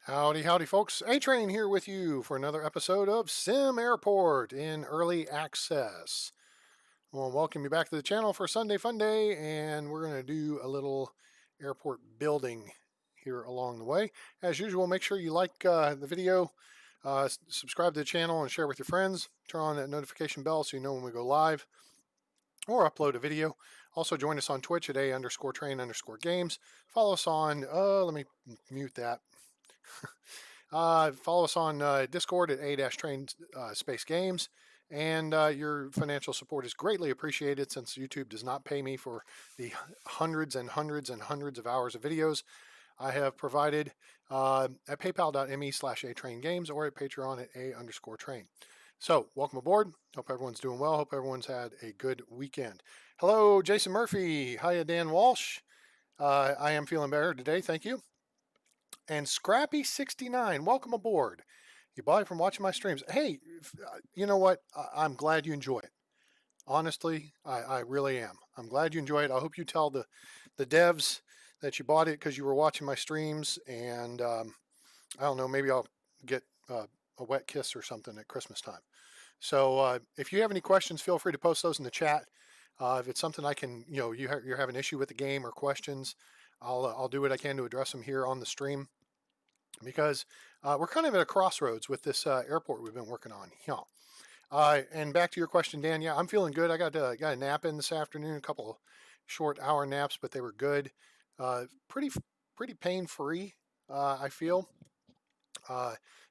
Howdy, howdy, folks. A-Train here with you for another episode of SimAirport in early access. Well, welcome you back to the channel for Sunday Fun Day, and we're going to do a little airport building here along the way. As usual, make sure you like the video, subscribe to the channel, and share with your friends. Turn on that notification bell so you know when we go live or upload a video. Also, join us on Twitch at A_train_games. Follow us on, let me mute that. Follow us on Discord at A-Train Space Games. And your financial support is greatly appreciated since YouTube does not pay me for the hundreds and hundreds and hundreds of hours of videos I have provided at paypal.me/A-Train_games or at Patreon at A_train. So, welcome aboard. Hope everyone's doing well. Hope everyone's had a good weekend. Hello, Jason Murphy. Hiya, Dan Walsh. I am feeling better today. Thank you. And Scrappy69, welcome aboard. You buy from watching my streams. Hey, you know what? I'm glad you enjoy it. Honestly, I really am. I'm glad you enjoy it. I hope you tell the devs that you bought it because you were watching my streams. And I don't know, maybe I'll get a wet kiss or something at Christmas time. So if you have any questions, feel free to post those in the chat. If it's something I can, you're having an issue with the game or questions, I'll do what I can to address them here on the stream. Because we're kind of at a crossroads with this airport we've been working on. And back to your question, Dan. Yeah, I'm feeling good. I got a nap in this afternoon, a couple of short hour naps, but they were good. Pretty pain free. I feel.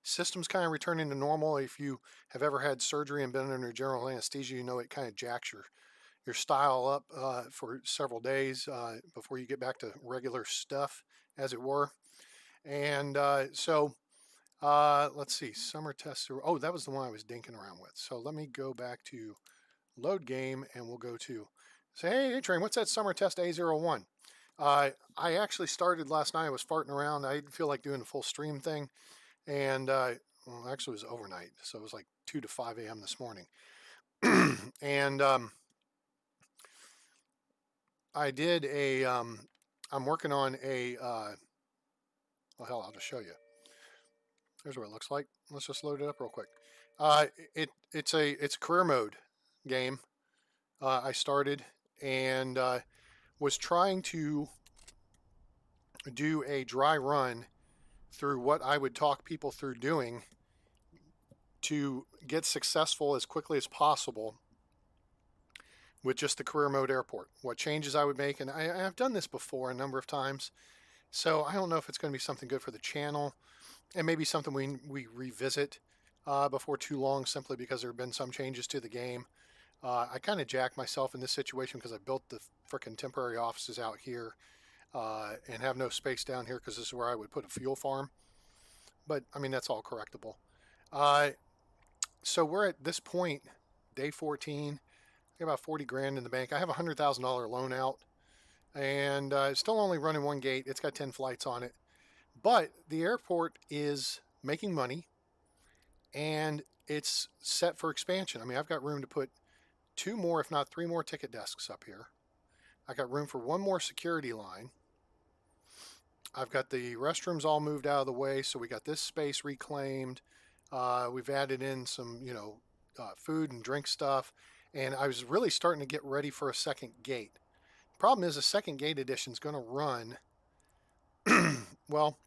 System's kind of returning to normal. If you have ever had surgery and been under general anesthesia, you know it kind of jacks your style up for several days before you get back to regular stuff, as it were. And so let's see, summer test. Oh, that was the one I was dinking around with. So let me go back to load game and we'll go to say, hey, Train, what's that summer test A01? I actually started last night. I was farting around. I didn't feel like doing a full stream thing. And well, actually it was overnight. So it was like 2 to 5 a.m. this morning. And I did I'm working on a, well, hell, I'll just show you. Here's what it looks like. Let's just load it up real quick. It's a career mode game. I started and was trying to do a dry run through what I would talk people through doing to get successful as quickly as possible with just the career mode airport. What changes I would make, and I've done this before a number of times, so I don't know if it's going to be something good for the channel. And maybe something we revisit before too long, simply because there have been some changes to the game. I kind of jacked myself in this situation because I built the frickin' temporary offices out here and have no space down here because this is where I would put a fuel farm. But, I mean, that's all correctable. So we're at this point, day 14. I got about 40 grand in the bank. I have a $100,000 loan out. And it's still only running one gate. It's got 10 flights on it. But the airport is making money and it's set for expansion. I mean, I've got room to put 2 more, if not 3 more ticket desks up here. I got room for 1 more security line. I've got the restrooms all moved out of the way, so we got this space reclaimed. We've added in some, food and drink stuff. And I was really starting to get ready for a second gate. Problem is, a second gate addition is going to run. Well,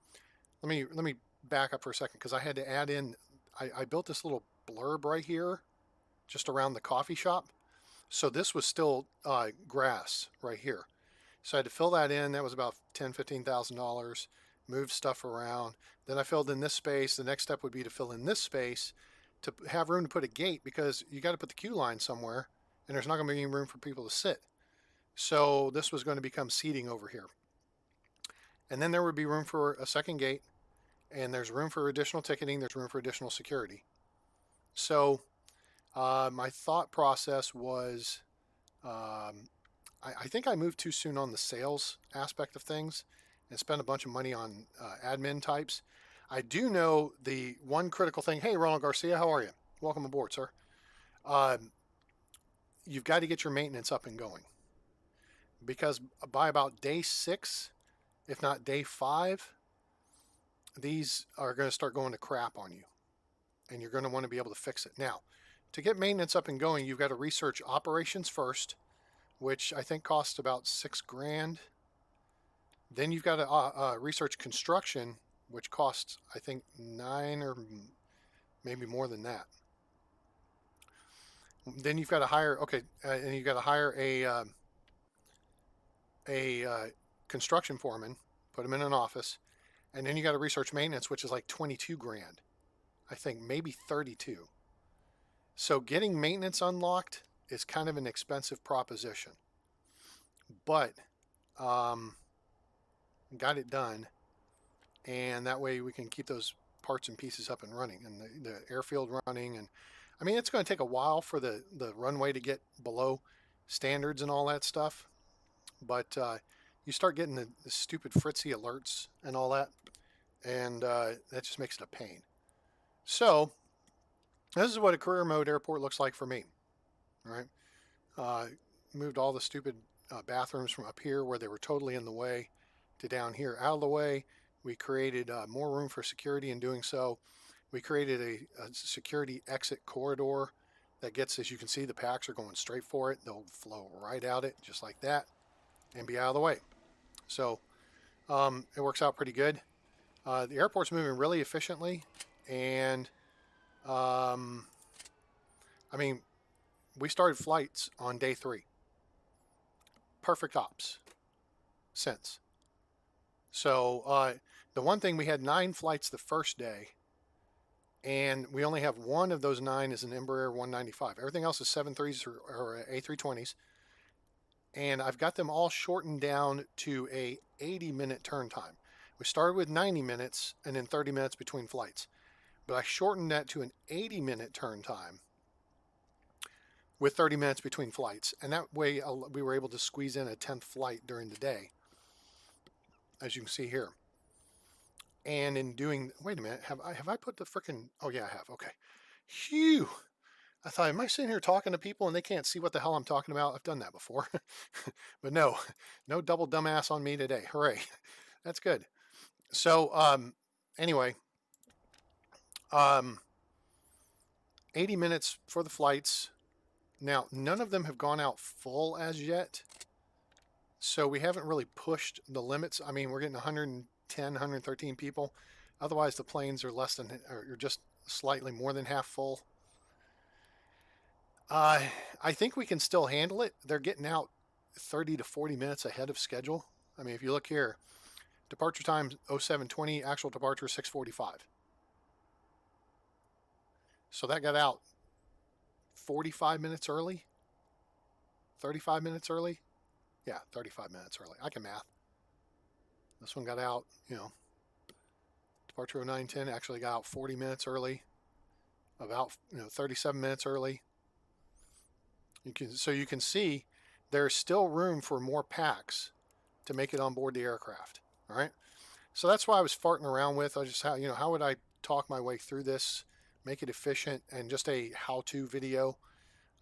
let me back up for a second because I had to add in. I built this little blurb right here, just around the coffee shop. So this was still grass right here. So I had to fill that in. That was about $10,000–$15,000. Move stuff around. Then I filled in this space. The next step would be to fill in this space to have room to put a gate because you got to put the queue line somewhere, and there's not going to be any room for people to sit. So this was going to become seating over here. And then there would be room for a second gate, and there's room for additional ticketing. There's room for additional security. So my thought process was, I think I moved too soon on the sales aspect of things and spent a bunch of money on admin types. I do know the one critical thing. Hey, Ronald Garcia, how are you? Welcome aboard, sir. You've got to get your maintenance up and going. Because by about day 6, if not day 5, these are going to start going to crap on you, and you're going to want to be able to fix it. Now, to get maintenance up and going, you've got to research operations first, which I think costs about $6,000. Then you've got to research construction, which costs, I think, 9 or maybe more than that. Then you've got to hire, okay, and you've got to hire a construction foreman, put him in an office, and then you got to research maintenance, which is like $22,000, I think, maybe 32. So getting maintenance unlocked is kind of an expensive proposition, but got it done, and that way we can keep those parts and pieces up and running, and the airfield running. And I mean, it's going to take a while for the runway to get below standards and all that stuff, but you start getting the stupid fritzy alerts and all that, and that just makes it a pain. So this is what a career mode airport looks like for me. All right, moved all the stupid bathrooms from up here where they were totally in the way to down here out of the way. We created more room for security in doing so. We created a security exit corridor that gets, as you can see, the packs are going straight for it. They'll flow right out it just like that and be out of the way. So it works out pretty good. The airport's moving really efficiently, and I mean, we started flights on day 3. Perfect ops since. So the one thing, we had 9 flights the first day, and we only have one of those 9 is an Embraer 195. Everything else is 73s or A320s, and I've got them all shortened down to a 80-minute turn time. We started with 90 minutes and then 30 minutes between flights, but I shortened that to an 80-minute turn time with 30 minutes between flights, and that way we were able to squeeze in a 10th flight during the day, as you can see here. And in doing, wait a minute, have I put the frickin', oh yeah, I have, okay. Phew. I thought, am I sitting here talking to people and they can't see what the hell I'm talking about? I've done that before. But no double dumbass on me today. Hooray. That's good. So anyway, 80 minutes for the flights. Now, none of them have gone out full as yet, so we haven't really pushed the limits. I mean, we're getting 110, 113 people. Otherwise, the planes are less than, or just slightly more than half full. I think we can still handle it. They're getting out 30 to 40 minutes ahead of schedule. I mean, if you look here, departure time 07:20, actual departure 6:45. So that got out 45 minutes early, 35 minutes early. Yeah, 35 minutes early. I can math. This one got out, departure 09:10 actually got out 40 minutes early, about 37 minutes early. So you can see there's still room for more packs to make it on board the aircraft. All right. So that's why I was farting around with. I just how would I talk my way through this, make it efficient, and just a how-to video.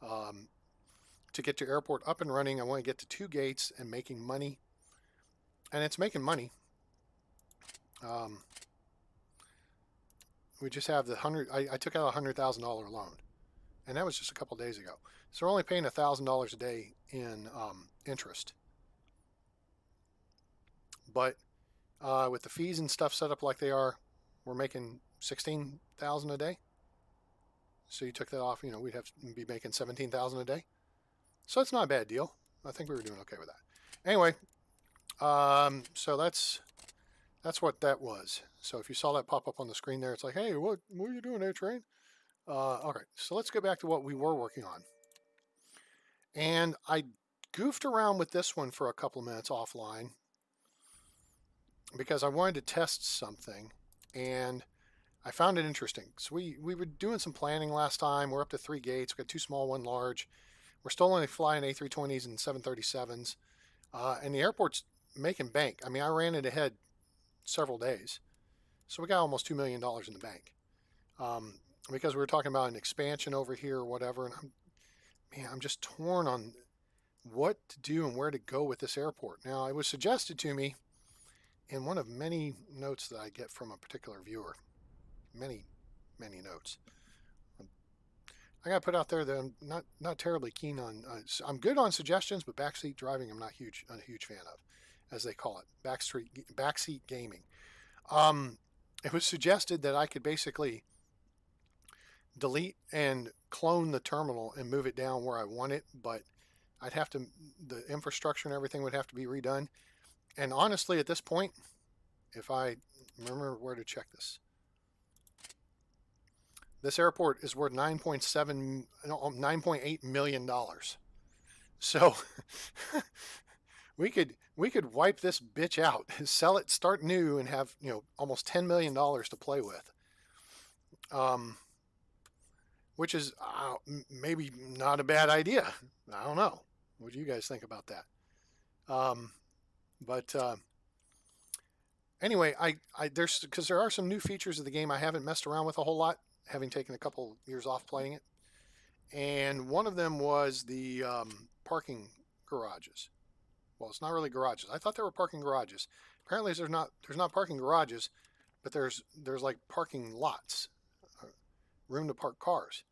To get your airport up and running, I want to get to 2 gates and making money, and it's making money. We just have the I took out a $100,000 loan, and that was just a couple days ago. So we're only paying $1,000 a day in interest. But with the fees and stuff set up like they are, we're making $16,000 a day. So you took that off, we'd have to be making $17,000 a day. So it's not a bad deal. I think we were doing okay with that. Anyway, so that's what that was. So if you saw that pop up on the screen there, it's like, hey, what are you doing there, train? Okay, so let's go back to what we were working on. And I goofed around with this one for a couple of minutes offline because I wanted to test something, and I found it interesting. So we were doing some planning last time. We're up to 3 gates. We've got 2 small, 1 large. We're still only flying A320s and 737s. And the airport's making bank. I mean, I ran it ahead several days. So we got almost $2 million in the bank. Because we were talking about an expansion over here or whatever. And I'm just torn on what to do and where to go with this airport. Now, it was suggested to me in one of many notes that I get from a particular viewer, many notes. I got to put out there that I'm not terribly keen on. I'm good on suggestions, but backseat driving I'm not a huge fan of, as they call it, backseat gaming. Um, it was suggested that I could basically delete and clone the terminal and move it down where I want it, but I'd have to, the infrastructure and everything would have to be redone. And honestly, at this point, if I remember where to check this airport is worth $9.8 million. So we could wipe this bitch out, sell it, start new, and have almost $10 million to play with. Which is maybe not a bad idea. I don't know. What do you guys think about that? But anyway, because there are some new features of the game I haven't messed around with a whole lot, having taken a couple years off playing it. And one of them was the parking garages. Well, it's not really garages. I thought there were parking garages. Apparently, there's not parking garages, but there's like parking lots, room to park cars.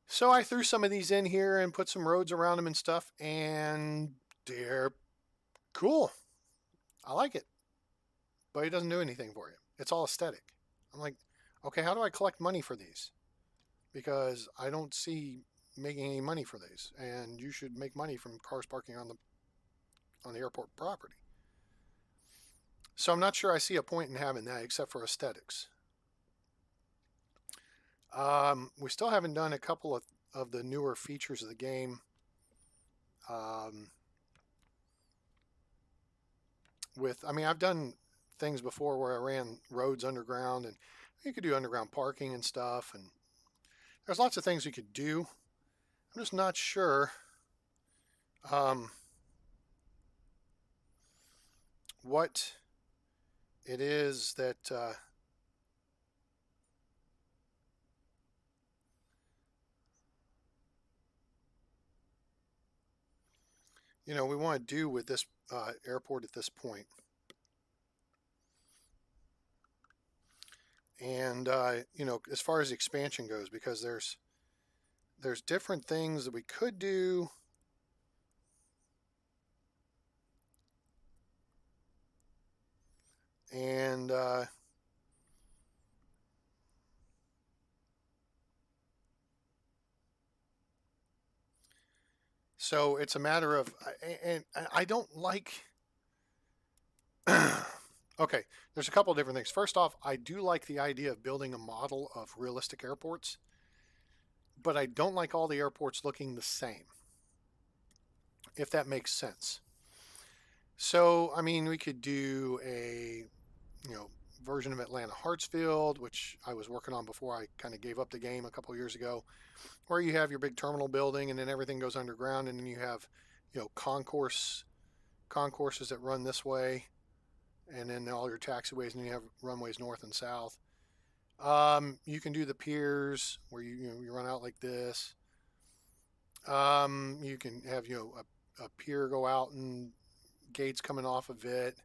So I threw some of these in here and put some roads around them and stuff, and they're cool. I like it, but it doesn't do anything for you. It's all aesthetic. I'm like, okay, how do I collect money for these? Because I don't see making any money for these, and you should make money from cars parking on the airport property. So I'm not sure I see a point in having that except for aesthetics. We still haven't done a couple of the newer features of the game. I've done things before where I ran roads underground, and you could do underground parking and stuff, and there's lots of things you could do. I'm just not sure what it is that we want to do with this airport at this point. And as far as expansion goes, because there's different things that we could do. And so it's a matter of, and I don't like, okay, there's a couple of different things. First off, I do like the idea of building a model of realistic airports, but I don't like all the airports looking the same, if that makes sense. So, we could do a, version of Atlanta Hartsfield, which I was working on before I kind of gave up the game a couple years ago, where you have your big terminal building and then everything goes underground, and then you have, concourses that run this way, and then all your taxiways, and you have runways north and south. You can do the piers where you run out like this. You can have a pier go out and gates coming off of it.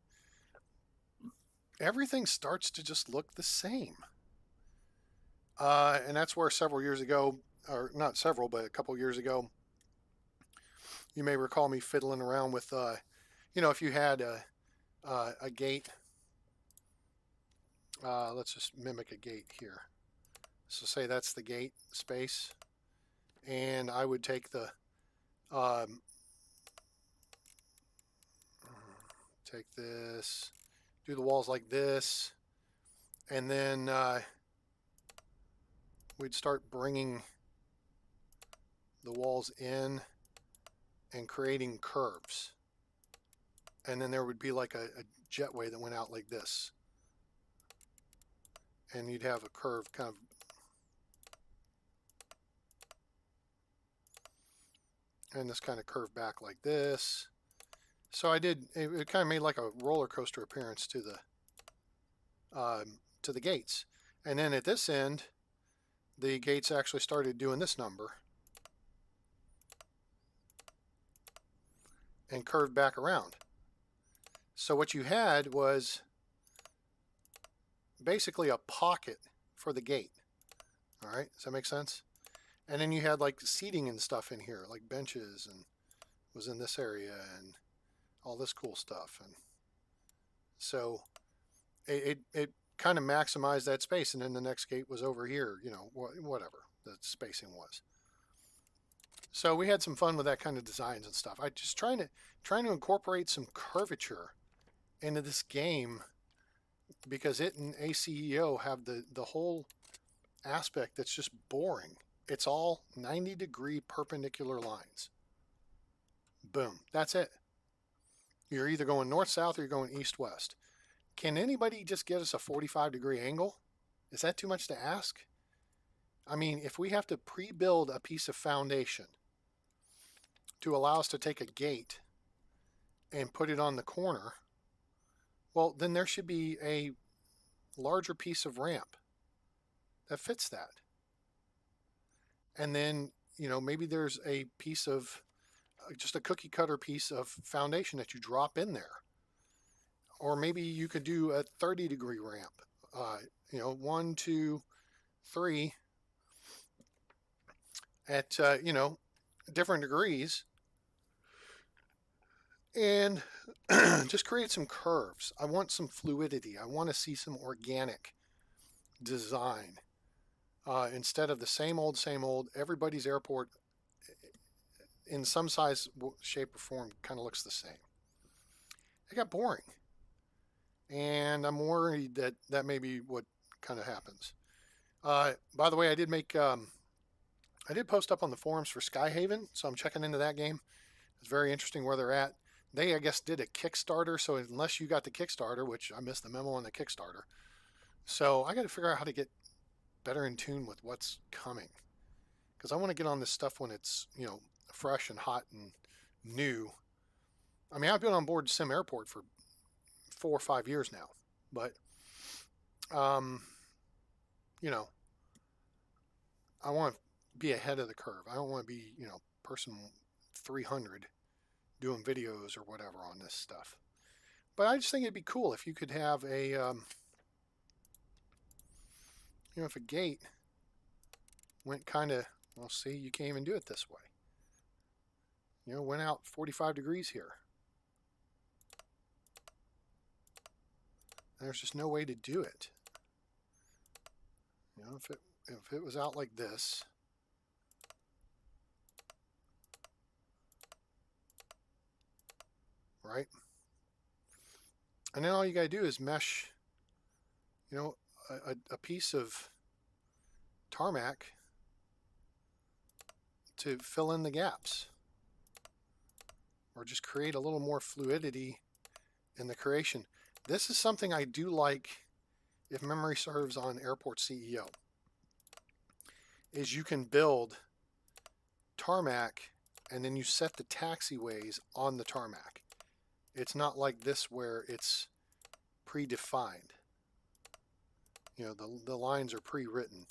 Everything starts to just look the same. And that's where several years ago, or not several, but a couple years ago, you may recall me fiddling around with, if you had a gate, let's just mimic a gate here. So say that's the gate space, and I would take the, take this, do the walls like this, and then we'd start bringing the walls in and creating curves. And then there would be like a jetway that went out like this. And you'd have a curve kind of, and this kind of curve back like this. So it kind of made like a roller coaster appearance to the gates. And then at this end, the gates actually started doing this number and curved back around. So what you had was basically a pocket for the gate. All right, does that make sense? And then you had like seating and stuff in here, like benches, and was in this area and all this cool stuff. And so it kind of maximized that space. And then the next gate was over here, you know, whatever the spacing was. So we had some fun with that kind of designs and stuff. I just trying to incorporate some curvature into this game, because it and ACEO have the whole aspect that's just boring. It's all 90-degree perpendicular lines. Boom. That's it. You're either going north-south or you're going east-west. Can anybody just get us a 45-degree angle? Is that too much to ask? I mean, if we have to pre-build a piece of foundation to allow us to take a gate and put it on the corner, well, then there should be a larger piece of ramp that fits that. And then, you know, maybe there's a piece of, just a cookie cutter piece of foundation that you drop in there. Or maybe you could do a 30-degree ramp, you know, 1, 2, 3 at, you know, different degrees, and just create some curves. I want some fluidity. I want to see some organic design, instead of the same old, everybody's airport in some size, shape, or form kind of looks the same. It got boring. And I'm worried that that may be what kind of happens. By the way, I did post up on the forums for Skyhaven, so I'm checking into that game. It's very interesting where they're at. They, I guess, did a Kickstarter, so unless you got the Kickstarter, which I missed the memo on the Kickstarter, so I got to figure out how to get better in tune with what's coming, because I want to get on this stuff when it's, you know, fresh and hot and new. I mean, I've been on board SimAirport for 4 or 5 years now, but you know, I want to be ahead of the curve. I don't want to be, you know, person 300 doing videos or whatever on this stuff. But I just think it'd be cool if you could have a, you know, if a gate went kind of, well, see, you can't even do it this way. You know, went out 45 degrees here. There's just no way to do it. You know, if it was out like this, right? And then all you gotta do is mesh, you know, a piece of tarmac to fill in the gaps, or just create a little more fluidity in the creation. This is something I do like, if memory serves, on Airport CEO, is you can build tarmac and then you set the taxiways on the tarmac. It's not like this where it's predefined. You know, the lines are pre-written.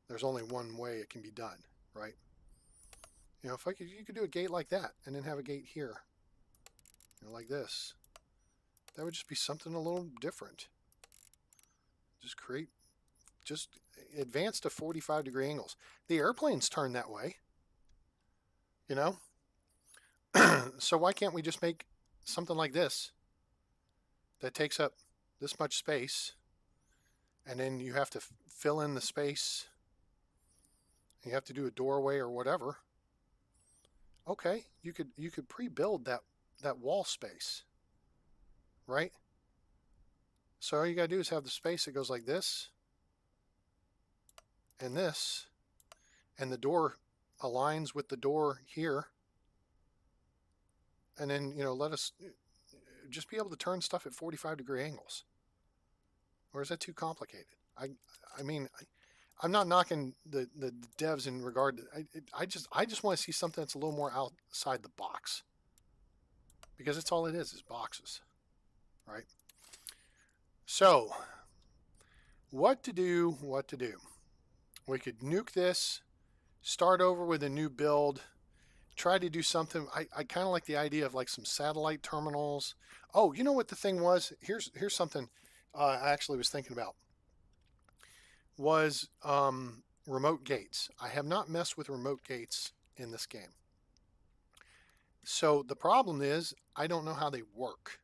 There's only one way it can be done, right? You know, you could do a gate like that and then have a gate here, you know, like this. That would just be something a little different. Just advance to 45-degree angles. The airplanes turn that way, you know? So why can't we just make something like this that takes up this much space, and then you have to fill in the space, you have to do a doorway or whatever. Okay, you could pre-build that wall space, right? So all you gotta do is have the space that goes like this and this, and the door aligns with the door here, and then, you know, let us just be able to turn stuff at 45-degree angles. Or is that too complicated? I mean, I'm not knocking the devs in regard to, I just want to see something that's a little more outside the box, because it's all it is boxes, right? So what to do? We could nuke this, start over with a new build, try to do something. I kind of like the idea of like some satellite terminals. Oh, you know what the thing was? Here's something I actually was thinking about was remote gates. I have not messed with remote gates in this game. So the problem is I don't know how they work.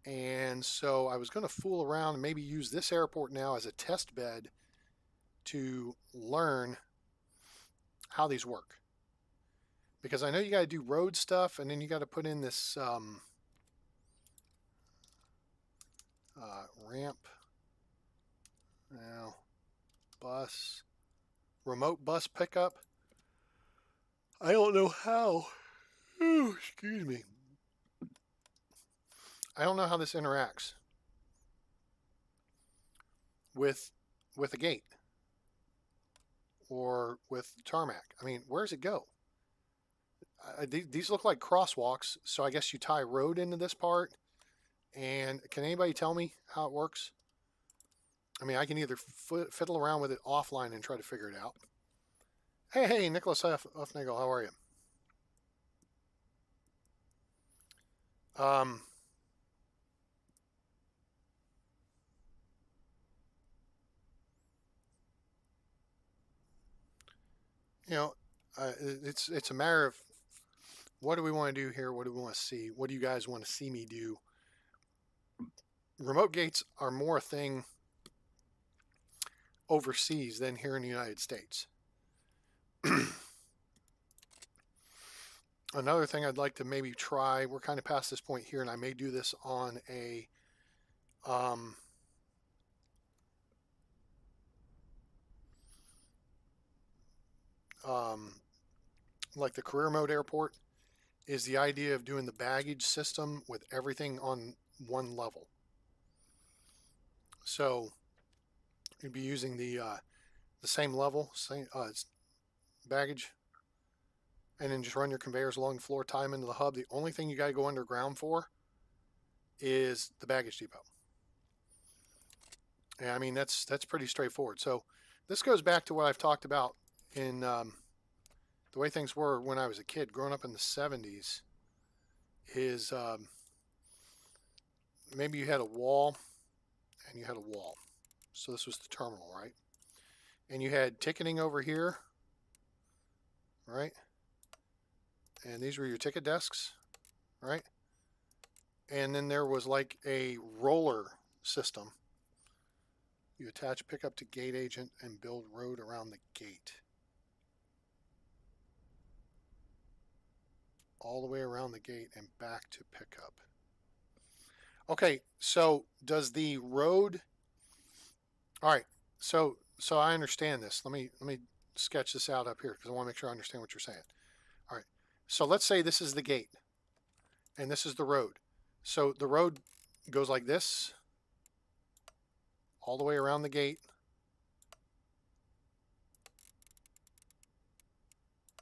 And so I was going to fool around and maybe use this airport now as a test bed to learn how these work. Because I know you got to do road stuff and then you got to put in this ramp. Now, bus, remote bus pickup. I don't know how. Ooh, excuse me. I don't know how this interacts with a gate or with tarmac. I mean, where does it go? These look like crosswalks, so I guess you tie road into this part. And can anybody tell me how it works? I mean, I can either fiddle around with it offline and try to figure it out. Hey, Nicholas Huffnagel, how are you? You know, it's a matter of what do we want to do here? What do we want to see? What do you guys want to see me do? Remote gates are more a thing overseas than here in the United States. Another thing I'd like to maybe try, we're kind of past this point here, and I may do this on a like the career mode airport, is the idea of doing the baggage system with everything on one level. So you'd be using the same level, same baggage, and then just run your conveyors along the floor, tie them into the hub. The only thing you got to go underground for is the baggage depot. And I mean, that's pretty straightforward. So this goes back to what I've talked about in the way things were when I was a kid, growing up in the 70s, is maybe you had a wall and you had a wall. So this was the terminal, right? And you had ticketing over here, right? And these were your ticket desks, right? And then there was like a roller system. You attach pickup to gate agent and build road around the gate. All the way around the gate and back to pickup. Okay, so does the road... All right, so I understand this. Let me sketch this out up here because I want to make sure I understand what you're saying. All right, so let's say this is the gate and this is the road. So the road goes like this all the way around the gate,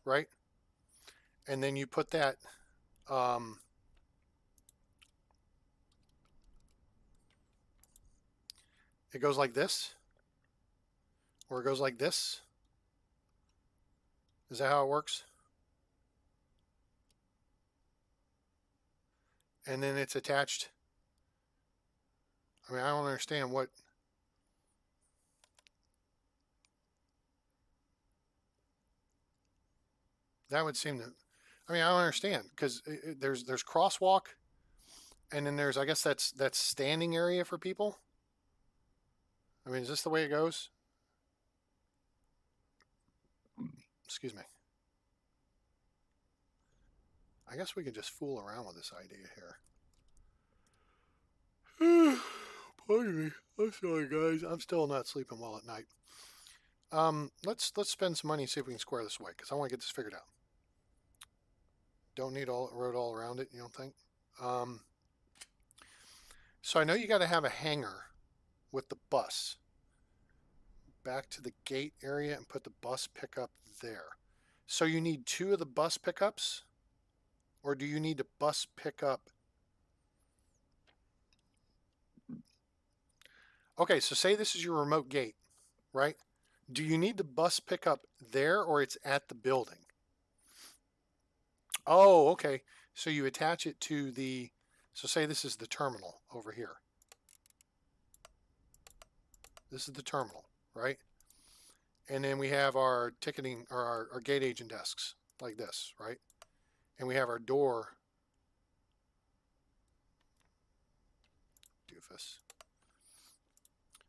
right? And then you put that it goes like this, or it goes like this. Is that how it works? And then it's attached. I mean, I don't understand what... That would seem to... I mean, I don't understand because there's crosswalk, and then there's, I guess that's standing area for people. I mean, is this the way it goes? Excuse me. I guess we can just fool around with this idea here. Pardon me. I'm sorry, guys. I'm still not sleeping well at night. Let's spend some money and see if we can square this away because I want to get this figured out. Don't need all road all around it, you don't think? So I know you got to have a hangar with the bus. Back to the gate area and put the bus pickup there. So you need 2 of the bus pickups, or do you need to bus pickup? Okay, so say this is your remote gate, right? Do you need the bus pickup there, or it's at the building? Oh, okay. So you attach it to the, so say this is the terminal over here. This is the terminal, right? And then we have our ticketing or our gate agent desks like this, right? And we have our door. Doofus.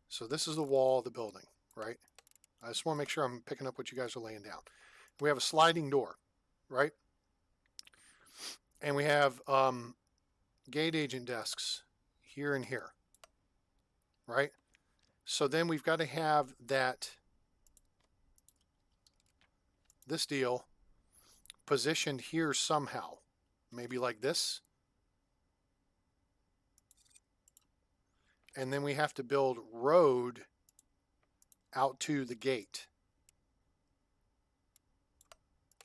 So this is the wall of the building, right? I just want to make sure I'm picking up what you guys are laying down. We have a sliding door, right? And we have gate agent desks here and here, right? So then we've got to have this deal positioned here somehow. Maybe like this. And then we have to build road out to the gate.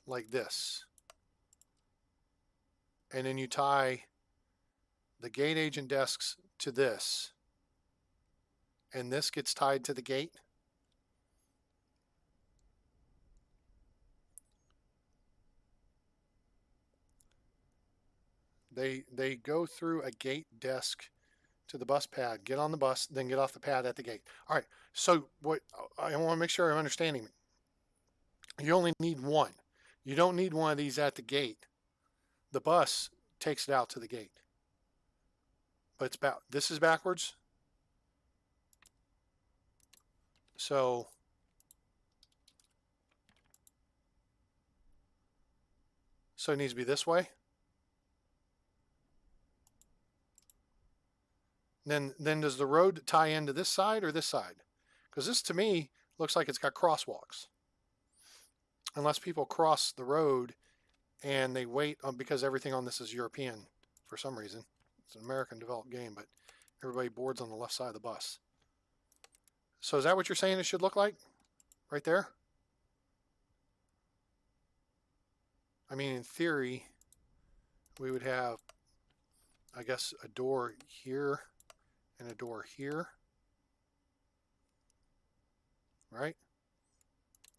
Like this. And then you tie the gate agent desks to this. And this gets tied to the gate. They go through a gate desk to the bus pad, get on the bus, then get off the pad at the gate. All right, so what I want to make sure I'm understanding. You only need one. You don't need one of these at the gate. The bus takes it out to the gate. But this is backwards. So it needs to be this way. Then does the road tie into this side or this side? Because this to me looks like it's got crosswalks. Unless people cross the road and they wait because everything on this is European for some reason. It's an American developed game, but everybody boards on the left side of the bus. So is that what you're saying it should look like? Right there? I mean, in theory, we would have, I guess, a door here and a door here. Right?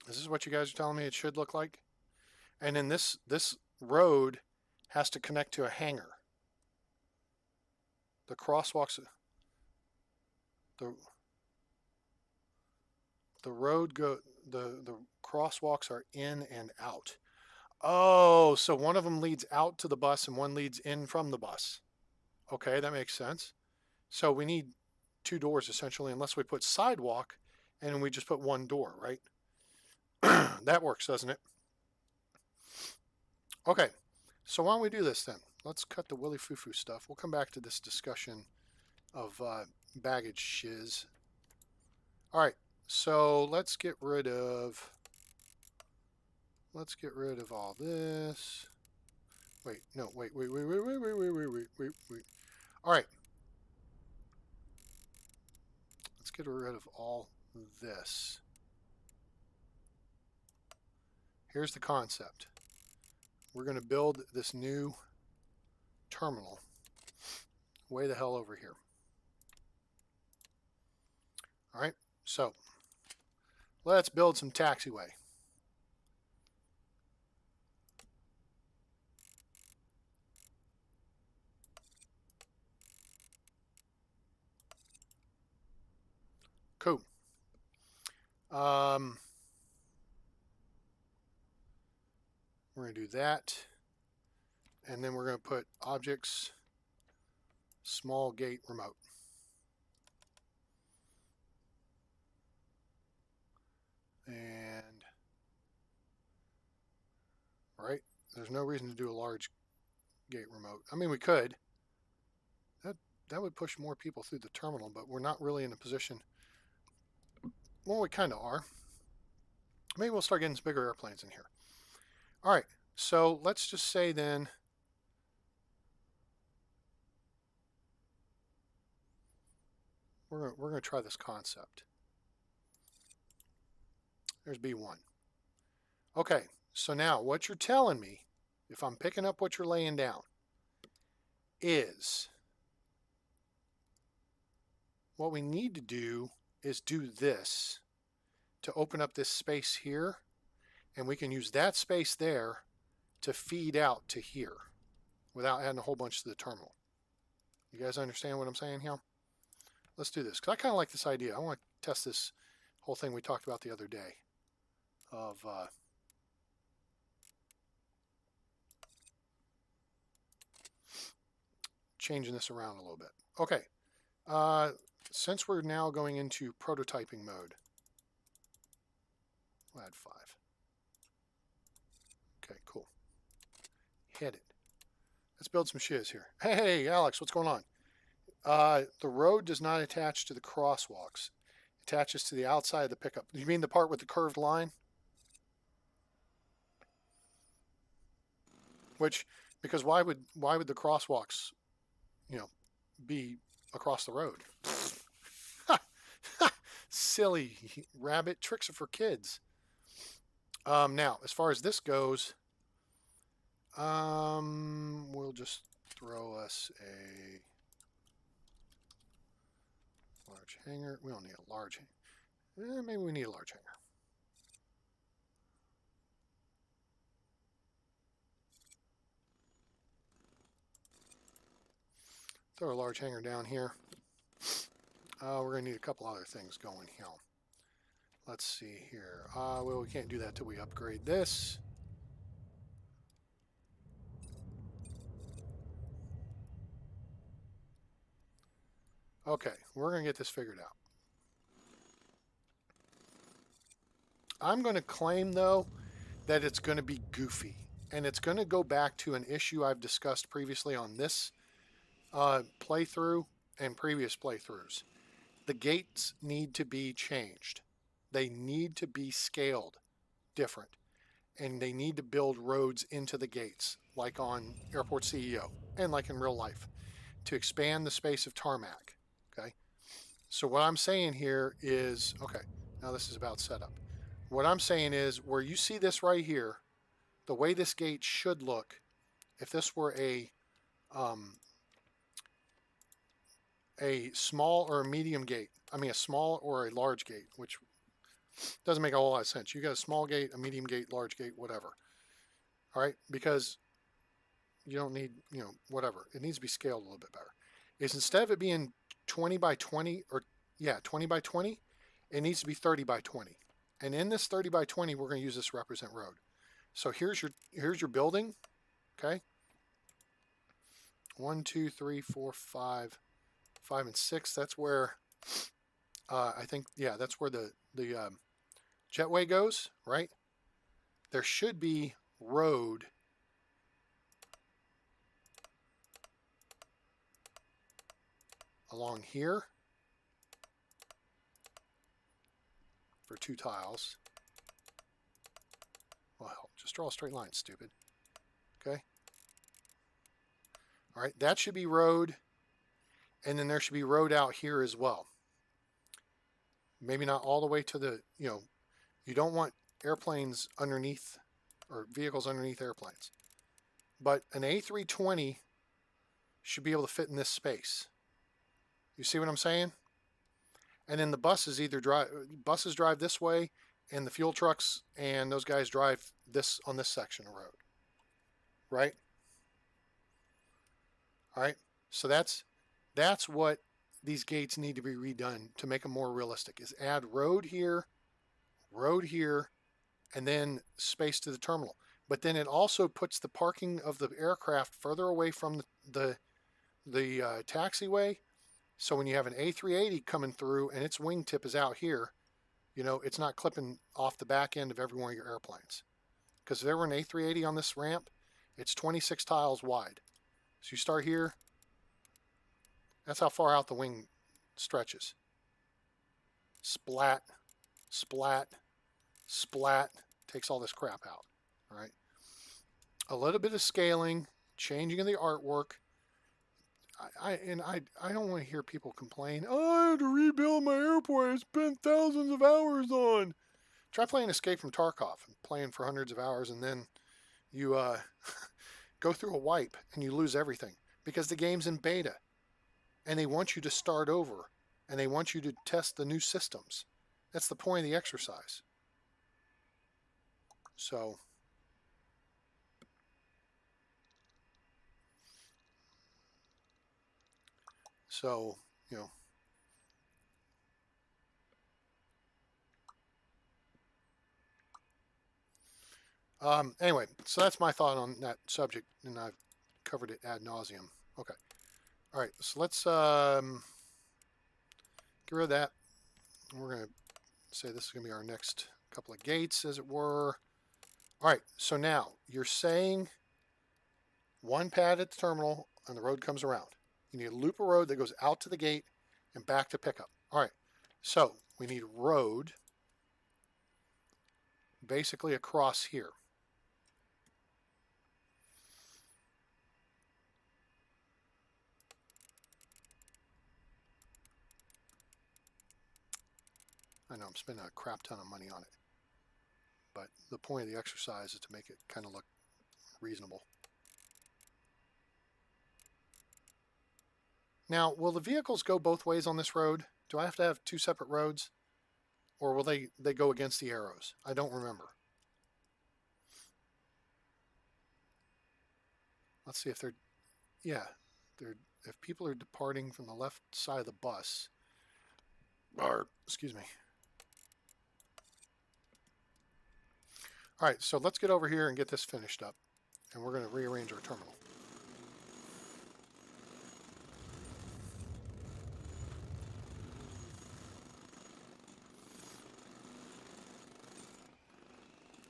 This is what you guys are telling me it should look like? And then this road has to connect to a hangar. The crosswalks, the road the crosswalks are in and out. Oh, so one of them leads out to the bus and one leads in from the bus. Okay, that makes sense. So we need two doors essentially, unless we put sidewalk and we just put one door, right? That works, doesn't it? Okay, so why don't we do this then? Let's cut the willy foo-foo stuff. We'll come back to this discussion of baggage shiz. All right, so let's get rid of all this. Wait. All right. Let's get rid of all this. Here's the concept. We're going to build this new terminal way the hell over here. All right, so let's build some taxiway. Cool. We're going to do that. And then we're going to put objects, small gate remote. And, right, there's no reason to do a large gate remote. I mean, we could. That would push more people through the terminal, but we're not really in a position. Well, we kind of are. Maybe we'll start getting some bigger airplanes in here. All right, so let's just say then we're going to try this concept. There's B1. Okay, so now what you're telling me, if I'm picking up what you're laying down, is what we need to do is do this to open up this space here, and we can use that space there to feed out to here without adding a whole bunch to the terminal. You guys understand what I'm saying here? Let's do this, because I kind of like this idea. I want to test this whole thing we talked about the other day of changing this around a little bit. Okay, since we're now going into prototyping mode, we'll add 5. Okay, cool. Hit it. Let's build some shiz here. Hey, Alex, what's going on? The road does not attach to the crosswalks. It attaches to the outside of the pickup. You mean the part with the curved line? Which, because why would the crosswalks, be across the road? Silly rabbit. Tricks are for kids. Now, as far as this goes, we'll just throw us a large hanger. We don't need a large hanger. Maybe we need a large hanger. Throw a large hanger down here. We're going to need a couple other things going here. Let's see here. Well, we can't do that till we upgrade this. Okay, we're going to get this figured out. I'm going to claim, though, that it's going to be goofy. And it's going to go back to an issue I've discussed previously on this playthrough and previous playthroughs. The gates need to be changed. They need to be scaled different. And they need to build roads into the gates, like on Airport CEO and like in real life, to expand the space of tarmac. Okay? So what I'm saying here is, okay, now this is about setup. What I'm saying is, where you see this right here, the way this gate should look, if this were a small or a medium gate, a small or a large gate, which doesn't make a whole lot of sense. You got a small gate, a medium gate, large gate, whatever. All right, because you don't need, whatever. It needs to be scaled a little bit better. Is instead of it being 20 by 20, 20 by 20, it needs to be 30 by 20. And in this 30 by 20, we're going to use this represent road. So here's your building, okay? 1, 2, 3, 4, 5, 5 and 6. That's where I think, that's where the jetway goes, right? There should be road along here for 2 tiles. Well, just draw a straight line, stupid. Okay. All right, that should be road. And then there should be road out here as well. Maybe not all the way to the, you don't want airplanes underneath or vehicles underneath airplanes. But an A320 should be able to fit in this space. You see what I'm saying? And then the buses drive this way, and the fuel trucks and those guys drive this on this section of road. Right? All right. So that's what these gates need to be redone to make them more realistic, is add road here, and then space to the terminal. But then it also puts the parking of the aircraft further away from the taxiway. So when you have an A380 coming through and its wingtip is out here, it's not clipping off the back end of every one of your airplanes. Because if there were an A380 on this ramp, it's 26 tiles wide. So you start here. That's how far out the wing stretches. Splat, splat, splat. Takes all this crap out. All right. A little bit of scaling, changing of the artwork. I don't want to hear people complain, I had to rebuild my airport I spent thousands of hours on. Try playing Escape from Tarkov and playing for hundreds of hours, and then you go through a wipe and you lose everything because the game's in beta and they want you to start over and they want you to test the new systems. That's the point of the exercise. So So, you know, anyway, so that's my thought on that subject, and I've covered it ad nauseum. Okay. All right, so let's get rid of that. We're going to say this is going to be our next couple of gates, as it were. All right, so now you're saying one pad at the terminal and the road comes around. You need a loop of road that goes out to the gate and back to pickup. All right, so we need road basically across here. I know I'm spending a crap ton of money on it, but the point of the exercise is to make it kind of look reasonable. Now, will the vehicles go both ways on this road? Do I have to have two separate roads? Or will they go against the arrows? I don't remember. Let's see if they're, yeah, if people are departing from the left side of the bus, or, excuse me. All right, so let's get over here and get this finished up. And we're going to rearrange our terminal.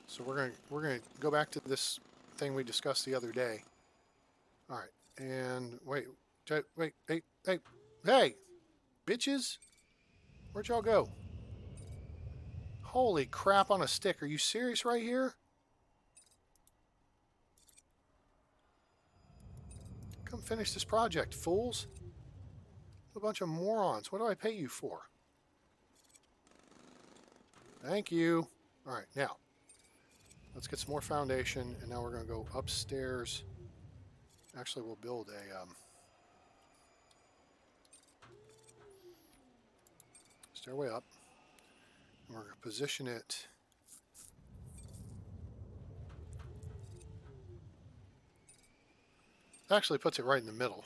So we're going to go back to this thing we discussed the other day. All right, and wait, hey, bitches, where'd y'all go? Holy crap on a stick! Are you serious right here? Come finish this project, fools! A bunch of morons. What do I pay you for? Thank you. All right, now let's get some more foundation, and now we're going to go upstairs. Actually, we'll build a stairway up. And we're going to position it actually puts it right in the middle.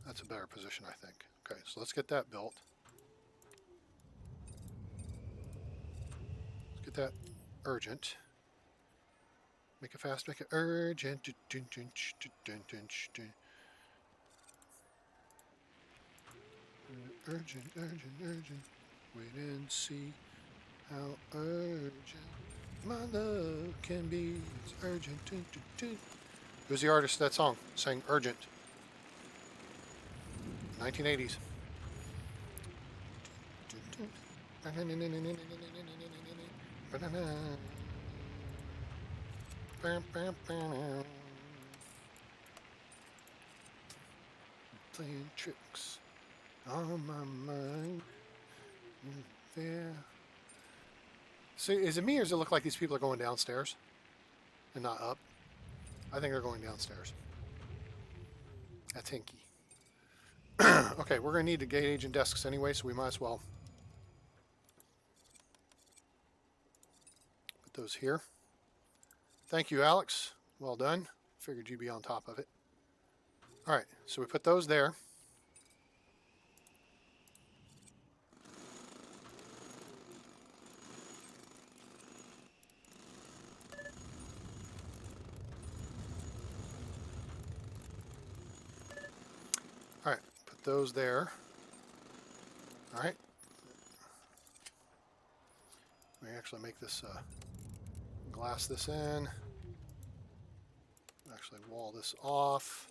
That's a better position, I think. Okay, so let's get that built. Let's get that urgent. Make it fast, make it urgent. Urgent, urgent, urgent. Wait and see how urgent my love can be. It's urgent. Who's the artist of that song saying urgent? 1980s. Playing tricks on my mind. There. See, is it me or does it look like these people are going downstairs and not up? I think they're going downstairs. That's hinky. Okay, we're going to need the gate agent desks anyway, so we might as well put those here. Thank you, Alex. Well done. Figured you'd be on top of it. All right, so we put those there. All right, put those there. All right. Let me actually make this, glass this in. Actually wall this off.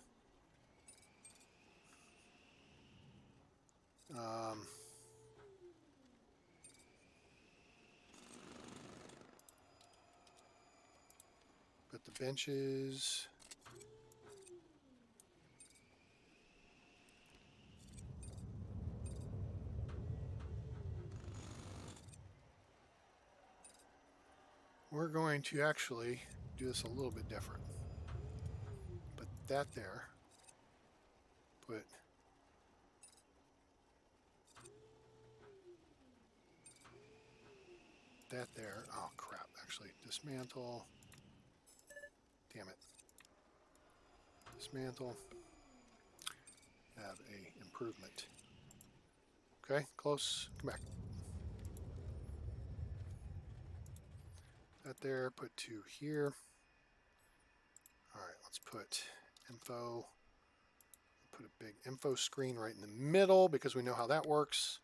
Put the benches. We're going to actually do this a little bit different. Put that there. Put that there. Oh crap, actually dismantle. Damn it. Dismantle. Have a improvement. Okay, close. Come back. That there. Put 2 here. All right, let's put info. Put a big info screen right in the middle because we know how that works.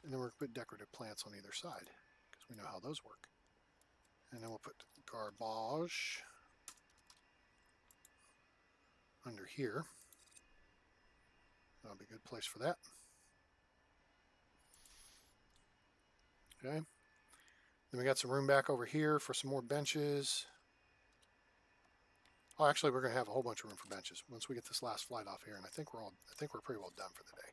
And then we're going to put decorative plants on either side because we know how those work. And then we'll put garbage under here. That'll be a good place for that. Okay. Then we got some room back over here for some more benches. Oh, actually, we're going to have a whole bunch of room for benches once we get this last flight off here, and I think we're pretty well done for the day.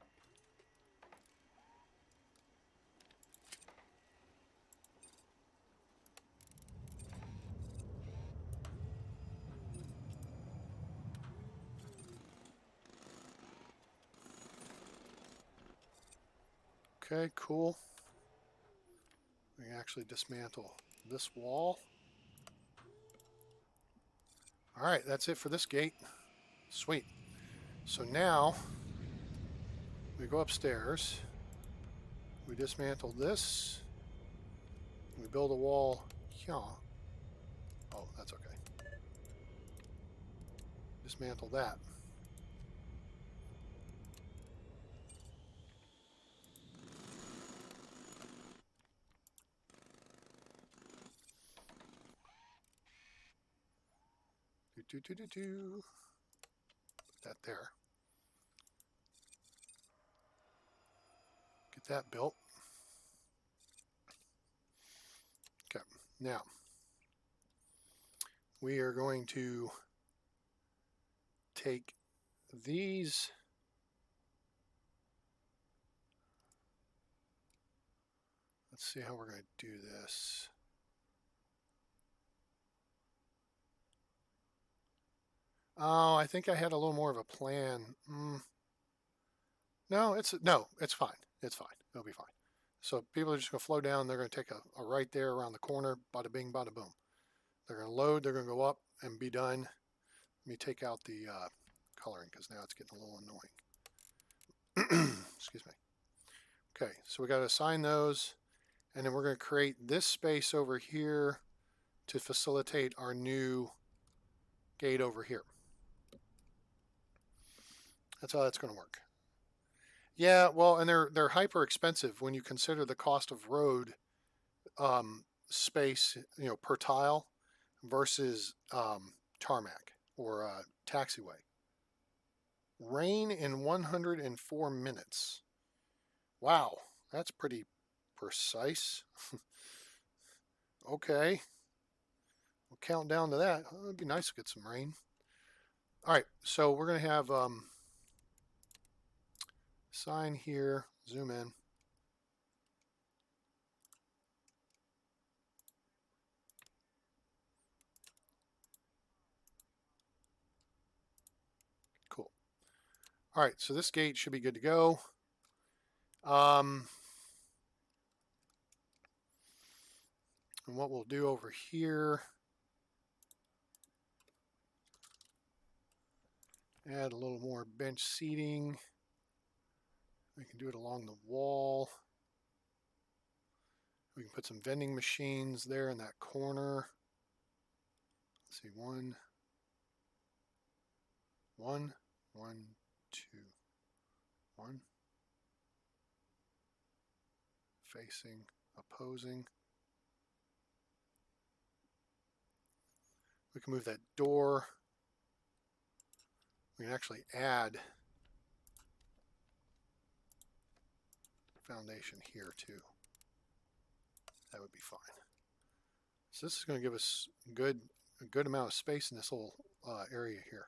Okay, cool. We can actually dismantle this wall. All right, that's it for this gate. Sweet. So now we go upstairs. We dismantle this. We build a wall here. Oh, that's okay. Dismantle that. Put that there. Get that built. Okay, now we are going to take these. Let's see how we're going to do this. Oh, I think I had a little more of a plan. No, it's fine. It's fine. It'll be fine. So people are just going to flow down. They're going to take a right there around the corner. Bada bing, bada boom. They're going to load. They're going to go up and be done. Let me take out the coloring because now it's getting a little annoying. Excuse me. Okay, so we got to assign those. And then we're going to create this space over here to facilitate our new gate over here. That's how that's going to work. Yeah, well, and they're hyper expensive when you consider the cost of road space, per tile versus tarmac or taxiway. Rain in 104 minutes. Wow, that's pretty precise. Okay, we'll count down to that. Oh, it'd be nice to get some rain. All right, so we're going to have sign here, zoom in. Cool. All right, so this gate should be good to go. And what we'll do over here, add a little more bench seating. We can do it along the wall. We can put some vending machines there in that corner. Let's see, one, two, one. Facing, opposing. We can move that door. We can actually add foundation here too. That would be fine. So this is going to give us a good amount of space in this little area here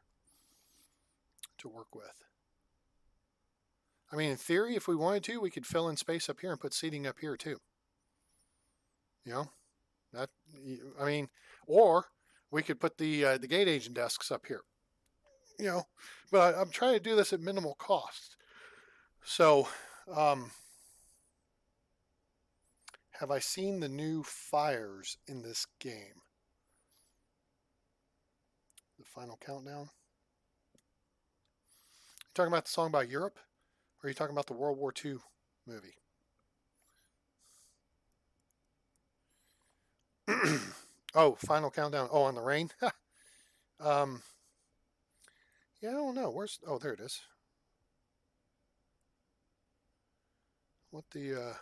to work with. I mean, in theory, if we wanted to, we could fill in space up here and put seating up here too. That, I mean, or we could put the gate agent desks up here. But I'm trying to do this at minimal cost. So, have I seen the new fires in this game? The final countdown. You talking about the song about Europe? Or are you talking about the World War II movie? Oh, final countdown. Oh, on the rain? um, yeah, I don't know. Where's, oh, there it is. What the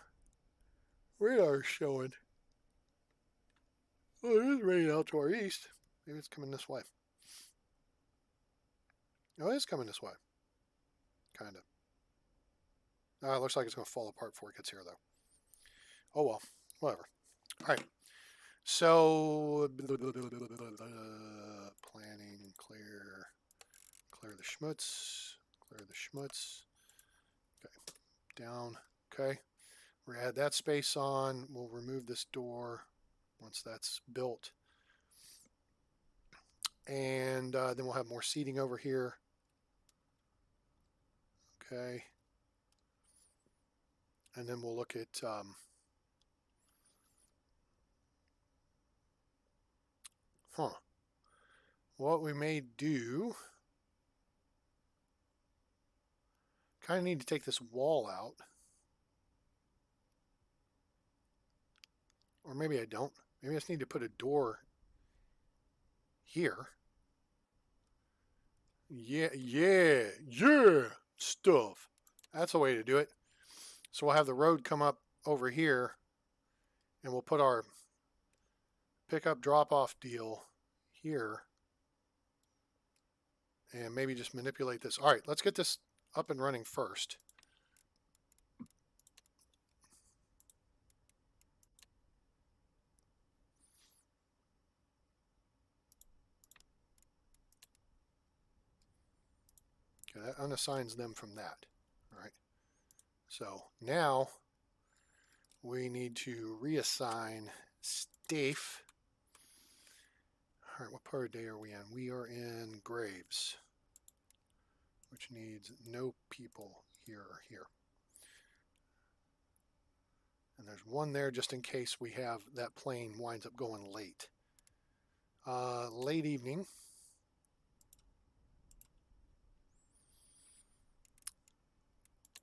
radar is showing. Oh, it is raining out to our east. Maybe it's coming this way. Oh, it is coming this way. Kind of. It looks like it's going to fall apart before it gets here, though. Oh, well. Whatever. All right. So, planning, clear the schmutz, clear the schmutz. Okay. Down. Okay. We're going to add that space on. We'll remove this door once that's built. And then we'll have more seating over here. Okay. And then we'll look at what we may do. Kind of need to take this wall out. Or maybe I don't. Maybe I just need to put a door here. Yeah, stuff. That's a way to do it. So we'll have the road come up over here, and we'll put our pickup drop-off deal here, and maybe just manipulate this. All right, let's get this up and running first. Okay, that unassigns them from that. All right. So now we need to reassign Stafe. All right, what part of day are we in? We are in Graves, which needs no people here or here. And there's one there just in case we have that plane winds up going late. Late evening.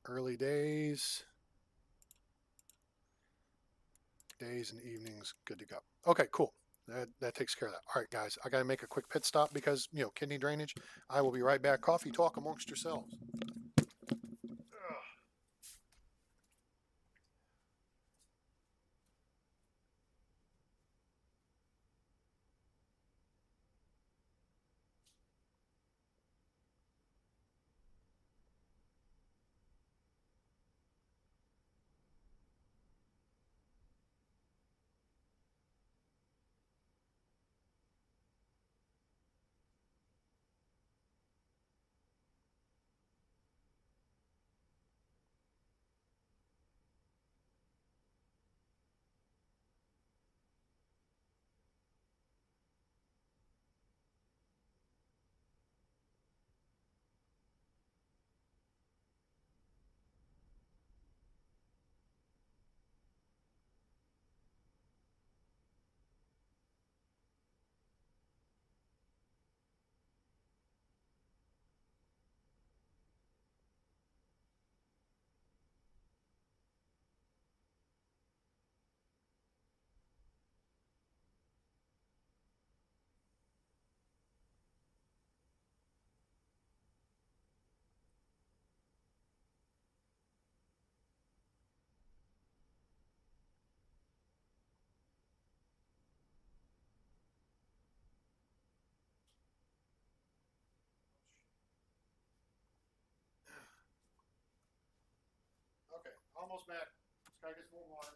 Early days. Days and evenings, good to go. Okay, cool. That takes care of that. All right, guys, I got to make a quick pit stop because, kidney drainage. I will be right back. Coffee talk amongst yourselves. Okay, almost back. Just gotta get some more water.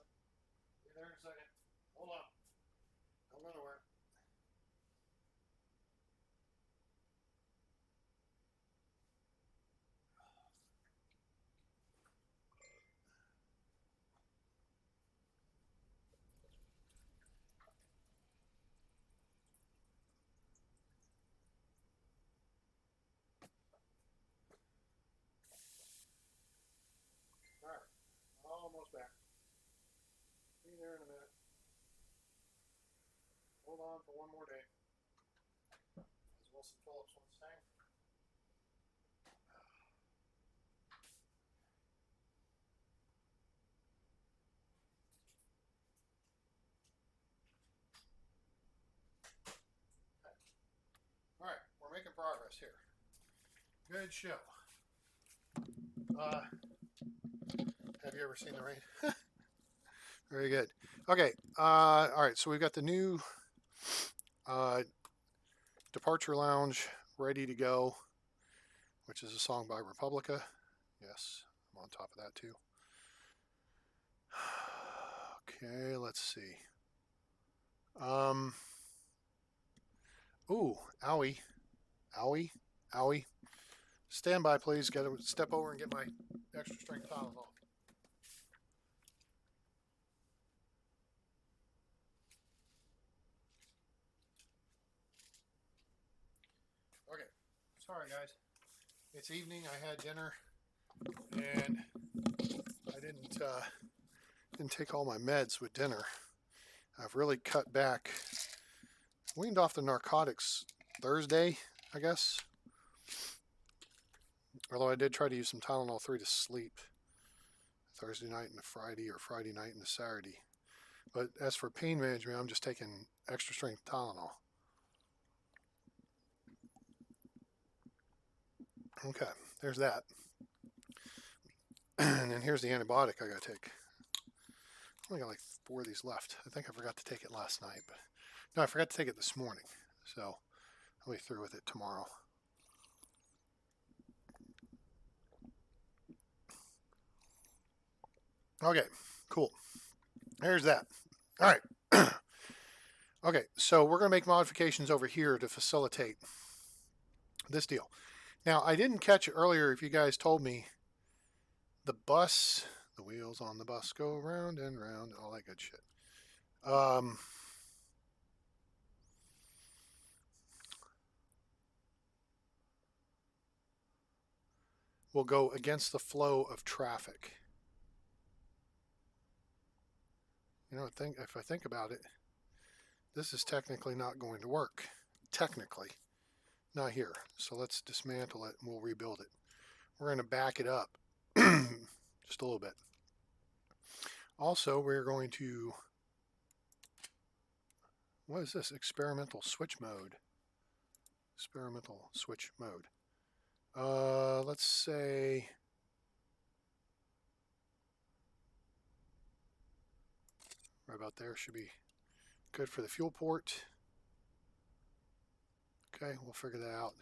Be there in a second. Hold on. Don't go nowhere. All right, almost back. Be there in a minute. Hold on for one more day. As we'll Wilson Phillips wants to hang. All right, we're making progress here. Good show. Have you ever seen the rain? Very good. Okay. All right. So we've got the new Departure Lounge ready to go, which is a song by Republica. Yes, I'm on top of that too. Okay, let's see. Ooh, owie, owie, owie. Stand by, please. Got to step over and get my extra strength Tylenol. Okay, sorry guys. It's evening. I had dinner, and I didn't take all my meds with dinner. I've really cut back. Weaned off the narcotics Thursday, I guess. Although I did try to use some Tylenol 3 to sleep Thursday night and Friday, or Friday night and Saturday. But as for pain management, I'm just taking extra strength Tylenol. Okay, there's that. And then here's the antibiotic I got to take. I only got like 4 of these left. I think I forgot to take it last night, but no, I forgot to take it this morning. So I'll be through with it tomorrow. Okay, cool. There's that. All right. Okay, so we're going to make modifications over here to facilitate this deal. Now, I didn't catch it earlier if you guys told me the bus, the wheels on the bus go round and round, all that good shit. Will go against the flow of traffic. You know, if I think about it, this is technically not going to work. Technically. Not here. So let's dismantle it and we'll rebuild it. We're going to back it up just a little bit. Also, we're going to, what is this? Experimental switch mode. Experimental switch mode. Let's say right about there should be good for the fuel port. Okay, we'll figure that out.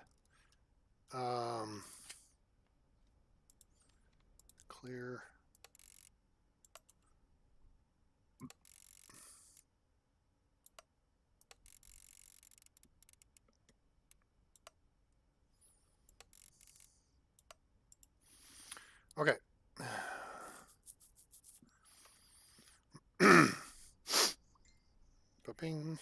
Clear. Okay. Ba-ping.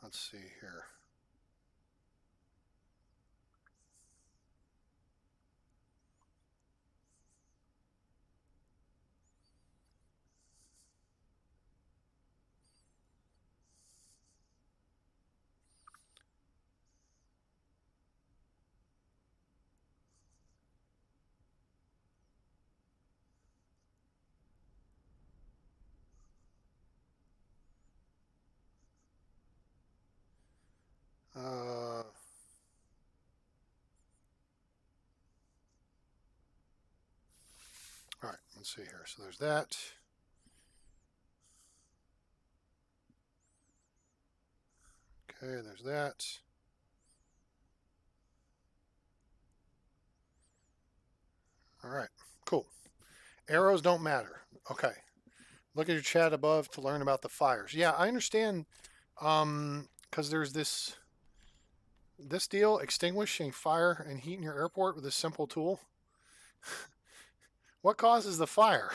Let's see here. All right, let's see here. So there's that. Okay, there's that. All right, cool. Arrows don't matter. Okay. Look at your chat above to learn about the fires. Yeah, I understand. Because there's this deal, extinguishing fire and heat in your airport with a simple tool. What causes the fire?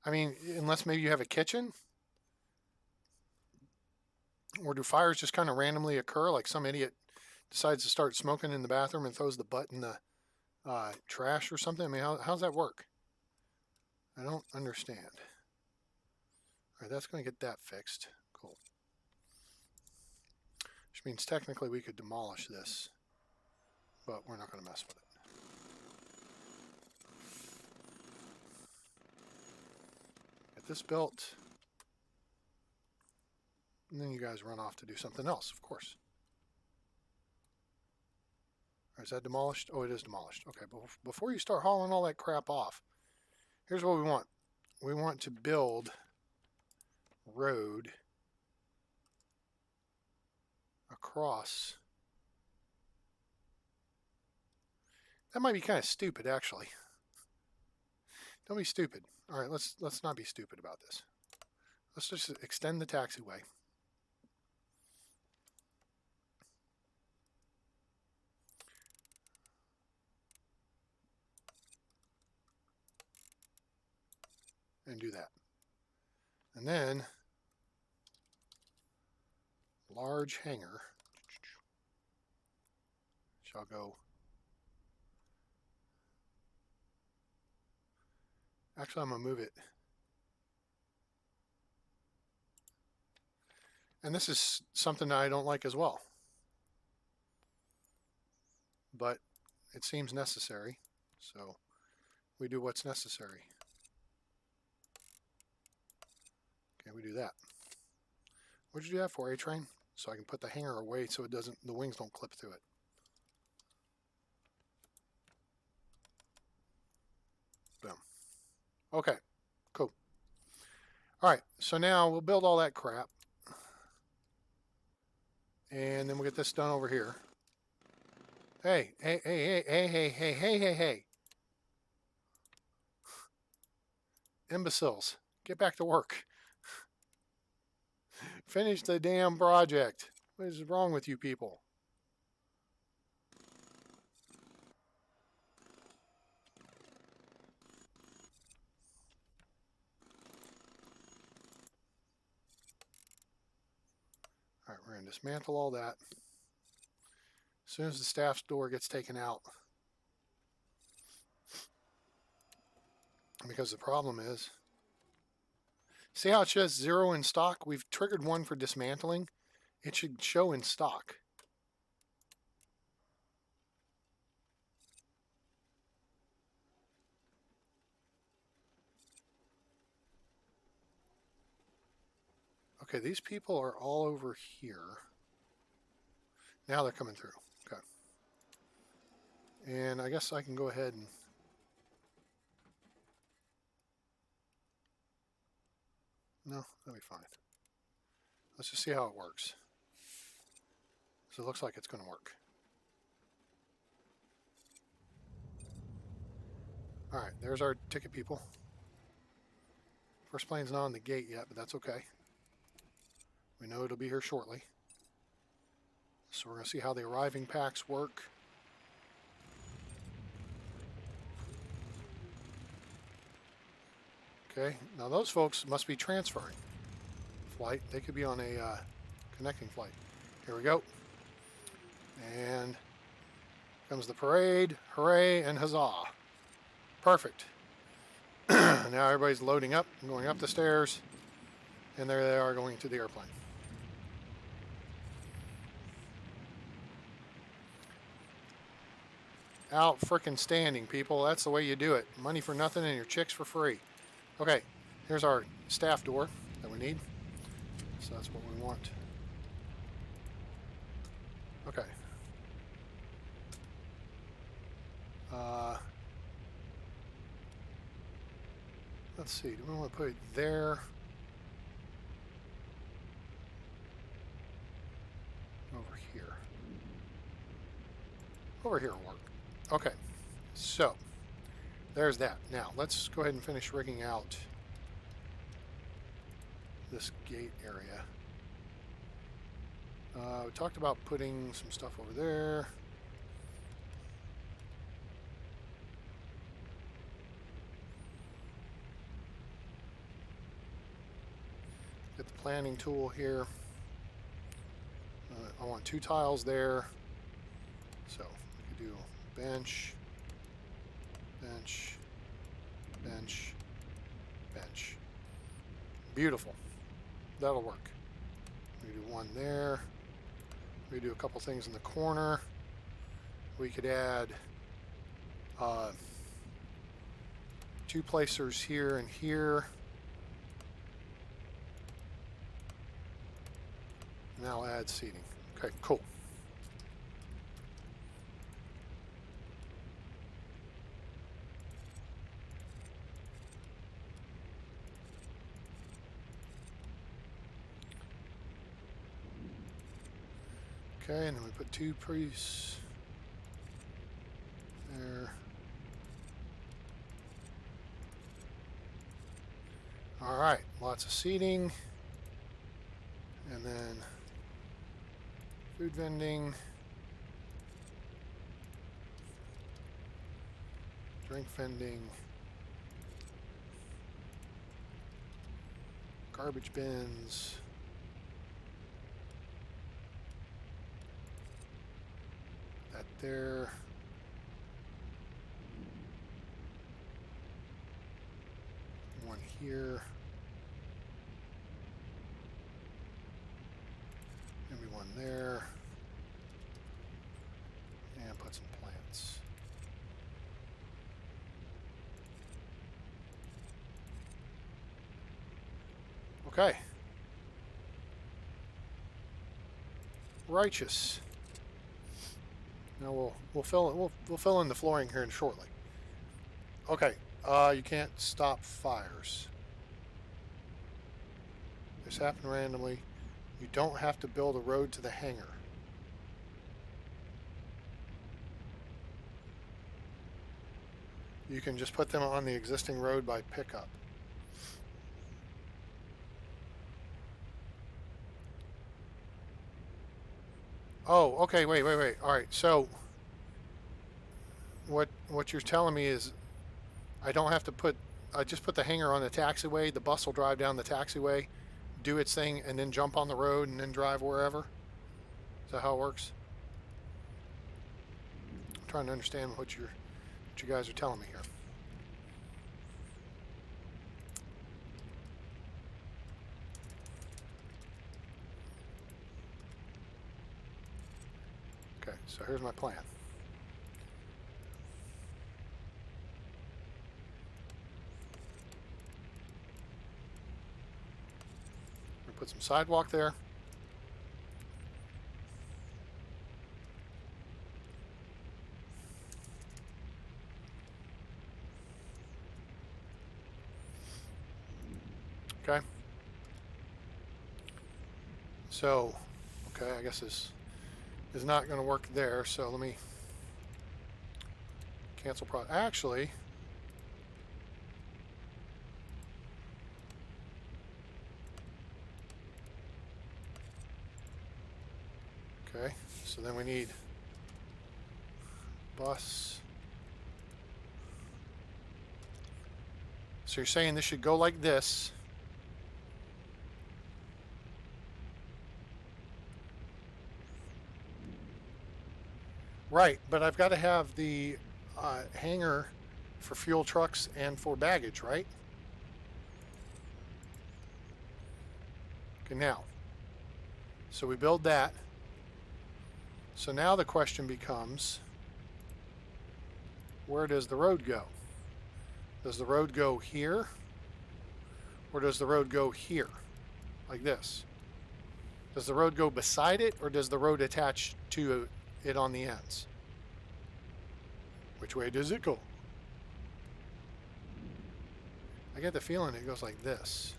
I mean, unless maybe you have a kitchen? Or do fires just kind of randomly occur? Like some idiot decides to start smoking in the bathroom and throws the butt in the trash or something? I mean, how's that work? I don't understand. All right, that's going to get that fixed. Cool. Which means technically we could demolish this, but we're not going to mess with it. Get this built. And then you guys run off to do something else, of course. Or is that demolished? Oh, it is demolished. Okay, but before you start hauling all that crap off, here's what we want. We want to build road across. That might be kind of stupid, actually. Don't be stupid. All right, let's not be stupid about this. Let's just extend the taxiway. And do that. And then large hangar shall go. Actually, I'm going to move it. And this is something that I don't like as well. But it seems necessary. So we do what's necessary. Okay, we do that. What did you do that for, A-Train? So I can put the hangar away so it doesn't, the wings don't clip through it. Boom. Okay, cool. All right, so now we'll build all that crap. And then we'll get this done over here. Hey, hey, hey, hey, hey, hey, hey, hey, hey. Imbeciles, get back to work. Finish the damn project. What is wrong with you people? All right, we're going to dismantle all that. As soon as the staff's door gets taken out. Because the problem is, see how it says 0 in stock? We've triggered one for dismantling. It should show in stock. Okay, these people are all over here. Now they're coming through. Okay. And I guess I can go ahead and... No, that'll be fine. Let's just see how it works. So it looks like it's going to work. All right, there's our ticket people. First plane's not on the gate yet, but that's okay. We know it'll be here shortly. So we're going to see how the arriving packs work. Okay, now those folks must be transferring flight. They could be on a connecting flight. Here we go. And comes the parade. Hooray and huzzah. Perfect. Now everybody's loading up and going up the stairs. And there they are going to the airplane. Out frickin' standing, people. That's the way you do it. Money for nothing and your chicks for free. Okay, here's our staff door that we need. So that's what we want. Okay. Let's see, do we want to put it there? Over here. Over here will work. Okay, so there's that. Now let's go ahead and finish rigging out this gate area. We talked about putting some stuff over there. Get the planning tool here. I want 2 tiles there. So we could do bench, bench, bench, bench. Beautiful. That'll work. We do 1 there, We do a couple things in the corner. We could add 2 placers here and here. Now add seating. Okay, cool. Okay, and then we put 2 priests there. All right, lots of seating. And then food vending, drink vending, garbage bins, that there. One here. Maybe one there. And put some plants. Okay. Righteous. Now we'll fill in the flooring here shortly. Okay. You can't stop fires. This happened randomly. You don't have to build a road to the hangar. You can just put them on the existing road by pickup. Oh, okay, wait. All right, so what you're telling me is I don't have to I just put the hangar on the taxiway. The bus will drive down the taxiway, do its thing, and then jump on the road and then drive wherever? Is that how it works? I'm trying to understand what you guys are telling me here. Okay, so here's my plan. Put some sidewalk there. Okay. So, okay, I guess this is not going to work there. So let me cancel actually, okay, so then we need bus. So you're saying this should go like this. Right, but I've got to have the hangar for fuel trucks and for baggage, right? Okay, now, so we build that. So now the question becomes, where does the road go? Does the road go here? Or does the road go here? Like this? Does the road go beside it, or does the road attach to it on the ends? Which way does it go? I get the feeling it goes like this.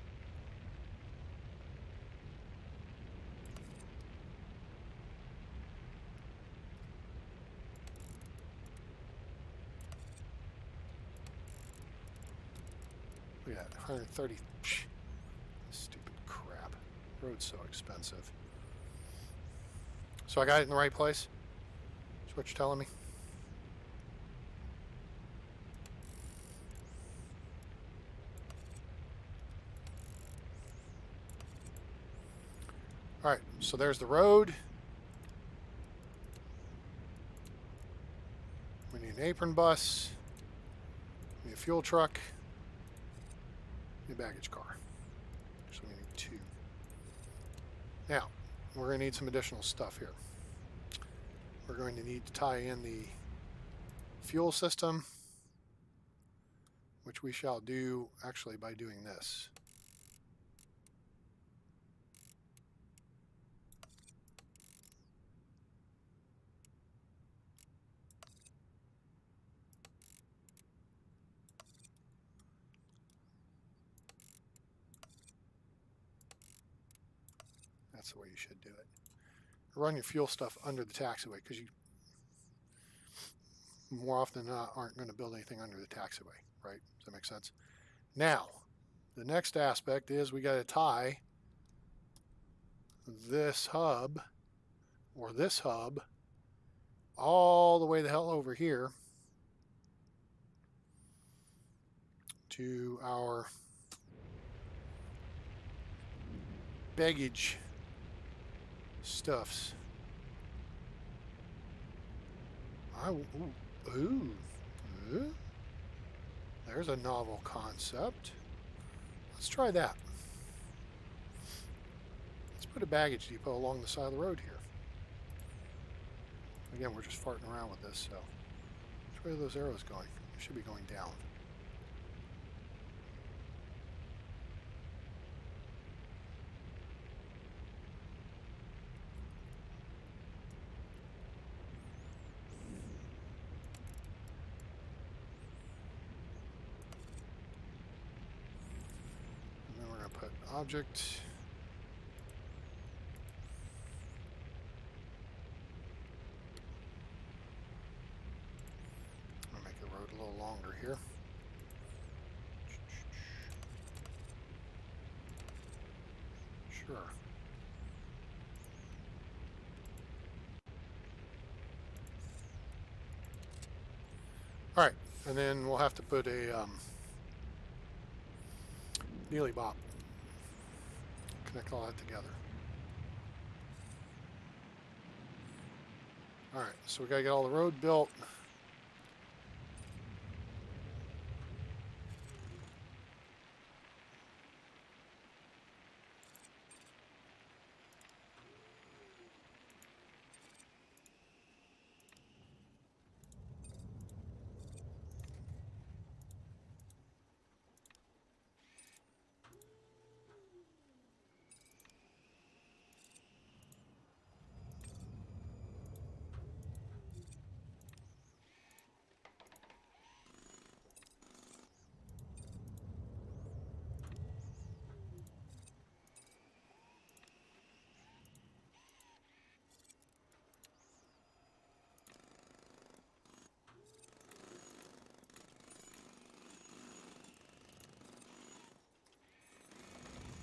Look at that, 130. Stupid crap. Road's so expensive. So I got it in the right place? That's what you're telling me? All right, so there's the road. We need an apron bus. We need a fuel truck. We need a baggage car. So we need 2. Now, we're going to need some additional stuff here. we're going to need to tie in the fuel system, which we shall do actually by doing this. That's the way you should do it. Run your fuel stuff under the taxiway, because you more often than not aren't going to build anything under the taxiway, right? Does that make sense? Now, the next aspect is we got to tie this hub, or this hub, all the way the hell over here to our baggage stuffs. There's a novel concept. Let's try that. Let's put a baggage depot along the side of the road here. Again, we're just farting around with this, so which way are those arrows going? They should be going down. Object. I'll make the road a little longer here. Sure. All right, and then we'll have to put a dealy bop. Connect all that together. All right, so we gotta get all the road built.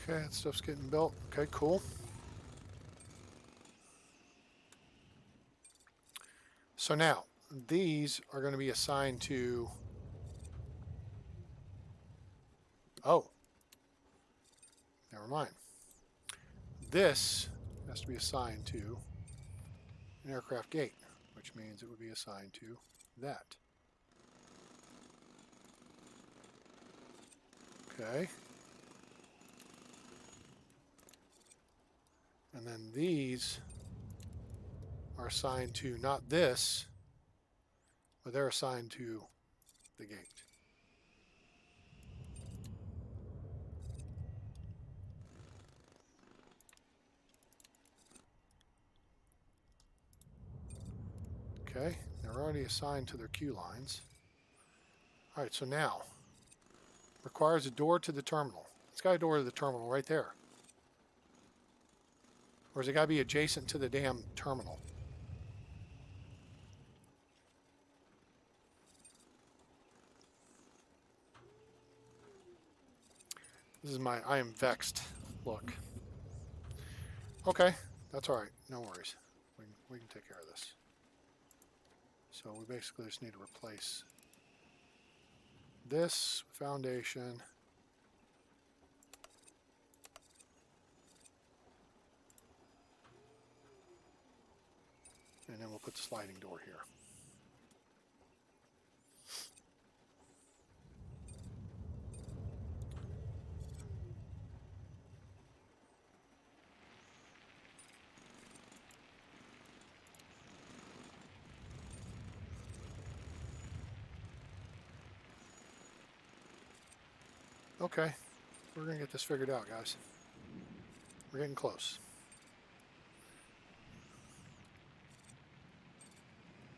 Okay, that stuff's getting built. Okay, cool. So now, these are going to be assigned to... Oh. Never mind. This has to be assigned to an aircraft gate, which means it would be assigned to that. Okay. And then these are assigned to not this, but they're assigned to the gate. Okay, they're already assigned to their queue lines. All right, so now, requires a door to the terminal. It's got a door to the terminal right there. Or has it got to be adjacent to the damn terminal? This is my I am vexed look. Okay, that's all right. No worries. We can take care of this. So we basically just need to replace this foundation. And then we'll put the sliding door here. Okay. We're going to get this figured out, guys. We're getting close.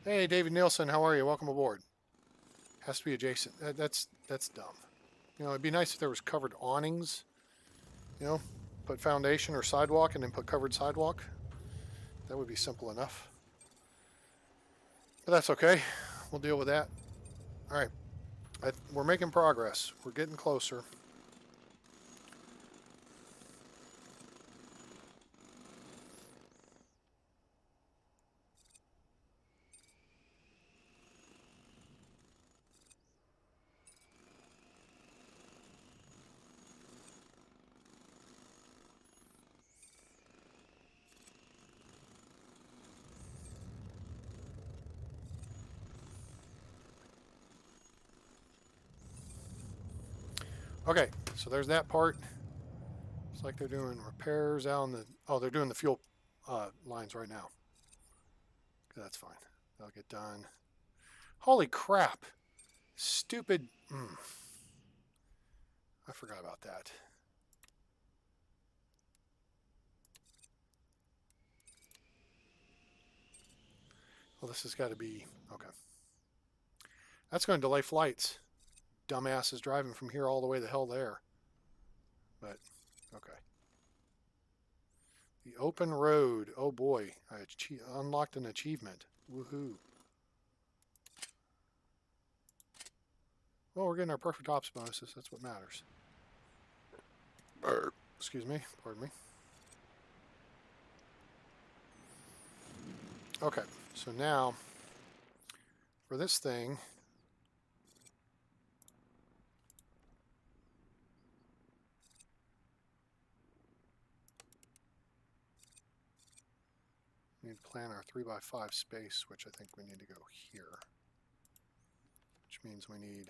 Hey, David Nielsen, how are you? Welcome aboard. Has to be adjacent. That's dumb. You know, it'd be nice if there was covered awnings. You know, put foundation or sidewalk and then put covered sidewalk. That would be simple enough. But that's okay. We'll deal with that. All right. We're making progress. We're getting closer. Okay, so there's that part. It's like they're doing repairs out on the... Oh, they're doing the fuel lines right now. That's fine. That'll get done. Holy crap. Stupid... I forgot about that. Well, this has got to be... Okay. That's going to delay flights. Dumbass is driving from here all the way the hell there. But, okay. The open road. Oh boy. I unlocked an achievement. Woohoo. Well, we're getting our perfect ops bonuses. That's what matters. Excuse me. Pardon me. Okay. So now, for this thing, we need to plan our 3x5 space, which I think we need to go here. Which means we need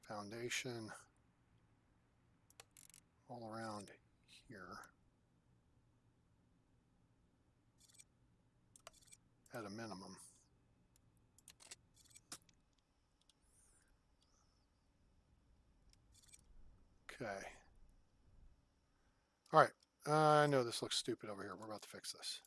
foundation all around here at a minimum. Okay. All right. I know this looks stupid over here. We're about to fix this.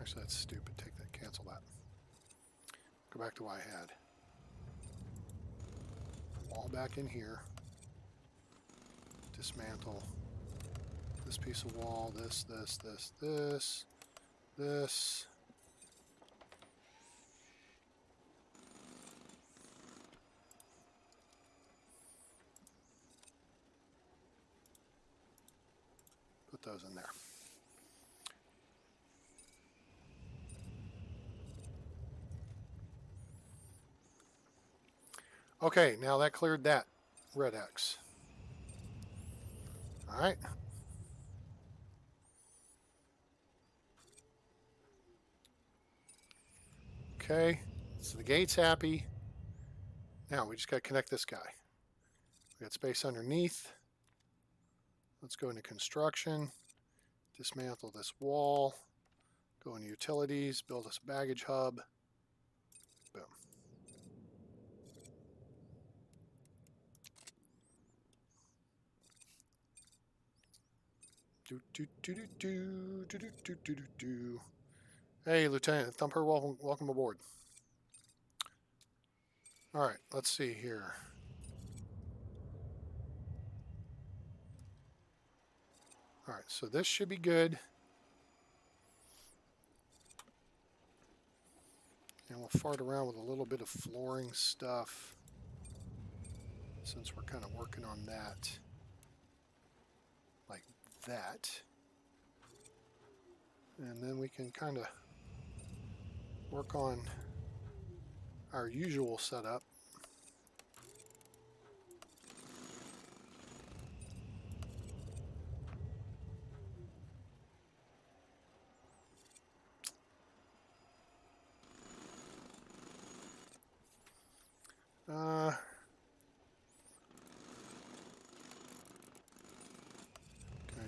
Actually, that's stupid. Take that. Cancel that. Go back to what I had. Wall back in here. Dismantle this piece of wall. This. Put those in there. Okay, now that cleared that red X. All right. Okay, so the gate's happy. Now we just got to connect this guy. We got space underneath. Let's go into construction. Dismantle this wall. Go into utilities. Build us a baggage hub. Boom. Hey, Lieutenant Thumper, welcome aboard. All right, let's see here. All right, so this should be good. And we'll fart around with a little bit of flooring stuff since we're kind of working on that. Like that. And then we can kind of work on our usual setup.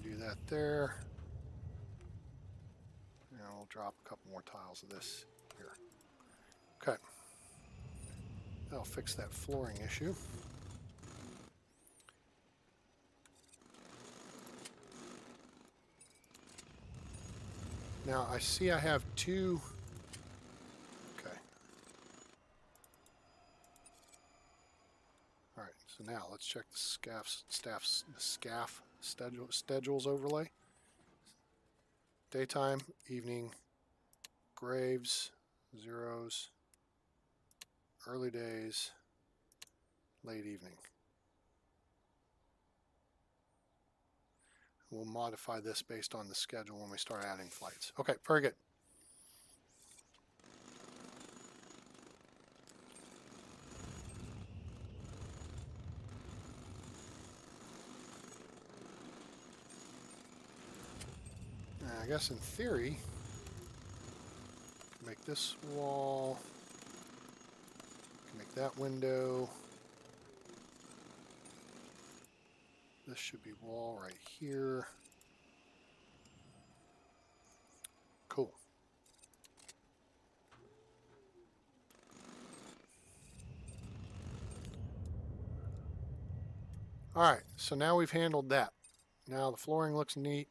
going to do that there. And we'll drop a couple more tiles of this here. Okay. That'll fix that flooring issue. Now I see I have two. Okay. All right. So now let's check the SCAF schedules overlay. Daytime, evening, graves, zeros, early days, late evening. We'll modify this based on the schedule when we start adding flights. Okay, very good. I guess in theory, make this wall, make that window. This should be wall right here. Cool. All right, so now we've handled that. Now the flooring looks neat.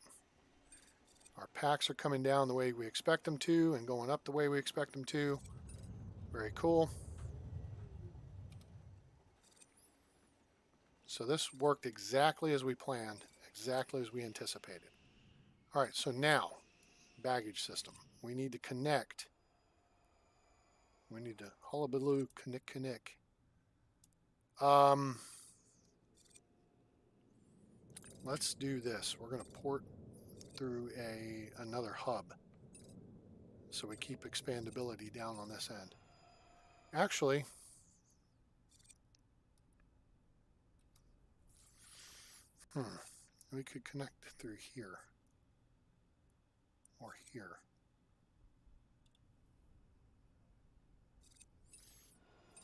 Our packs are coming down the way we expect them to and going up the way we expect them to. Very cool. So this worked exactly as we planned, exactly as we anticipated. All right, so now, baggage system. We need to connect. We need to hullabaloo, connect. Let's do this. We're going to port through another hub so we keep expandability down on this end. Actually, we could connect through here or here.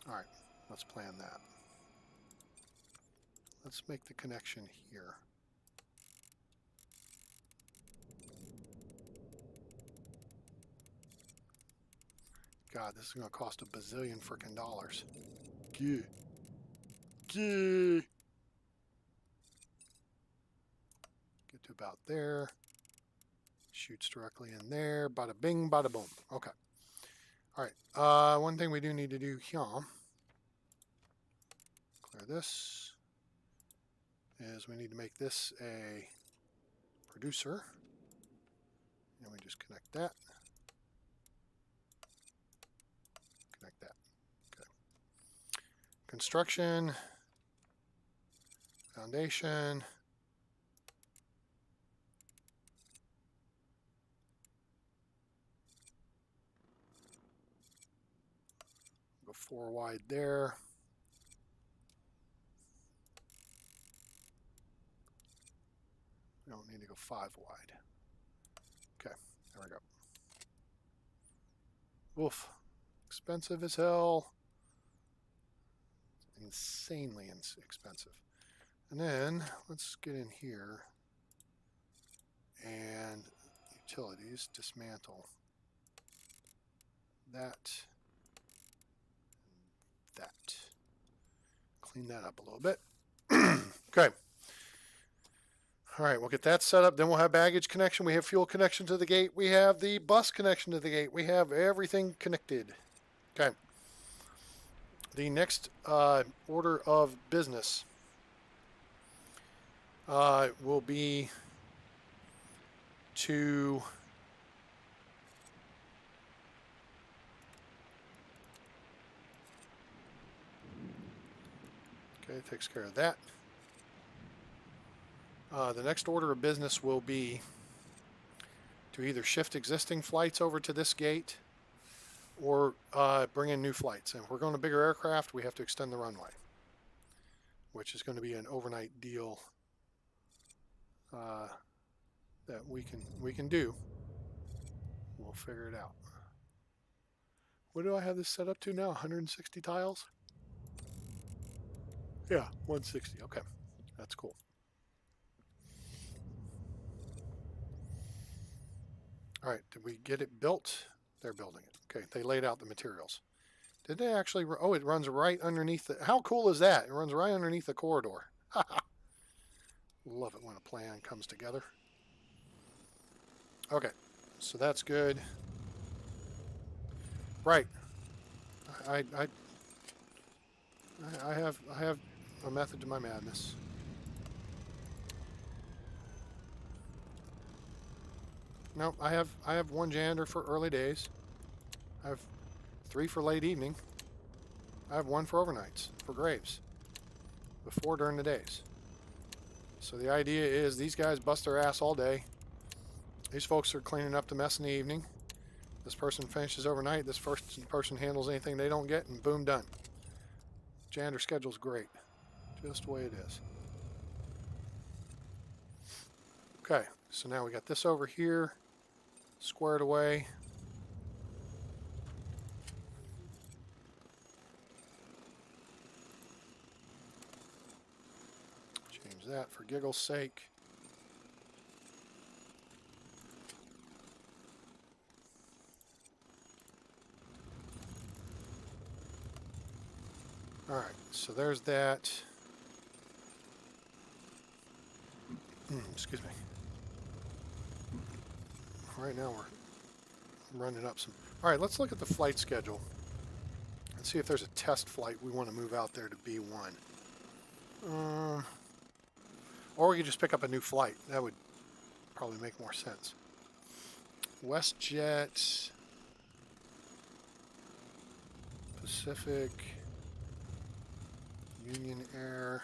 All right, let's plan that. Let's make the connection here. God, this is going to cost $1 bazillion frickin' dollars. Gee. Get to about there. Shoots directly in there. Bada bing, bada boom. Okay. All right. One thing we do need to do here, clear this, is we need to make this a producer. And we just connect that. Connect that. Okay. Construction. Foundation. Go 4 wide there. We don't need to go 5 wide. Okay, there we go. Woof. Expensive as hell. Insanely expensive. And then let's get in here and utilities, dismantle that, that. Clean that up a little bit. Okay. All right, we'll get that set up. Then we'll have baggage connection. We have fuel connection to the gate. We have the bus connection to the gate. We have everything connected. Okay. The next order of business will be to okay, takes care of that. The next order of business will be to either shift existing flights over to this gate or bring in new flights. And if we're going to bigger aircraft, we have to extend the runway, which is going to be an overnight deal that we can do. We'll figure it out. What do I have this set up to now? 160 tiles? Yeah, 160. Okay, that's cool. All right, did we get it built? They're building it. Okay, they laid out the materials. Did they actually? Oh, it runs right underneath the. How cool is that? It runs right underneath the corridor. Love it when a plan comes together. Okay, so that's good. Right. I I I have a method to my madness. No, I have one janitor for early days. I have 3 for late evening. I have 1 for overnights for graves. With 4 during the days. So the idea is these guys bust their ass all day. These folks are cleaning up the mess in the evening. This person finishes overnight. This first person handles anything they don't get, and boom, done. Janitor schedule's great. Just the way it is. Okay, so now we got this over here squared away. Change that for giggle's sake. All right, so there's that. Excuse me. Right now we're running up some. All right, let's look at the flight schedule and see if there's a test flight we want to move out there to B1. Or we could just pick up a new flight. That would probably make more sense. WestJet, Pacific, Union Air.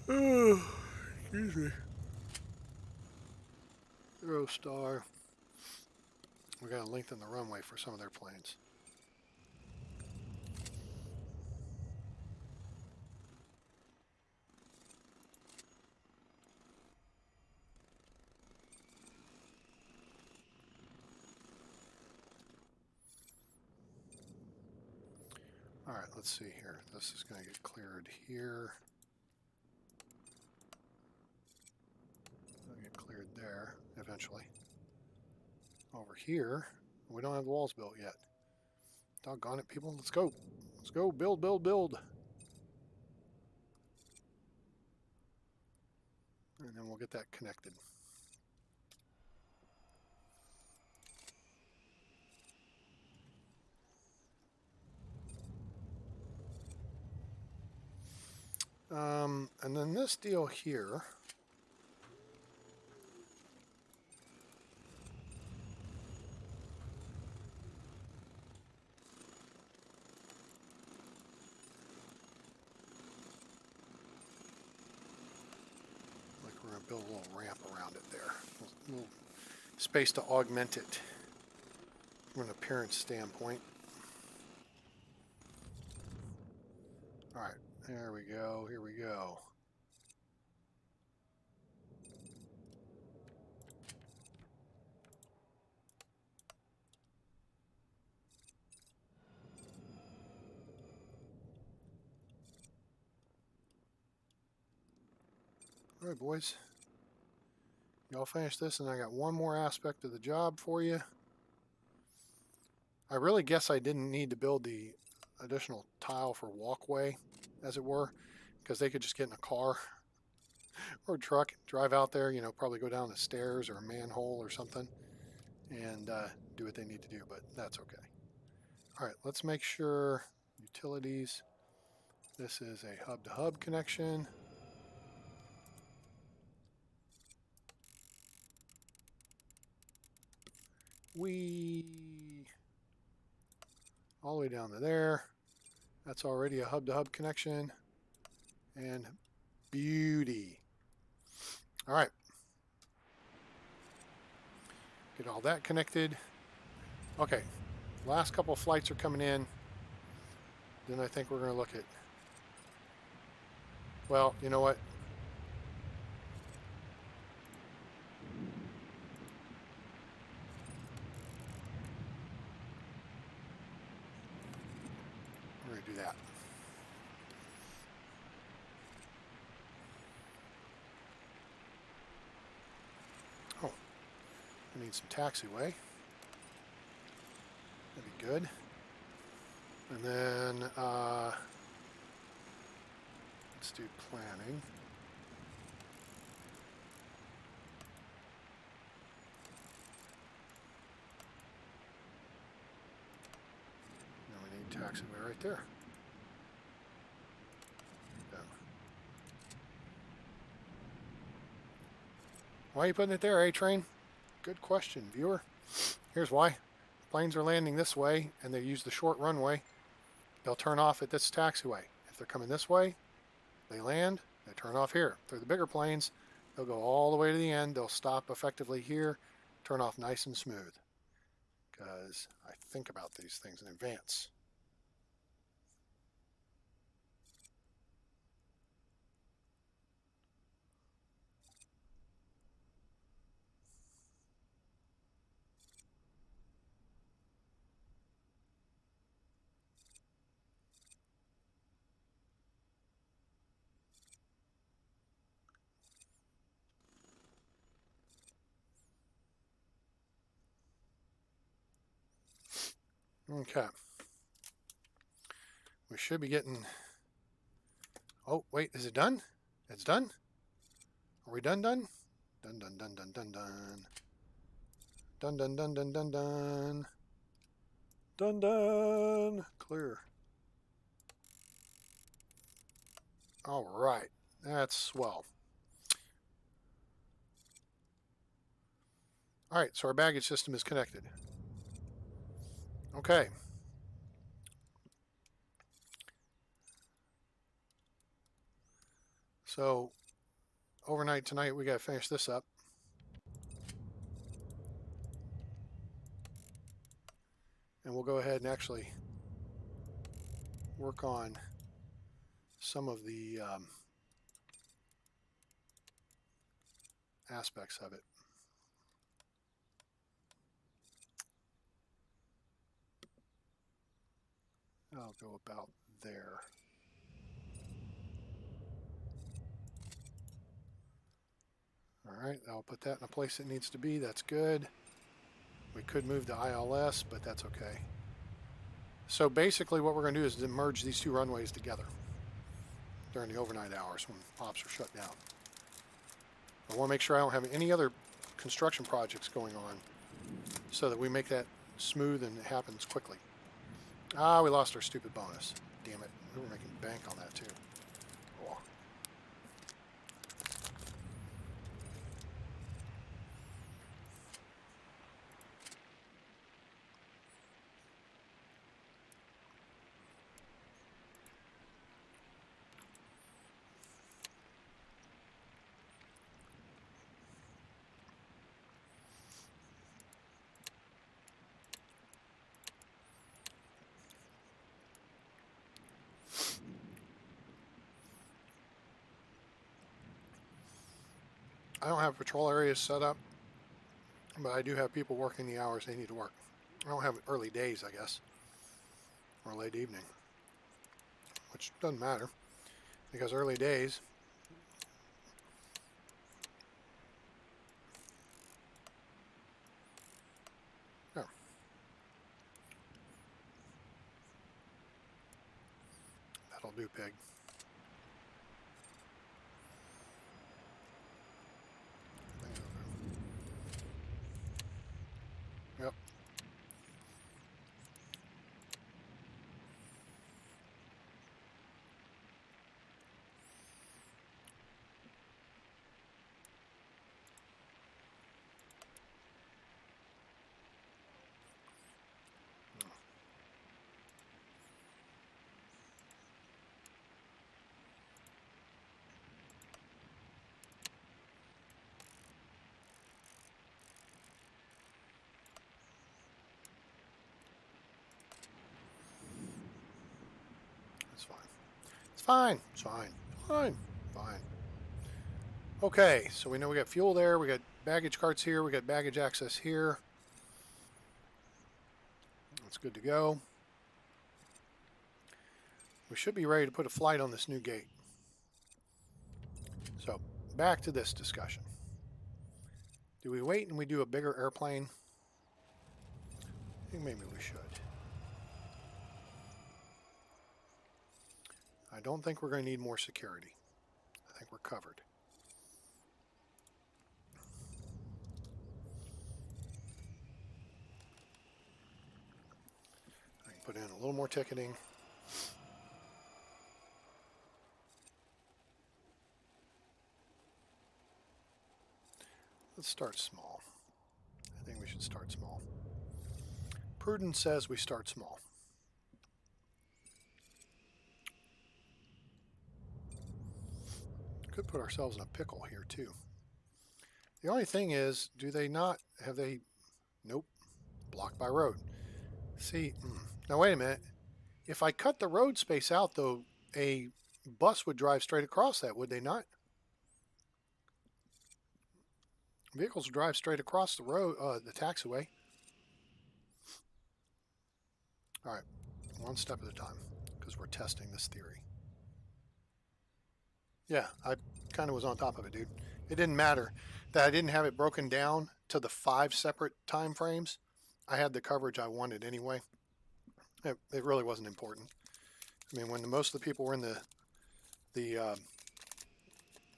Oh, excuse me. Eurostar. We gotta lengthen the runway for some of their planes. All right, let's see here. This is going to get cleared here. It'll get cleared there eventually. Over here, we don't have the walls built yet. Doggone it, people. Let's go. Let's go. Build, build, build. And then we'll get that connected. And then this deal here. Like we're going to build a little ramp around it there. A little space to augment it from an appearance standpoint. All right, there we go. Here we go. All right, boys. Y'all finish this, and I got one more aspect of the job for you. I really guess I didn't need to build the additional tile for walkway, as it were, because they could just get in a car or a truck, drive out there, you know, probably go down the stairs or a manhole or something and do what they need to do, but that's okay. All right, let's make sure utilities. This is a hub-to-hub connection. All the way down to there. That's already a hub-to-hub connection. And beauty. All right. Get all that connected. Okay. Last couple of flights are coming in. Then I think we're going to look at... Well, you know what? We're going to do that. need some taxiway. That'd be good. And then let's do planning. Now we need taxiway right there. Yeah. Why are you putting it there, A-Train? Good question, viewer. Here's why. Planes are landing this way and they use the short runway. They'll turn off at this taxiway. If they're coming this way, they land, they turn off here. If they're the bigger planes, they'll go all the way to the end. They'll stop effectively here, turn off nice and smooth. Because I think about these things in advance. Okay. We should be getting... Oh, wait, is it done? It's done? Are we done? Done, done, done, done, done, done. Done, done, done, done, done, done. Done, done. Clear. All right. That's swell. All right, so our baggage system is connected. Okay. So overnight tonight, we got to finish this up. And we'll go ahead and actually work on some of the aspects of it. I'll go about there. All right, I'll put that in a place it needs to be. That's good. We could move to ILS, but that's okay. So basically what we're going to do is to merge these two runways together during the overnight hours when ops are shut down. I want to make sure I don't have any other construction projects going on so that we make that smooth and it happens quickly. Ah, we lost our stupid bonus. Damn it. We were making bank on that too. Oh. I don't have patrol areas set up, but I do have people working the hours they need to work. I don't have early days, I guess, or late evening, which doesn't matter because early days, there. That'll do, pig. Yep. It's fine. It's fine. It's fine. Fine. Fine. Okay, so we know we got fuel there. We got baggage carts here. We got baggage access here. That's good to go. We should be ready to put a flight on this new gate. So back to this discussion. Do we wait and we do a bigger airplane? I think maybe we should. I don't think we're going to need more security. I think we're covered. I can put in a little more ticketing. Let's start small. I think we should start small. Prudence says we start small. Could put ourselves in a pickle here too. The only thing is, do they not, have they, nope, blocked by road. See, now wait a minute. If I cut the road space out though, a bus would drive straight across that, would they not? Vehicles drive straight across the road, the taxiway. All right, one step at a time, because we're testing this theory. Yeah, I kind of was on top of it, dude. It didn't matter that I didn't have it broken down to the 5 separate time frames. I had the coverage I wanted anyway. It really wasn't important. I mean, when most of the people were in the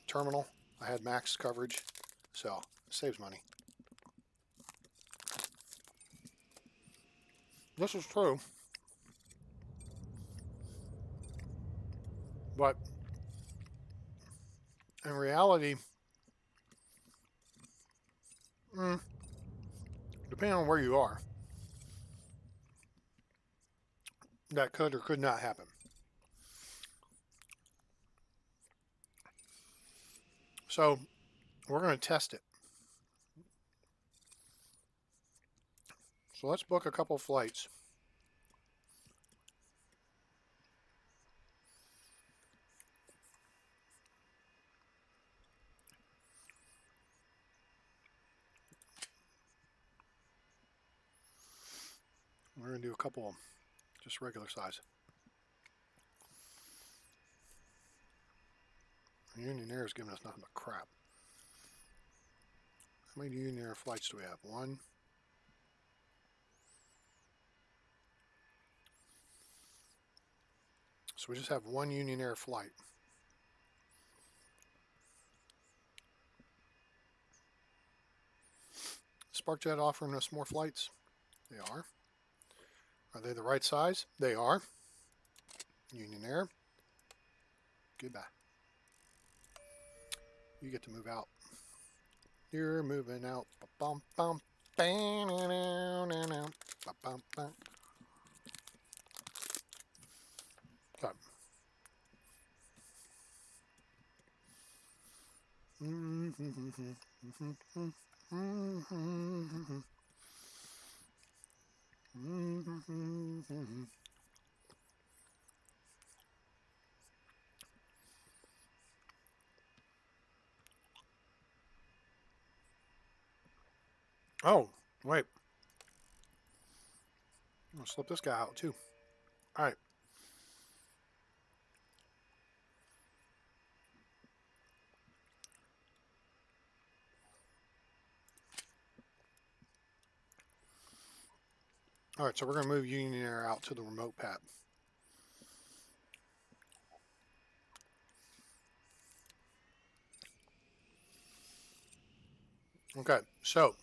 terminal, I had max coverage, so it saves money. This is true, but in reality, depending on where you are, that could or could not happen. So we're going to test it. So let's book a couple flights. We're going to do a couple just regular size. Union Air is giving us nothing but crap. How many Union Air flights do we have? 1. So we just have 1 Union Air flight. SparkJet offering us more flights? They are. Are they the right size? They are. Union Air. Goodbye. You get to move out. You're moving out. Ba-bum, bum, bam, ba-bum, bum. Okay. Oh, wait. I'm gonna slip this guy out too. All right. All right, so we're gonna move Union Air out to the remote pad. Okay, so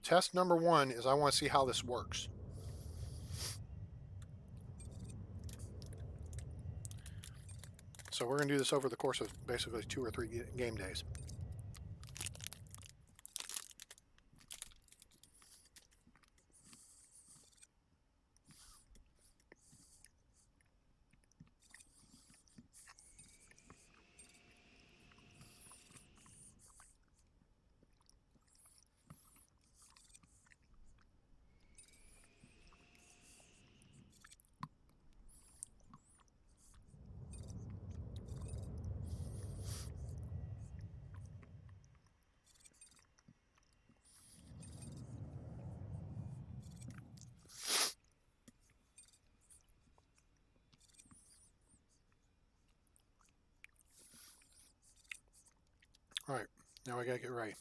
test number 1 is I want to see how this works. So we're going to do this over the course of basically 2 or 3 game days. All right, now I got to get ready.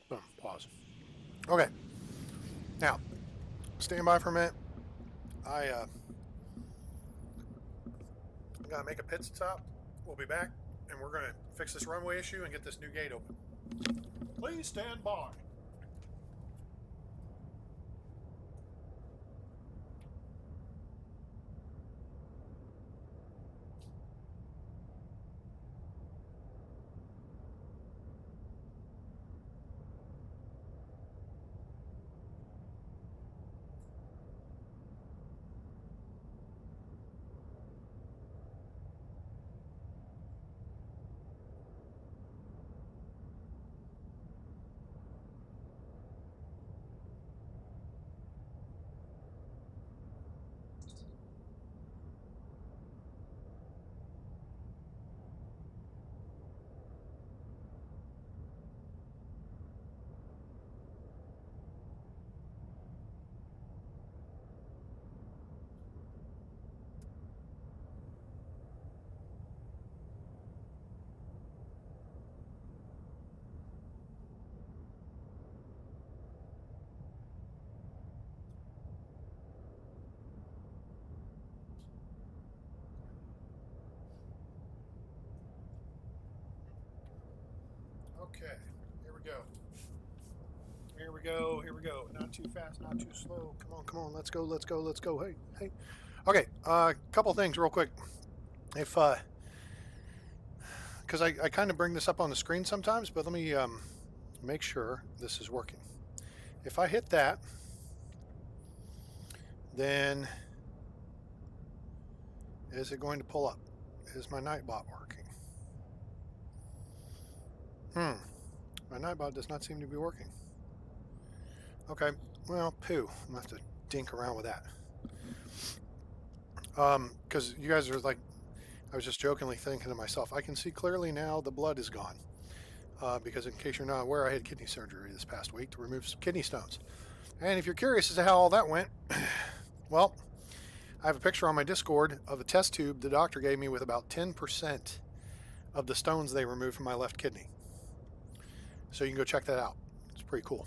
Boom. Pause. Okay. Now, stand by for a minute. I gotta make a pit stop. We'll be back, and we're gonna fix this runway issue and get this new gate open. Please stand by. Okay, here we go. Here we go. Here we go. Not too fast, not too slow. Come on, come on. Let's go. Let's go. Let's go. Hey, hey. Okay. Couple things real quick. If because I kind of bring this up on the screen sometimes, but let me make sure this is working. If I hit that, then is it going to pull up? Is my Nightbot working? My Nightbot does not seem to be working. Okay, well, poo. I'm gonna have to dink around with that. Because you guys are like, I was just jokingly thinking to myself, I can see clearly now the blood is gone. Because in case you're not aware, I had kidney surgery this past week to remove some kidney stones. And if you're curious as to how all that went, well, I have a picture on my Discord of a test tube the doctor gave me with about 10% of the stones they removed from my left kidney. So you can go check that out. It's pretty cool.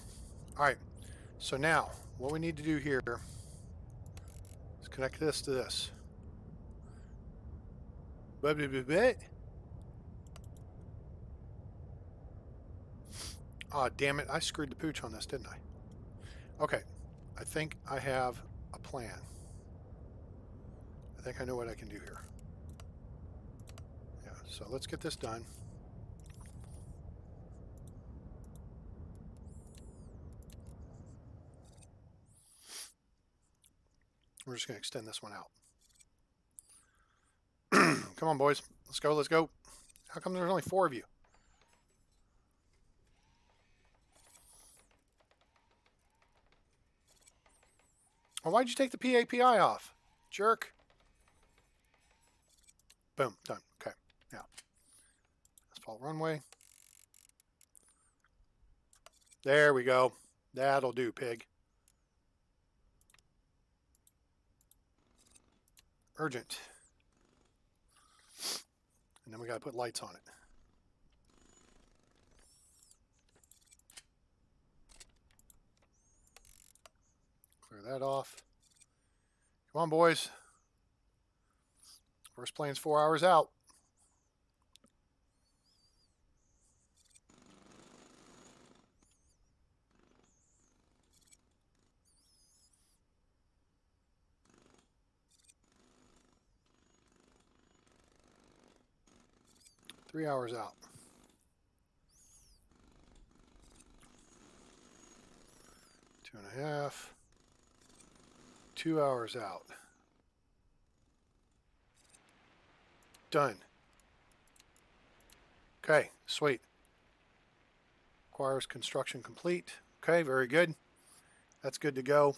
All right. So now, what we need to do here is connect this to this. Ah, damn it. I screwed the pooch on this, didn't I? Okay. I think I have a plan. I think I know what I can do here. Yeah, so let's get this done. We're just going to extend this one out. Come on, boys. Let's go, let's go. How come there's only 4 of you? Well, why'd you take the PAPI off? Jerk. Boom, done. Okay, now. Asphalt runway. There we go. That'll do, pig. Urgent. And then we got to put lights on it. Clear that off. Come on, boys. First plane's 4 hours out. Three hours out. 2.5. 2 hours out. Done. Okay, sweet. Requires construction complete. Okay, very good. That's good to go.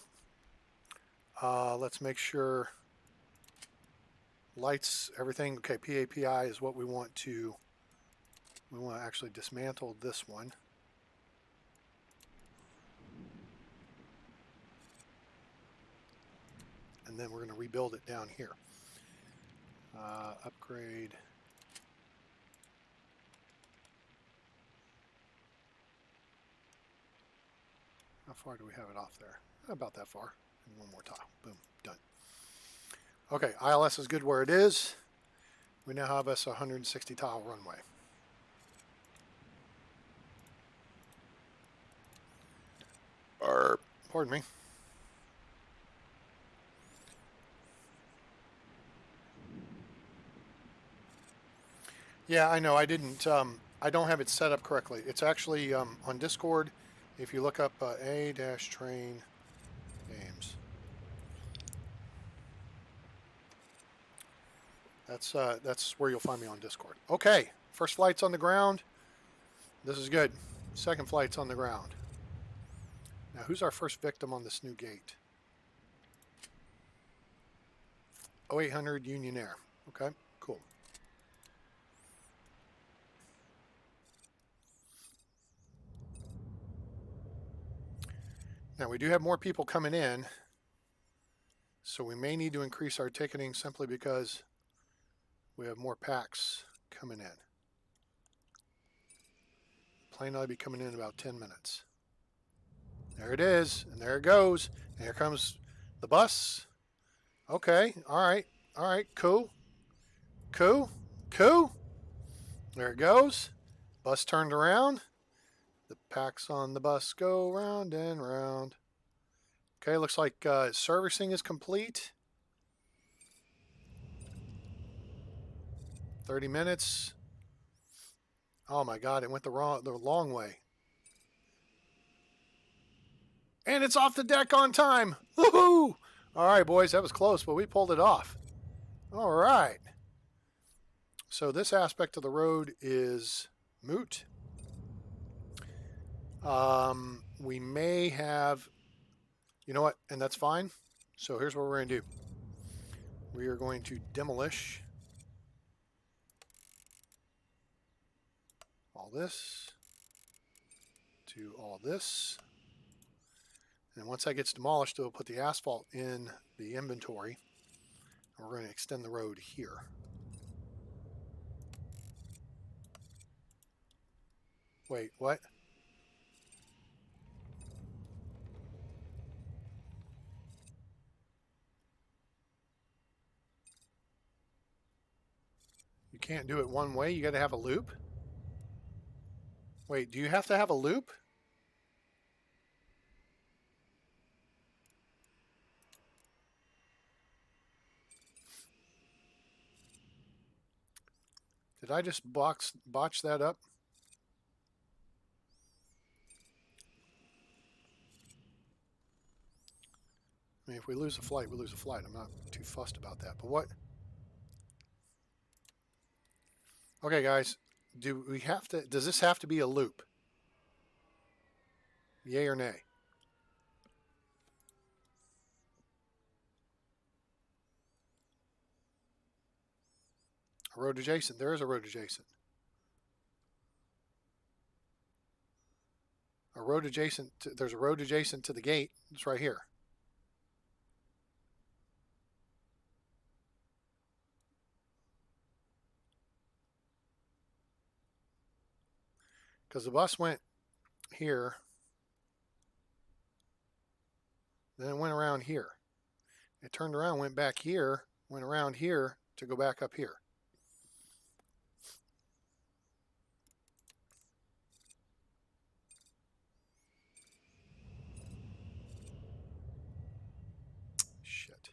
Let's make sure lights, everything. Okay, PAPI is what we want to actually dismantle this one. And then we're going to rebuild it down here. Upgrade. How far do we have it off there? About that far. And one more tile. Boom. Done. Okay, ILS is good where it is. We now have us a 160 tile runway. Pardon me. Yeah, I know. I didn't. I don't have it set up correctly. It's actually on Discord. If you look up A-Train Games, that's where you'll find me on Discord. Okay, first flight's on the ground. This is good. Second flight's on the ground. Now, who's our first victim on this new gate? 0800 Union Air. Okay, cool. Now, we do have more people coming in, so we may need to increase our ticketing simply because we have more packs coming in. Plane ought to be coming in about 10 minutes. There it is, and there it goes. And here comes the bus. Okay, all right, cool. There it goes. Bus turned around. The packs on the bus go round and round. Okay, looks like servicing is complete. 30 minutes. Oh my God, it went the long way. And it's off the deck on time. Woohoo! All right, boys, that was close, but we pulled it off. All right. So this aspect of the road is moot. We may have, you know what, and that's fine. So here's what we're going to do. We are going to demolish all this to all this. And once that gets demolished, we'll put the asphalt in the inventory. And we're going to extend the road here. Wait, what? You can't do it one way. You got to have a loop? Wait, do you have to have a loop? Did I just botch that up? I mean, if we lose a flight, we lose a flight. I'm not too fussed about that. But what? Okay, guys. Do we have to? Does this have to be a loop? Yay or nay? A road adjacent. There is a road adjacent. A road adjacent. There's a road adjacent to the gate. It's right here. Because the bus went here. Then it went around here. It turned around, went back here, went around here to go back up here. Shit.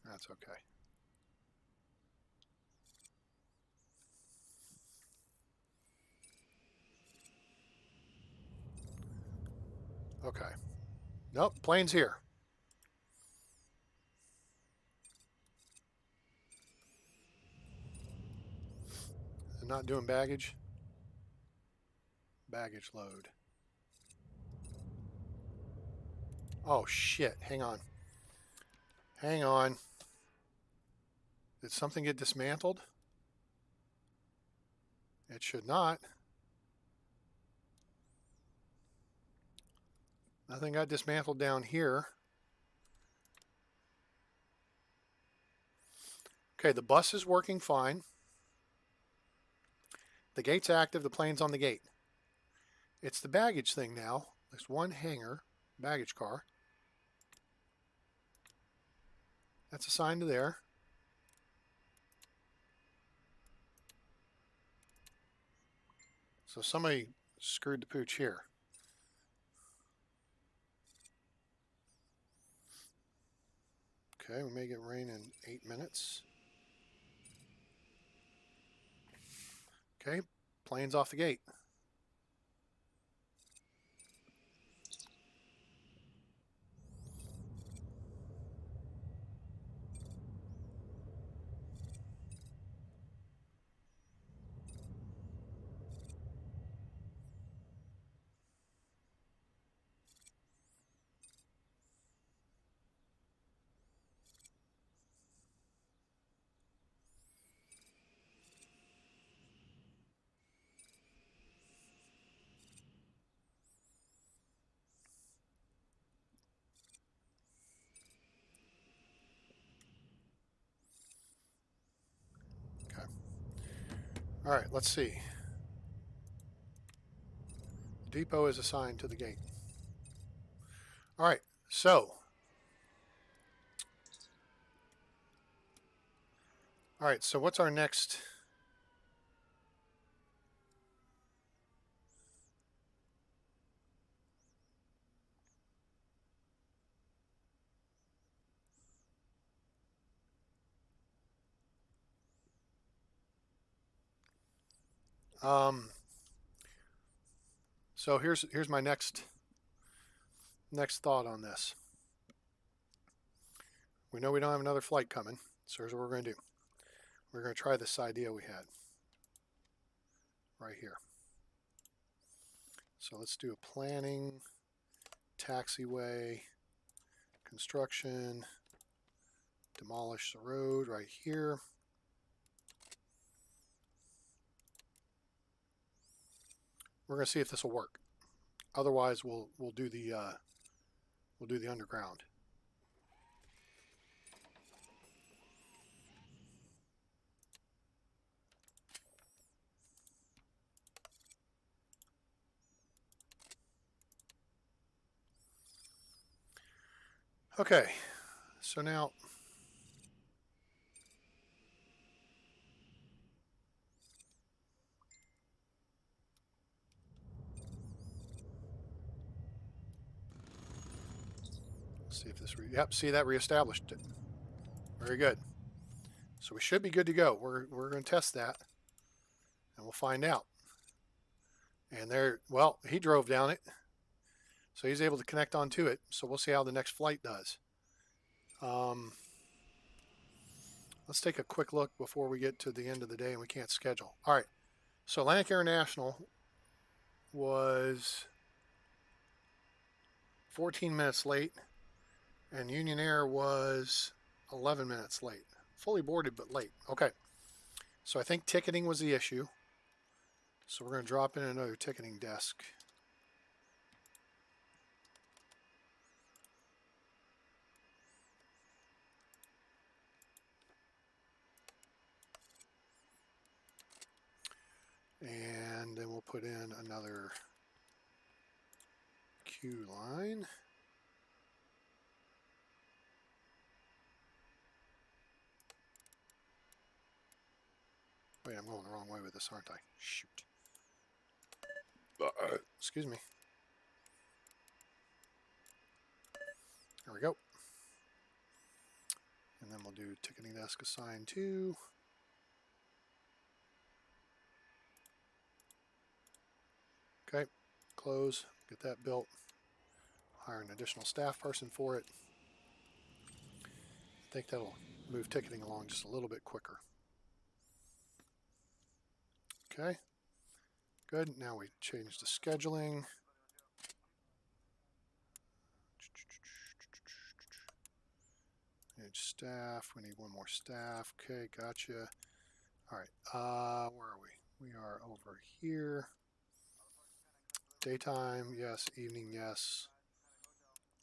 That's okay. Okay. Nope, plane's here. I'm not doing baggage. Baggage load. Oh shit, hang on. Hang on. Did something get dismantled? It should not. Nothing got dismantled down here. Okay, the bus is working fine. The gate's active, the plane's on the gate. It's the baggage thing now. There's one hangar, baggage car. That's assigned to there. So somebody screwed the pooch here. Okay, we may get rain in 8 minutes. Okay, plane's off the gate. Okay. All right, let's see. The depot is assigned to the gate. All right, so. All right, so what's our next? So here's my next thought on this. We know we don't have another flight coming, so here's what we're going to do. We're going to try this idea we had right here. So let's do a planning, taxiway, construction, demolish the road right here. We're going to see if this will work. Otherwise, we'll do the underground. Okay, so now let's see if this yep, see that reestablished it. Very good. So we should be good to go. We're going to test that, and we'll find out. And there, well, he drove down it, so he's able to connect onto it. So we'll see how the next flight does. Let's take a quick look before we get to the end of the day and we can't schedule. All right, so Atlantic International was 14 minutes late, and Union Air was 11 minutes late. Fully boarded, but late. Okay, so I think ticketing was the issue. So we're going to drop in another ticketing desk. And then we'll put in another queue line. Wait, I'm going the wrong way with this, aren't I? Shoot. Excuse me. There we go. And then we'll do ticketing desk assigned to. Okay, close, get that built. Hire an additional staff person for it. I think that'll move ticketing along just a little bit quicker. Okay, good. Now we change the scheduling. Manage staff. We need one more staff. Okay, gotcha. All right, where are we? We are over here. Daytime, yes. Evening, yes.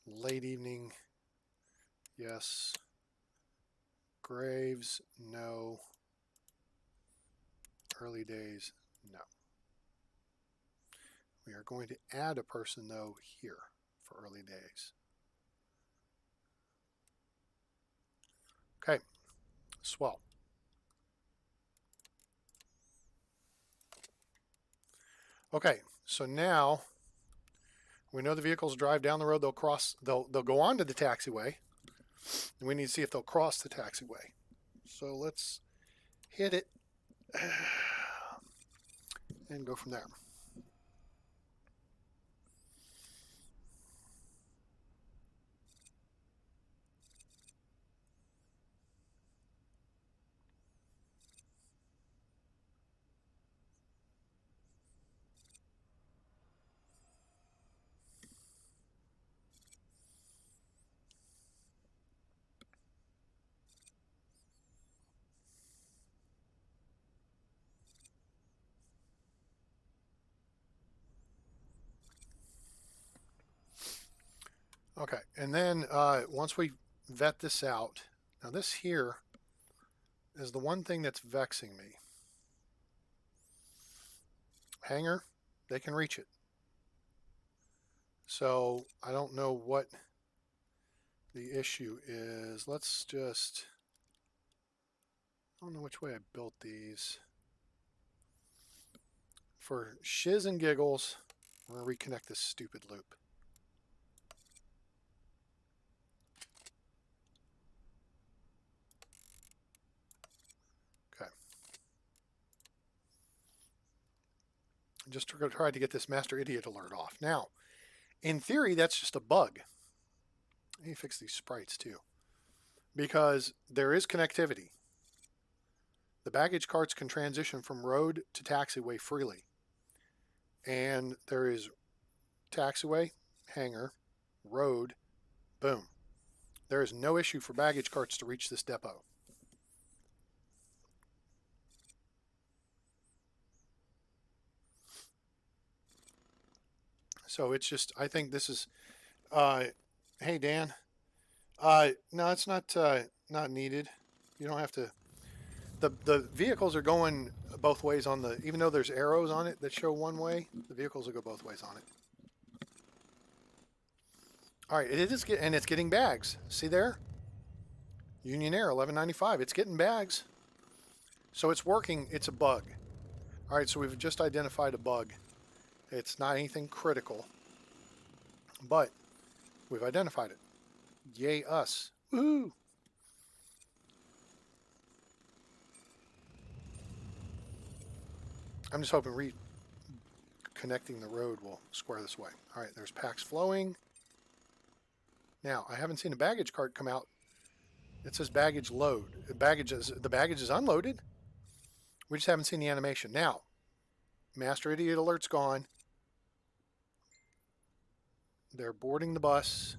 Late evening, yes. Graves, no. Early days, no. We are going to add a person, though, here for early days. Okay, swell. Okay, so now we know the vehicles drive down the road. They'll cross. They'll go onto the taxiway, and we need to see if they'll cross the taxiway. So let's hit it and go from there. Okay, and then once we vet this out, now this here is the one thing that's vexing me. Hangar, they can reach it. So I don't know what the issue is. Let's just, I don't know which way I built these. For shiz and giggles, we're going to reconnect this stupid loop. Okay. Just to try to get this master idiot alert off. Now, in theory, that's just a bug. I need to fix these sprites too, because there is connectivity. The baggage carts can transition from road to taxiway freely. And there is taxiway, hangar, road, boom. There is no issue for baggage carts to reach this depot. So it's just, I think this is, hey Dan, no, it's not needed. You don't have to. The vehicles are going both ways on the, even though there's arrows on it that show one way, the vehicles will go both ways on it. All right, it is, and it's getting bags. See there? Union Air, 1195. It's getting bags. So it's working. It's a bug. All right, so we've just identified a bug. It's not anything critical, but we've identified it. Yay us. Woohoo! I'm just hoping reconnecting the road will square this way. All right, there's packs flowing. Now, I haven't seen a baggage cart come out. It says baggage load. The baggage is unloaded. We just haven't seen the animation. Now, master idiot alert's gone. They're boarding the bus.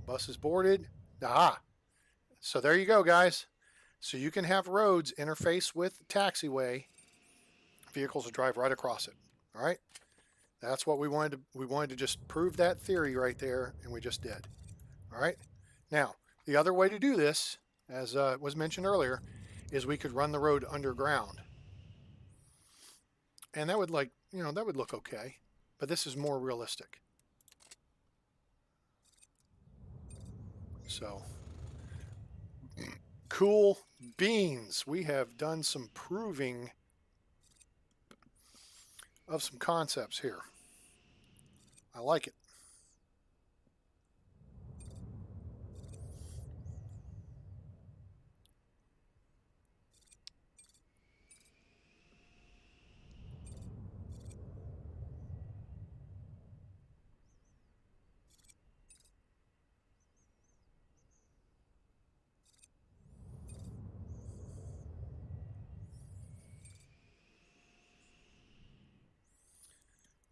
Bus is boarded. Ah, so there you go, guys. So you can have roads interface with taxiway. Vehicles will drive right across it. All right. That's what we wanted to. We wanted to just prove that theory right there, and we just did. All right. Now, the other way to do this, as was mentioned earlier, is we could run the road underground, and that would that would look okay, but this is more realistic. So, cool beans. We have done some proving of some concepts here. I like it.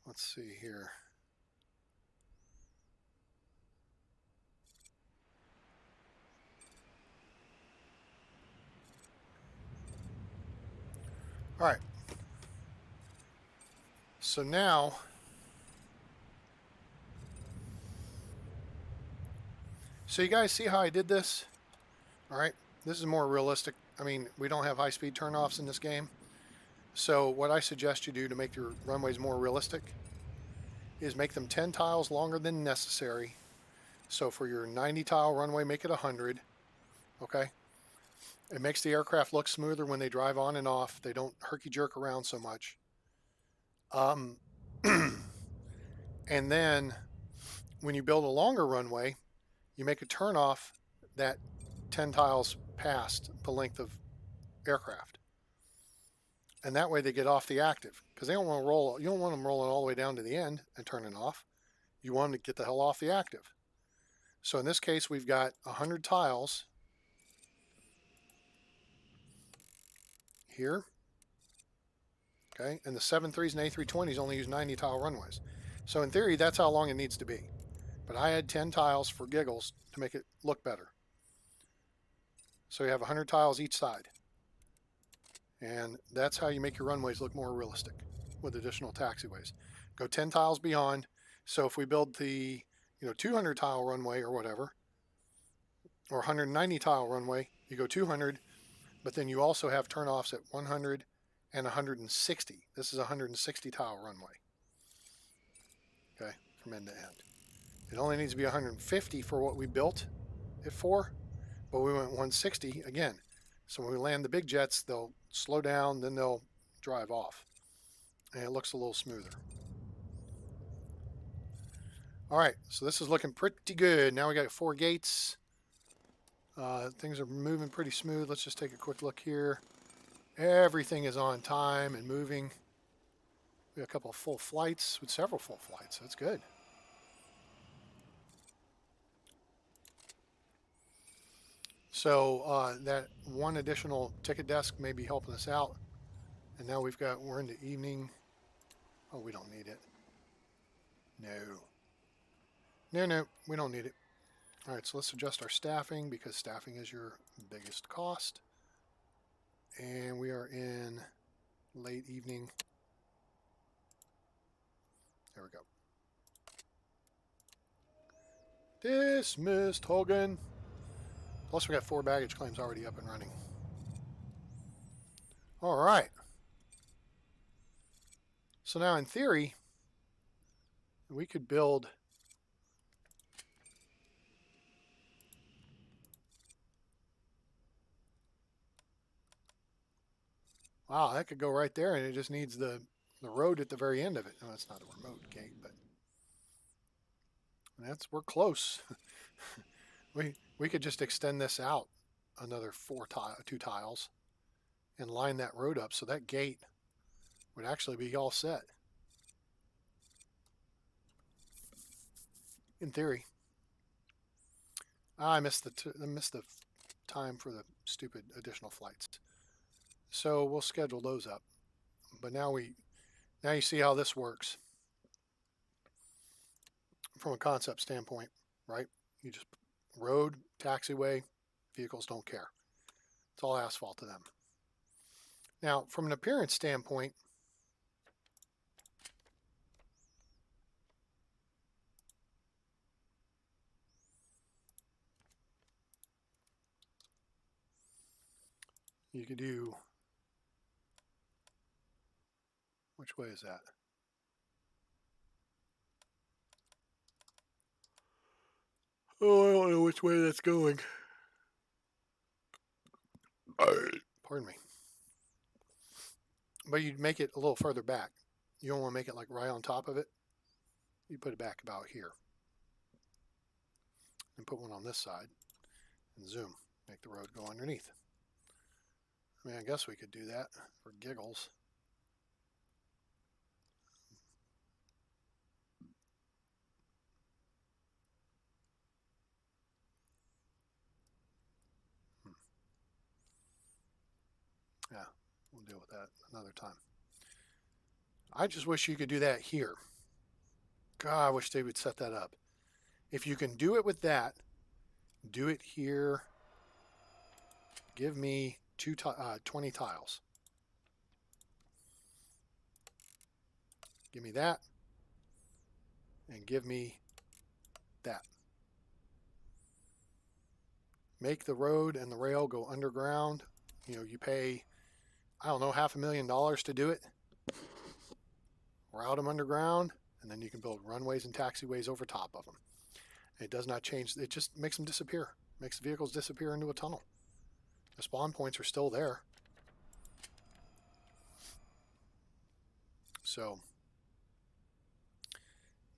Let's see here. All right. So now, so you guys see how I did this? All right. This is more realistic. I mean, we don't have high-speed turnoffs in this game. So what I suggest you do to make your runways more realistic is make them 10 tiles longer than necessary. So for your 90 tile runway, make it 100. Okay. It makes the aircraft look smoother when they drive on and off. They don't herky jerk around so much. And then when you build a longer runway, you make a turnoff that 10 tiles past the length of aircraft. And that way they get off the active because they don't want to roll. You don't want them rolling all the way down to the end and turning off. You want them to get the hell off the active. So in this case, we've got 100 tiles here. Okay, and the 7.3s and A320s only use 90 tile runways. So in theory, that's how long it needs to be. But I had 10 tiles for giggles to make it look better. So you have 100 tiles each side. And that's how you make your runways look more realistic with additional taxiways. Go 10 tiles beyond. So if we build the 200 tile runway or whatever, or 190 tile runway, you go 200, but then you also have turnoffs at 100 and 160. This is a 160 tile runway. Okay, from end to end. It only needs to be 150 for what we built it for, but we went 160 again. So when we land the big jets, they'll slow down, then they'll drive off. And it looks a little smoother. All right, so this is looking pretty good. Now we got 4 gates. Things are moving pretty smooth. Let's just take a quick look here. Everything is on time and moving. We got a couple of full flights with several full flights. That's good. So that one additional ticket desk may be helping us out. And now we're into evening. Oh, we don't need it. No, we don't need it. All right, so let's adjust our staffing because staffing is your biggest cost. And we are in late evening. There we go. Dismissed, Hogan. Plus we got 4 baggage claims already up and running. All right. So now in theory, we could build wow, that could go right there and it just needs the road at the very end of it. No, that's not a remote gate, but we're close. we could just extend this out another 2 tiles and line that road up so that gate would actually be all set. In theory. I missed the time for the stupid additional flights. So we'll schedule those up. But now you see how this works from a concept standpoint, right? You just road, taxiway, vehicles don't care. It's all asphalt to them. Now, from an appearance standpoint, you could do, which way is that? Oh, I don't know which way that's going. Pardon me. But you'd make it a little further back. You don't want to make it like right on top of it. You put it back about here. And put one on this side. And zoom. Make the road go underneath. I mean, I guess we could do that for giggles. Yeah, we'll deal with that another time. I just wish you could do that here. God, I wish they would set that up. If you can do it with that, do it here. Give me 20 tiles. Give me that. And give me that. Make the road and the rail go underground. You pay I don't know, $500,000 to do it. Route them underground, and then you can build runways and taxiways over top of them. It does not change. It just makes them disappear. Makes the vehicles disappear into a tunnel. The spawn points are still there. So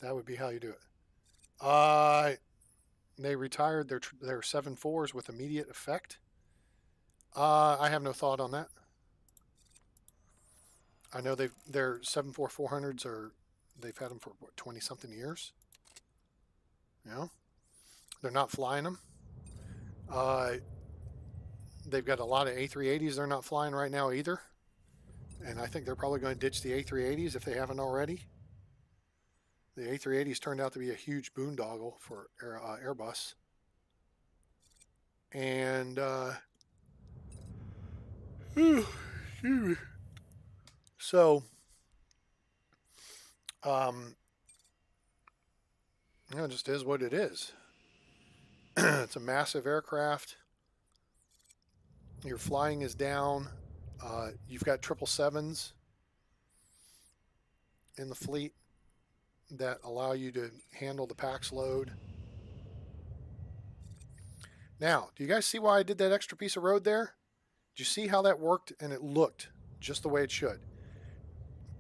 that would be how you do it. They retired their 7.4s with immediate effect. I have no thought on that. I know their 7.4 400s they've had them for what, 20 something years. You know, they're not flying them. They've got a lot of A380s they're not flying right now either. And I think they're probably going to ditch the A380s if they haven't already. The A380s turned out to be a huge boondoggle for Airbus. And so, it just is what it is. It's a massive aircraft. Your flying is down. You've got 777s in the fleet that allow you to handle the PAX load. Now, do you guys see why I did that extra piece of road there? Did you see how that worked? And it looked just the way it should.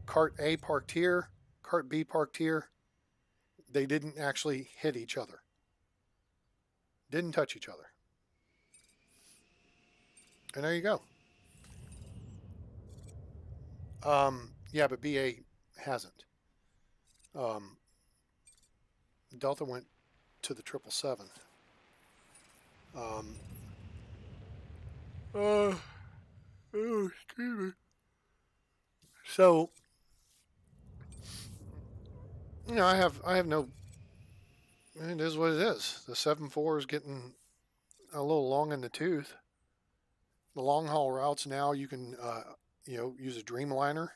Cart A parked here, Cart B parked here. They didn't actually hit each other. Didn't touch each other. And there you go. Yeah, but BA hasn't. Delta went to the 777. Excuse me. So, you know, I have no. It is what it is. The 7.4 is getting a little long in the tooth. The long haul routes now you can use a Dreamliner.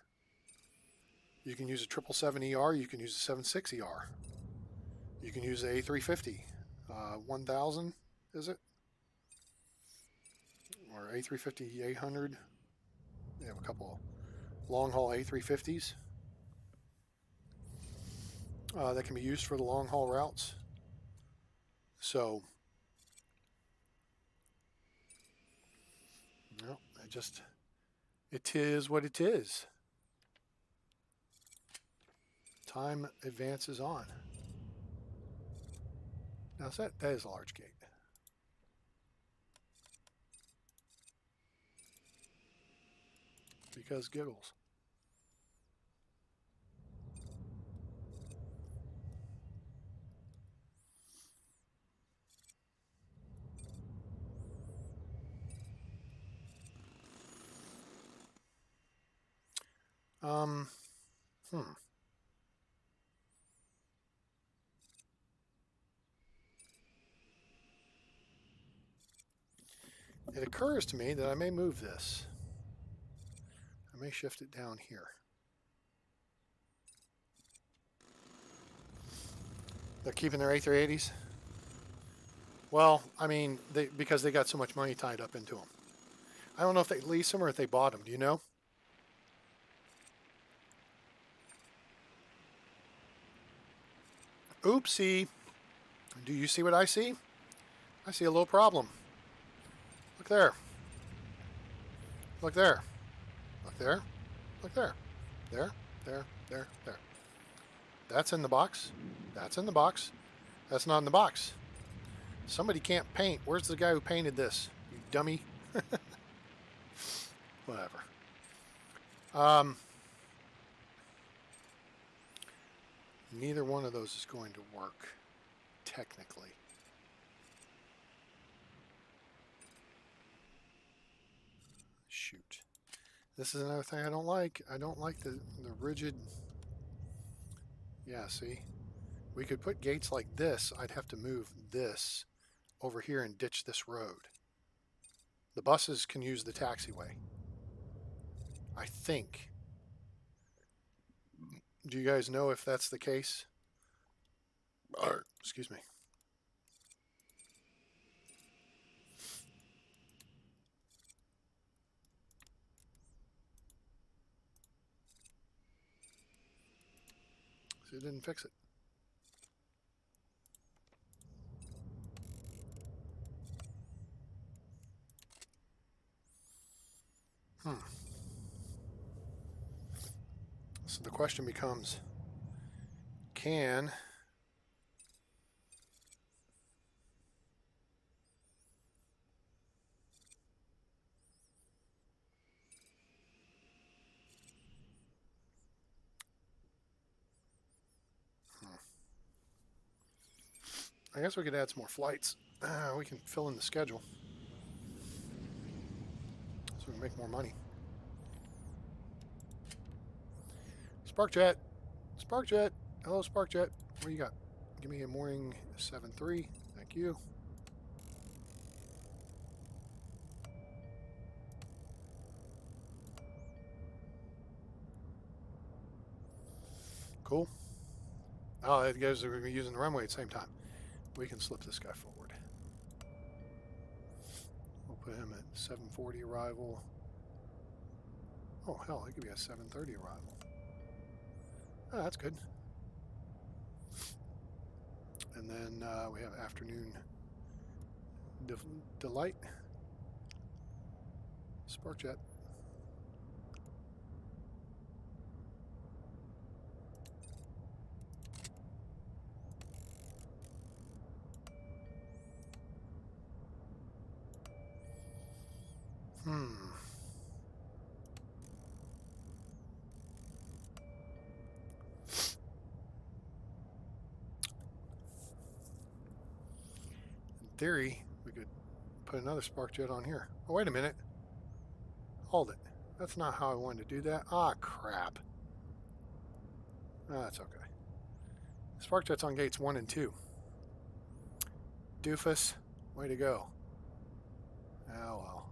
You can use a 777ER. You can use a 76ER. You can use a A350, 1000, is it? Or A350 800. We have a couple long haul A350s that can be used for the long haul routes. So, no, it is what it is. Time advances on. Now that is a large gate. Because giggles. It occurs to me that I may move this. I may shift it down here. They're keeping their A380s? Well, I mean, because they got so much money tied up into them. I don't know if they lease them or if they bought them. Do you know? Oopsie. Do you see what I see? I see a little problem. Look there. Look there. Look there. Look there. There. There. That's in the box. That's in the box. That's not in the box. Somebody can't paint. Where's the guy who painted this? You dummy. Whatever. Neither one of those is going to work, technically. Shoot. This is another thing I don't like. I don't like the rigid... Yeah, see? We could put gates like this. I'd have to move this over here and ditch this road. The buses can use the taxiway. I think. Do you guys know if that's the case? Excuse me. it didn't fix it. So the question becomes, can I guess we could add some more flights. We can fill in the schedule so we can make more money. Sparkjet. Sparkjet. Hello, Sparkjet. What do you got? Give me a morning 7-3. Thank you. Cool. Oh, it goes, we're going to be using the runway at the same time. We can slip this guy forward. We'll put him at 7:40 arrival. Oh, hell, it could be a 7:30 arrival. Oh, that's good. And then we have afternoon delight. Sparkjet. In theory, we could put another Sparkjet on here. Oh, wait a minute. Hold it. That's not how I wanted to do that. Ah, crap. That's okay. Sparkjet's on gates 1 and 2. Doofus, way to go. Oh, well.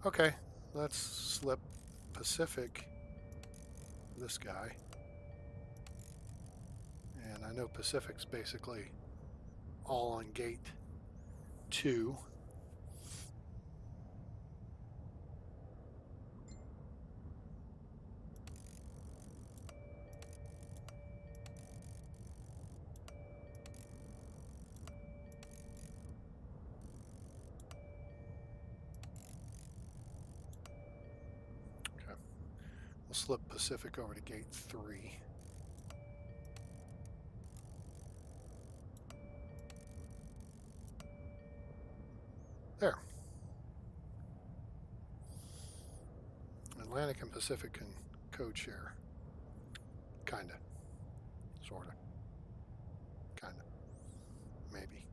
Okay, let's slip Pacific this guy. And I know Pacific's basically all on gate 2. We'll slip Pacific over to gate 3. There. Atlantic and Pacific can code share. Kinda. Sorta. Kinda. Maybe.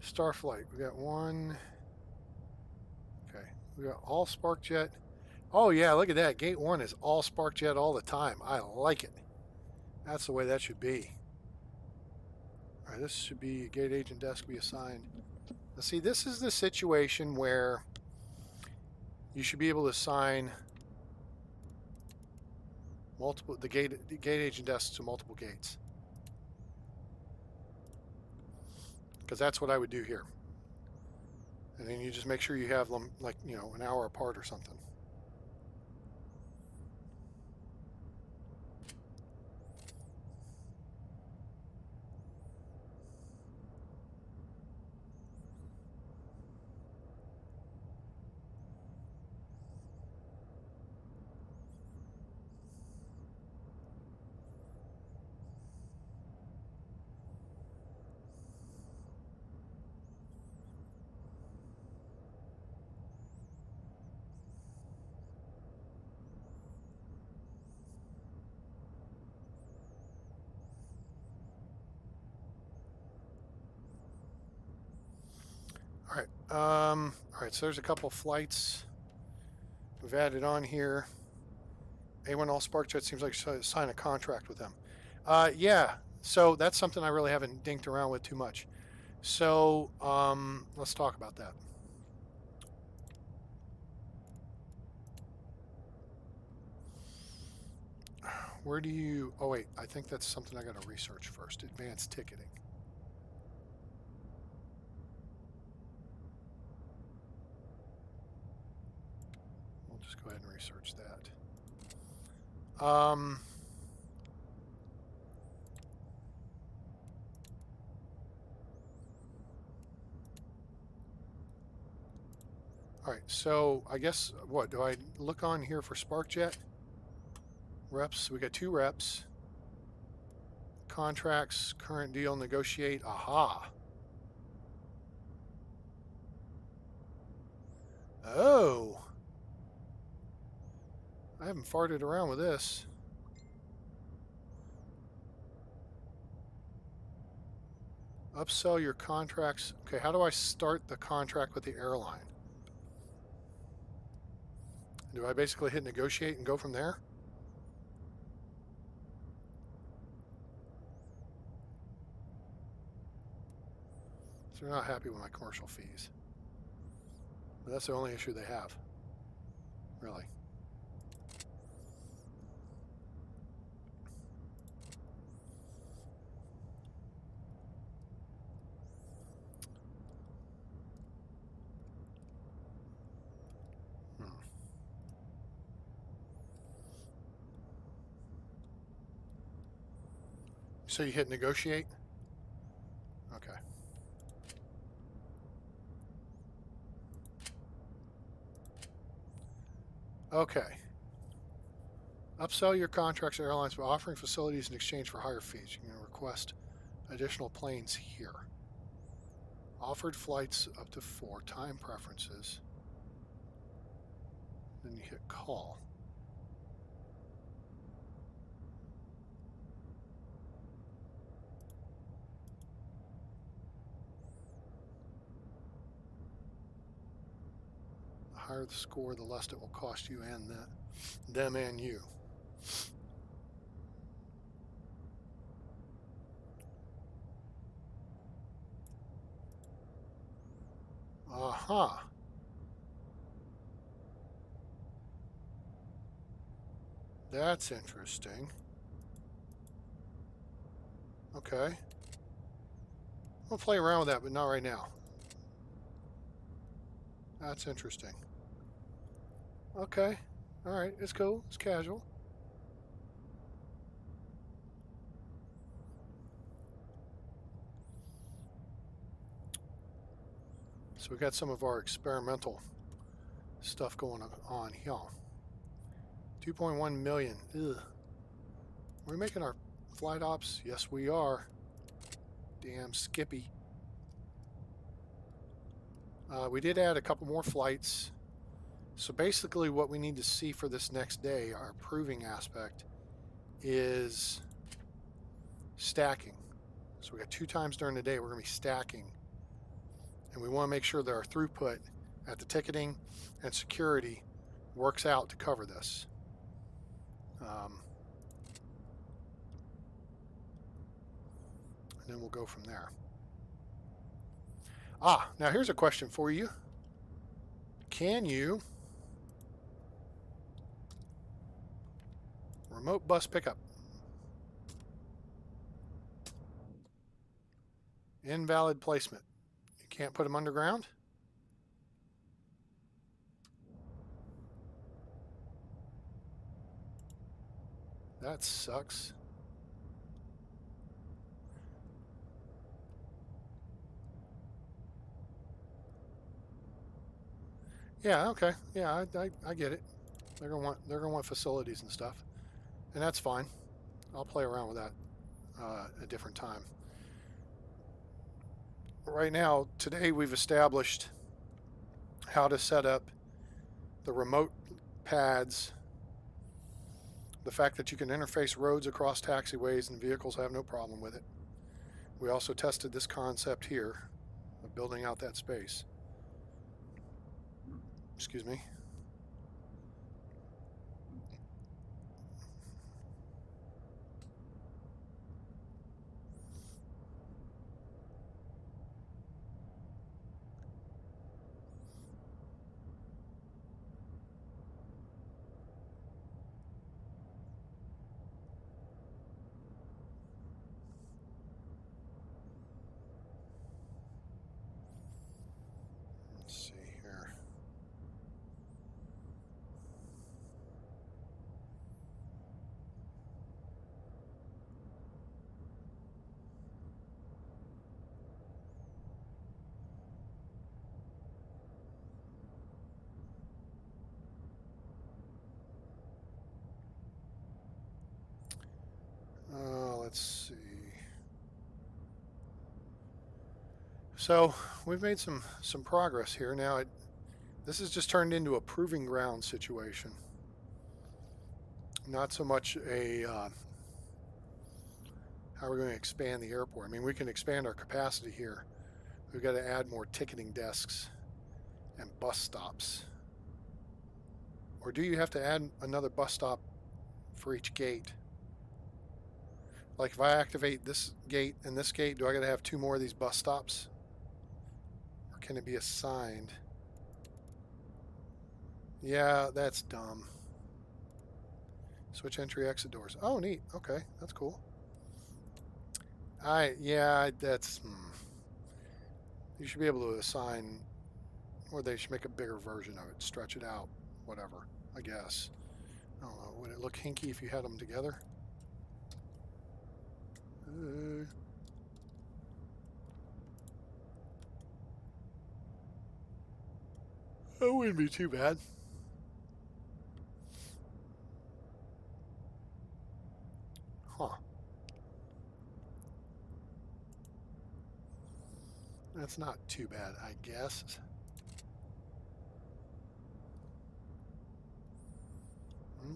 Starflight. We got one. Okay. We got all Sparkjet. Oh yeah, look at that. Gate 1 is all Sparkjet all the time. I like it. That's the way that should be. All right, this should be gate agent desk be assigned. Now see, this is the situation where you should be able to assign the gate agent desks to multiple gates. Because that's what I would do here. And then you just make sure you have them like, an hour apart or something. All right, so there's a couple flights we've added on here. A1 All Sparkjet seems like sign a contract with them. Yeah, so that's something I really haven't dinked around with too much. So let's talk about that. Where do you... Oh, wait, I think that's something I got to research first. Advanced ticketing. We'll just go ahead and research that. All right, so I guess, what, do I look on here for SparkJet? Reps, we got 2 reps. Contracts, current deal, negotiate, aha. Oh. I haven't farted around with this. Upsell your contracts. Okay, how do I start the contract with the airline? Do I basically hit negotiate and go from there? So they're not happy with my commercial fees. But that's the only issue they have, really. So you hit negotiate? Okay. Okay. Upsell your contracts to airlines by offering facilities in exchange for higher fees. You can request additional planes here. Offered flights up to 4, time preferences. Then you hit call. The higher the score, the less it will cost you and them and you. Aha. That's interesting. Okay. I'll play around with that, but not right now. That's interesting. Okay. All right. It's cool. It's casual. So we got some of our experimental stuff going on here. 2.1 million. Ugh. Are we making our flight ops? Yes, we are. Damn Skippy. We did add a couple more flights. So basically what we need to see for this next day, our proving aspect, is stacking. So we got 2 times during the day we're going to be stacking. And we want to make sure that our throughput at the ticketing and security works out to cover this. And then we'll go from there. Now here's a question for you. Can you remote bus pickup? Invalid placement. You can't put them underground? That sucks. Yeah, okay. Yeah, I get it. They're gonna want facilities and stuff. And that's fine. I'll play around with that a different time. Right now, today we've established how to set up the remote pads, the fact that you can interface roads across taxiways and vehicles have no problem with it. We also tested this concept here of building out that space. Excuse me. Let's see here. So we've made some progress here. Now this has just turned into a proving ground situation. Not so much a how we're going to expand the airport. I mean, we can expand our capacity here. We've got to add more ticketing desks and bus stops. Or do you have to add another bus stop for each gate? Like if I activate this gate and this gate, do I got to have two more of these bus stops? Or can it be assigned? Yeah, that's dumb. Switch entry exit doors. Oh, neat. Okay, that's cool. That's. You should be able to assign, or they should make a bigger version of it, stretch it out, whatever, I guess. I don't know. Would it look hinky if you had them together? That wouldn't be too bad. Huh. That's not too bad, I guess.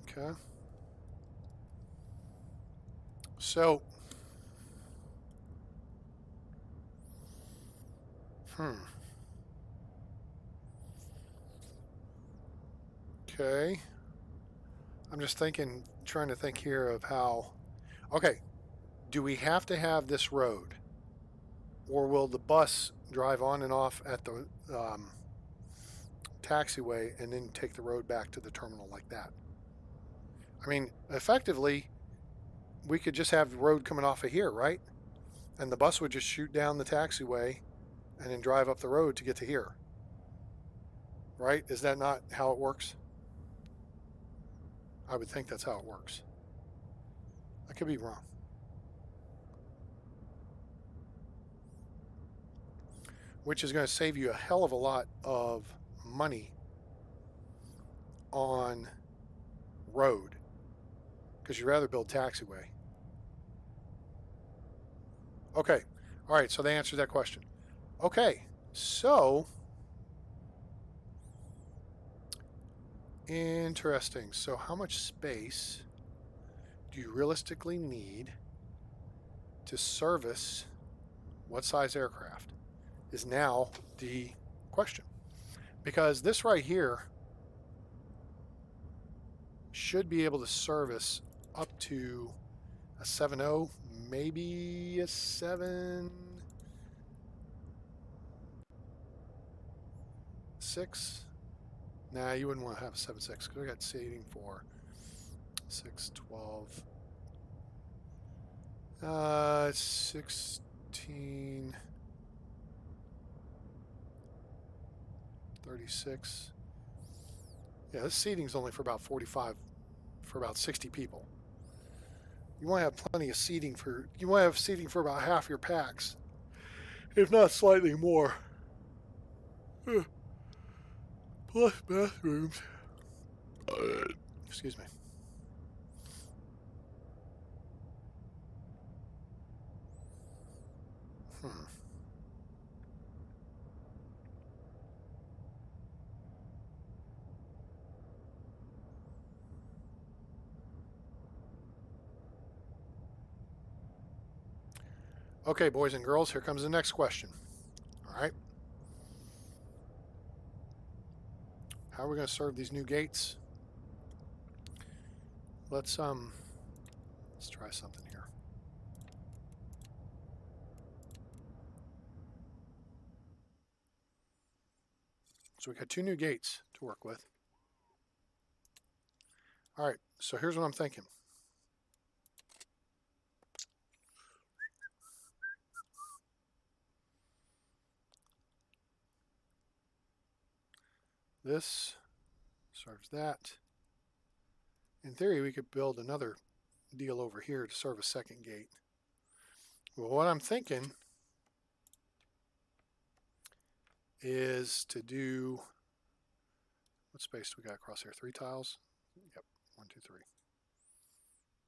Okay. So, Okay. I'm just trying to think here of how. Okay. Do we have to have this road? Or will the bus drive on and off at the taxiway and then take the road back to the terminal like that? I mean, effectively, we could just have the road coming off of here, right? And the bus would just shoot down the taxiway and then drive up the road to get to here. Right? Is that not how it works? I would think that's how it works. I could be wrong. Which is going to save you a hell of a lot of money on road because you'd rather build taxiway. Okay. All right. So they answered that question. Okay. So, interesting. So, how much space do you realistically need to service what size aircraft is now the question. Because this right here should be able to service up to a 7.0, maybe a 7.6. Nah, you wouldn't want to have a 7.6 because we got seating for 6.12. 16. 36. Yeah, this seating's only for about 45, for about 60 people. You want to have plenty of seating you want to have seating for about half your packs, if not slightly more. Plus bathrooms. Excuse me. Okay, boys and girls, here comes the next question. All right. How are we going to serve these new gates? Let's try something here. So we got two new gates to work with. All right, so here's what I'm thinking. This serves that. In theory, we could build another deal over here to serve a second gate. Well, what I'm thinking is to do, what space do we got across here? 3 tiles? Yep, 1, 2, 3.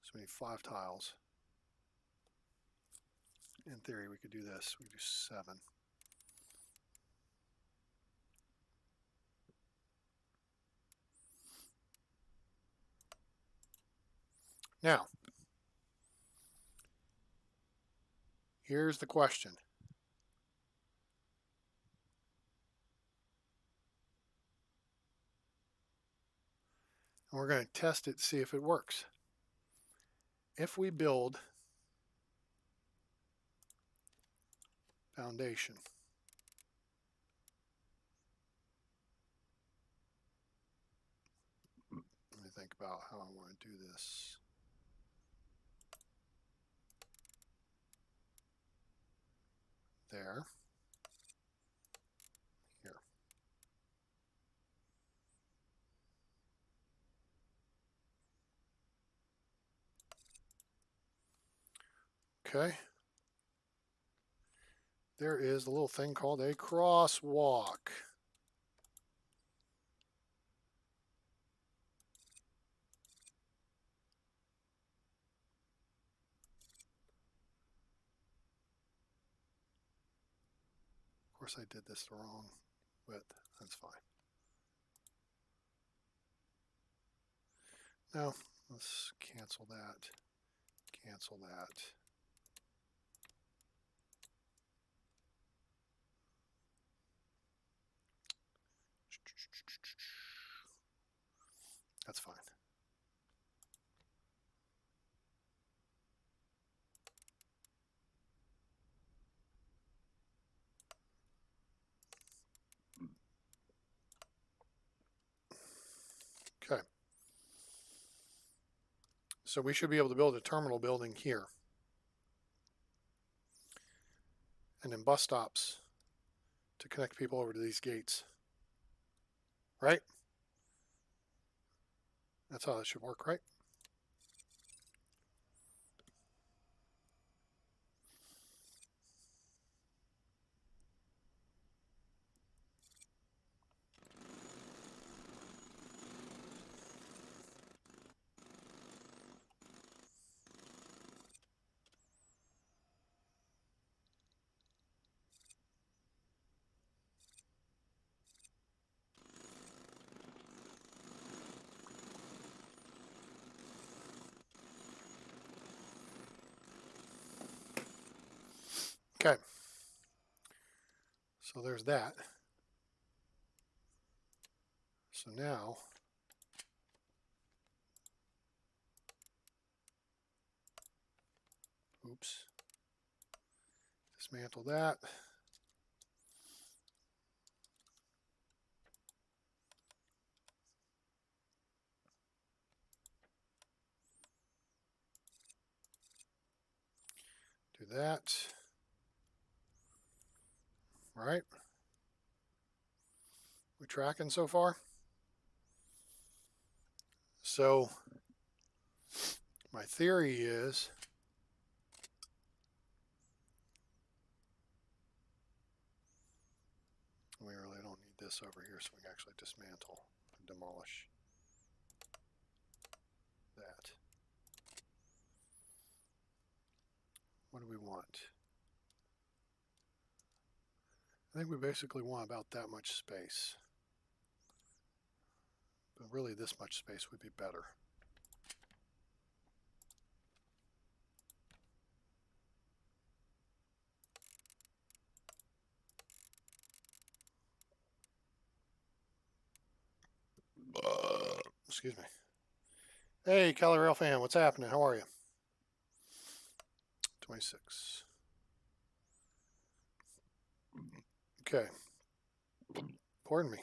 So we need 5 tiles. In theory, we could do this. We could do 7. Now, here's the question. And we're going to test it, see if it works. If we build foundation, let me think about how I want to do this. There. Here. Okay. There is a little thing called a crosswalk. Of course, I did this the wrong width. That's fine. Now, let's cancel that. Cancel that. That's fine. Okay. So we should be able to build a terminal building here. And then bus stops to connect people over to these gates. Right? That's how it should work, right? Okay. So there's that. So now, oops, dismantle that. Do that. All right. We tracking so far? So my theory is we really don't need this over here, so we can actually dismantle and demolish that. What do we want? I think we basically want about that much space. But really this much space would be better. Excuse me. Hey, Cali Rail fan, what's happening? How are you? 26. Okay. Pardon me.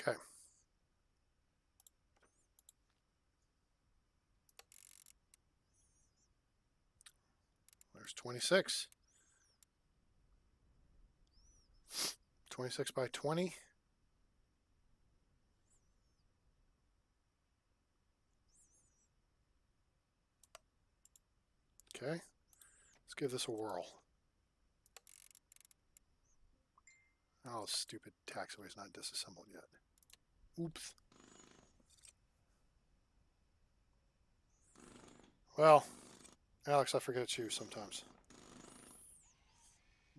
Okay. There's 26. 26 by 20. Okay. Let's give this a whirl. Oh, stupid taxiway's not disassembled yet. Oops. Well, Alex, I forget it's you sometimes.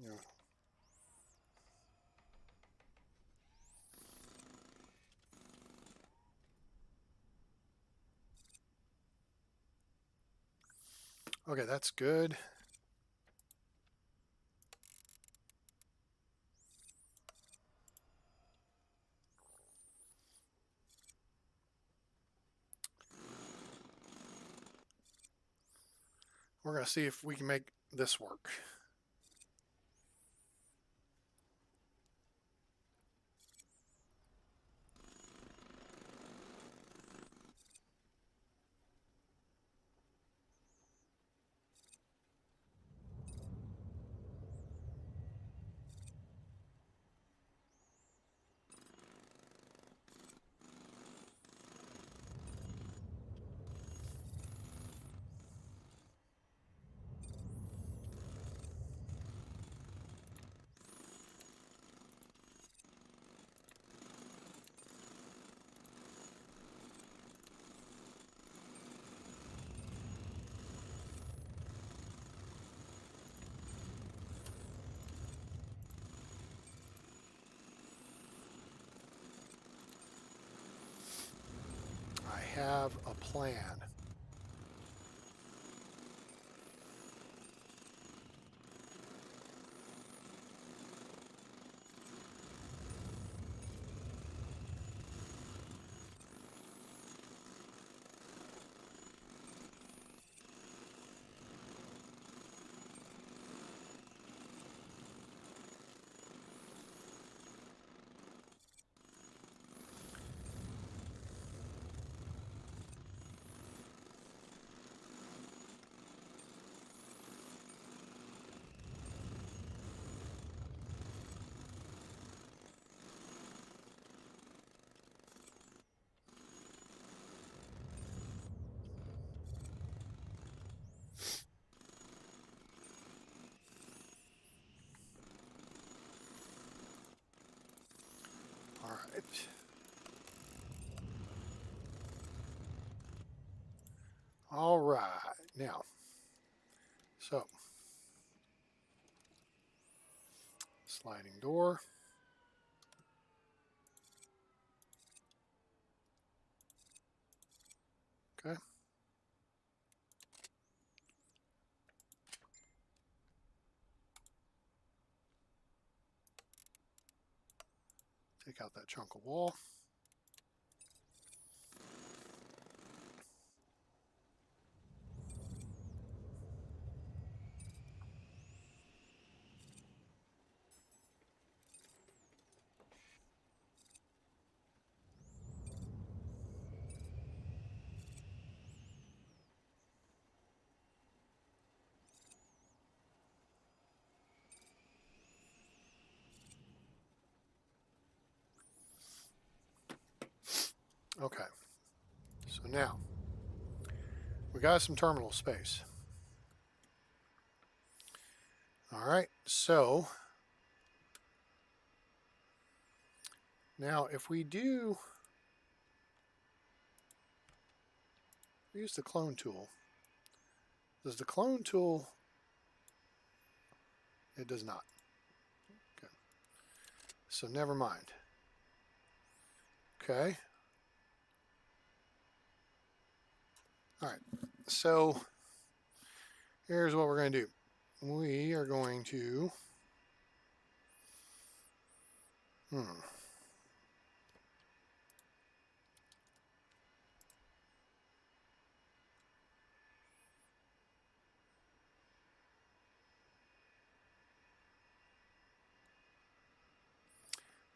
Yeah. Okay, that's good. We're going to see if we can make this work. I have a plan. All right. All right. Now, so sliding door. Okay. Take out that chunk of wall. Okay. So now we got some terminal space. All right. So now if we do use the clone tool, does the clone tool, it does not. Okay. So never mind. Okay. All right. So here's what we're going to do. We are going to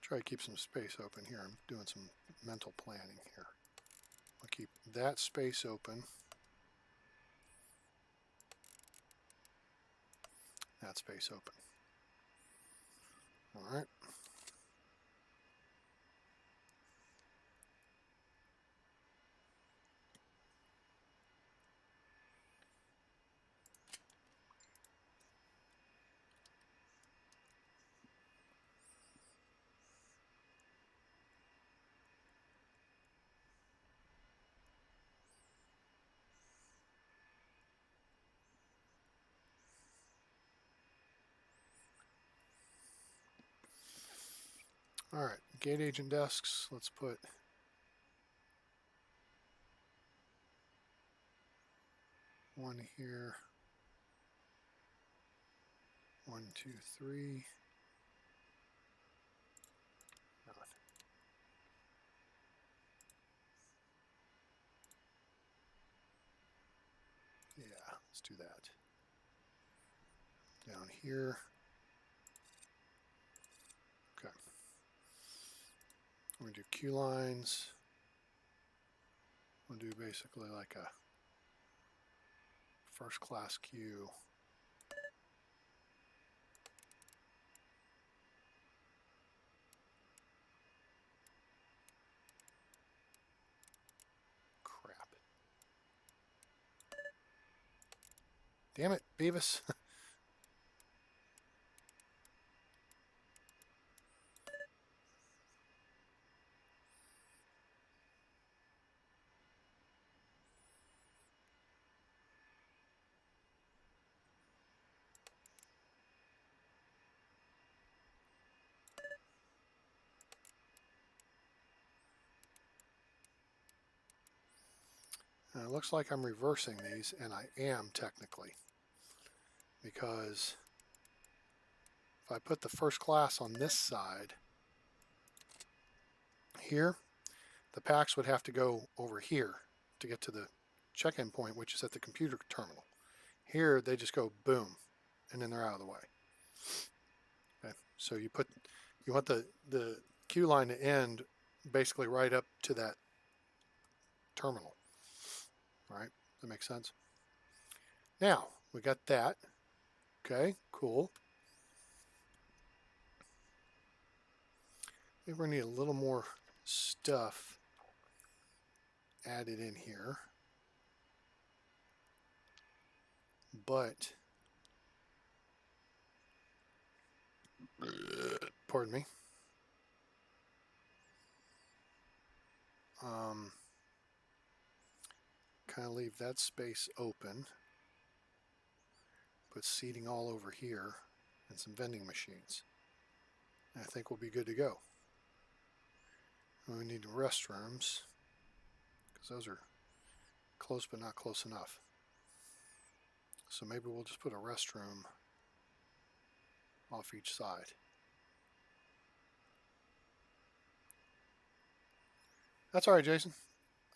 try to keep some space open here. I'm doing some mental planning here. I'll keep that space open. That space open. All right. All right, gate agent desks. Let's put one here. 1, 2, 3. Yeah, let's do that. Down here. Okay. We're going to do queue lines. We'll do basically like a first class queue. Crap. Damn it, Beavis. It looks like I'm reversing these, and I am technically. Because if I put the first class on this side here, the packs would have to go over here to get to the check-in point, which is at the computer terminal. Here, they just go boom, and then they're out of the way. Okay, so you want the queue line to end basically right up to that terminal. All right, that makes sense. Now we got that. Okay, cool. I think we're gonna need a little more stuff added in here, but pardon me. Kind of leave that space open. Put seating all over here and some vending machines. I think we'll be good to go. We need restrooms because those are close but not close enough. So maybe we'll just put a restroom off each side. That's all right, Jason.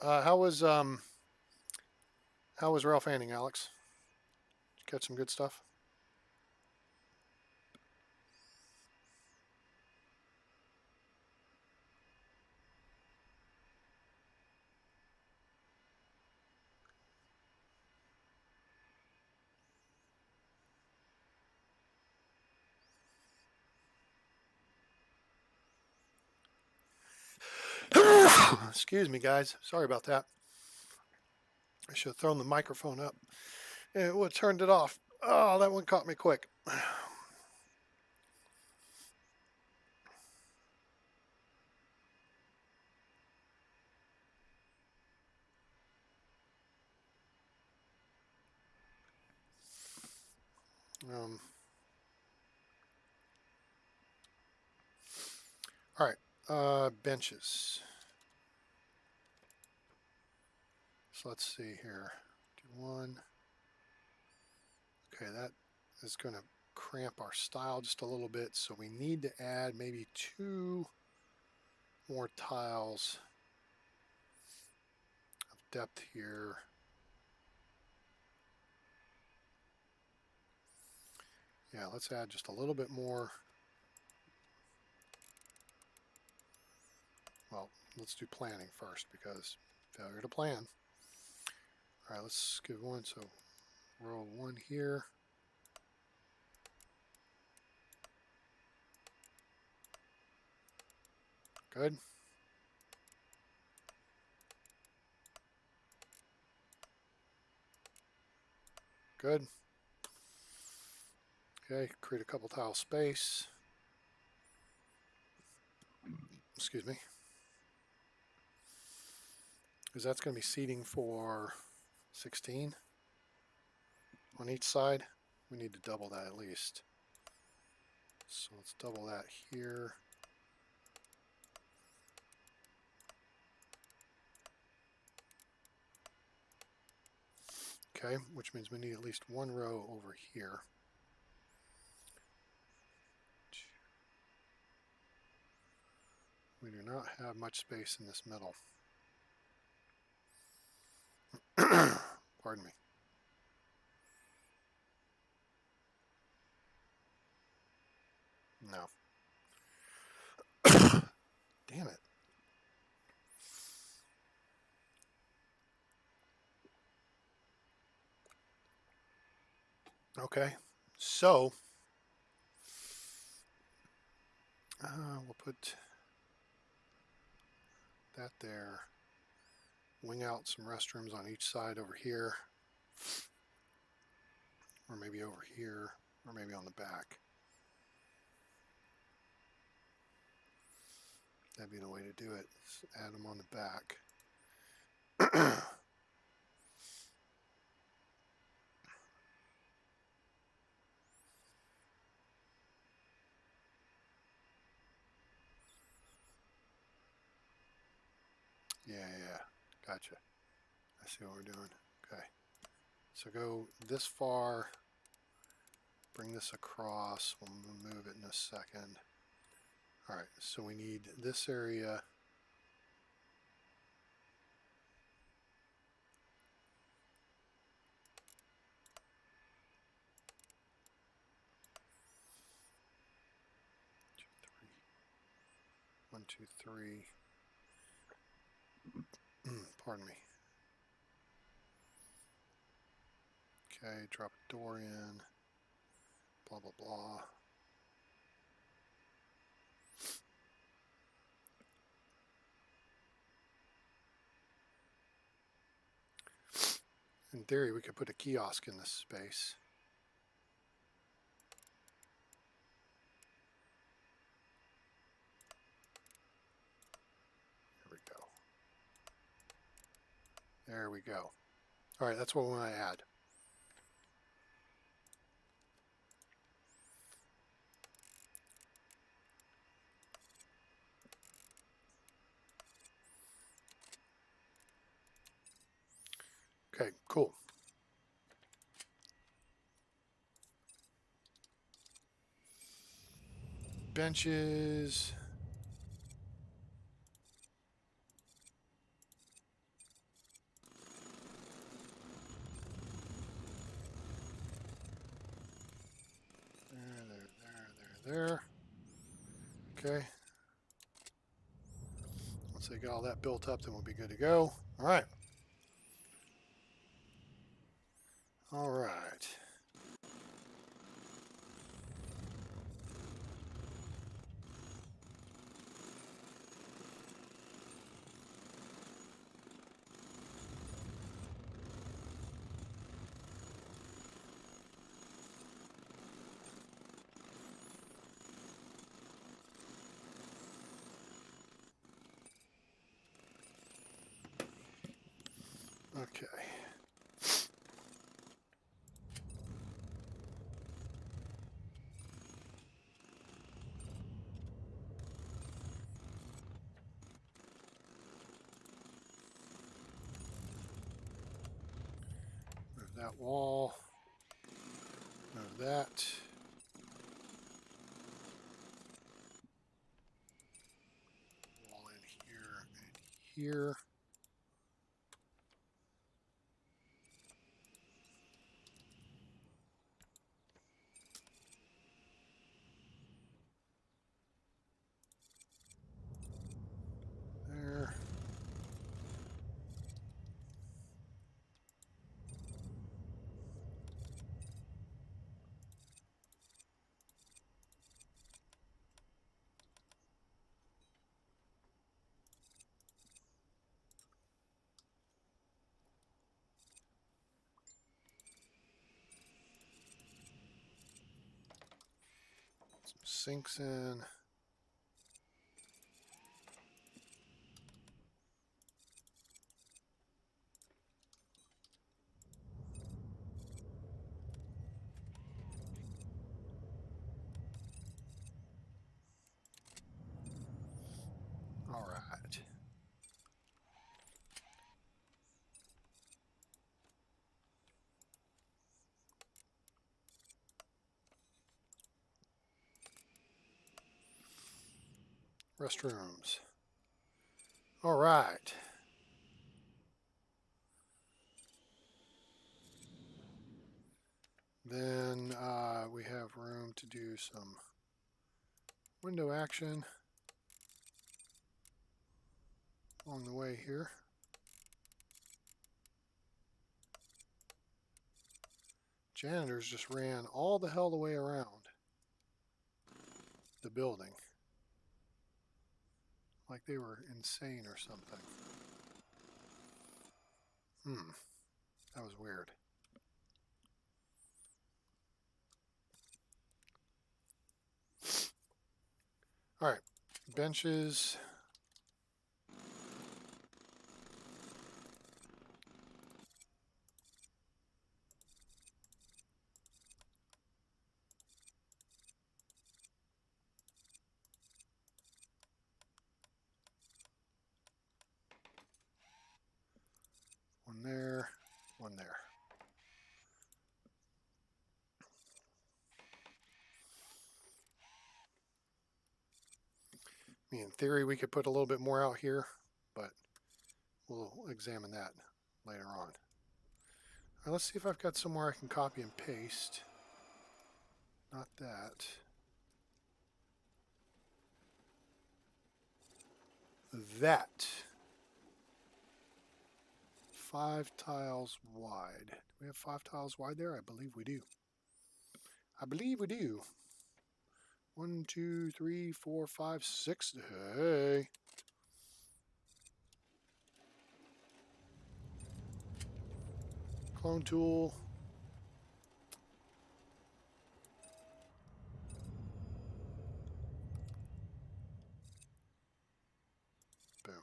How was Ralph Fanning, Alex? Did you catch some good stuff? Excuse me, guys. Sorry about that. I should have thrown the microphone up. It would have turned it off. Oh, that one caught me quick. All right, benches. So let's see here. Do one. Okay, that is going to cramp our style just a little bit, so we need to add maybe 2 more tiles of depth here. Yeah, let's add just a little bit more. Well, let's do planning first because failure to plan. All right, let's give one. So row 1 here. Good. Good. Okay, create a couple tile space. Excuse me. Because that's going to be seating for 16 on each side. We need to double that at least. So let's double that here. Okay, which means we need at least one row over here. We do not have much space in this middle. Pardon me. No. Damn it. Okay, so we'll put that there. Wing out some restrooms on each side over here, or maybe over here, or maybe on the back. That'd be the way to do it. Just add them on the back. Yeah, gotcha. I see what we're doing. Okay, so go this far, bring this across. We'll move it in a second. All right, so we need this area. One, two, three. Pardon me. Okay, drop a door in. Blah, blah, blah. In theory, we could put a kiosk in this space. There we go. There we go. All right, that's what we want to add. Okay, cool. Benches. There. Okay. Once they get all that built up, then we'll be good to go. All right. All right. Okay. Move that wall. Move that. Wall in here and here. There. Some sinks in. All right. Restrooms. All right. Then we have room to do some window action along the way here. Janitors just ran all the hell the way around the building. Like they were insane or something. That was weird. All right, benches. One there, one there. I mean, in theory, we could put a little bit more out here, but we'll examine that later on. All right, let's see if I've got somewhere I can copy and paste. Not that. That. 5 tiles wide. Do we have 5 tiles wide there? I believe we do. I believe we do. 1, 2, 3, 4, 5, 6. Hey. Clone tool. Boom.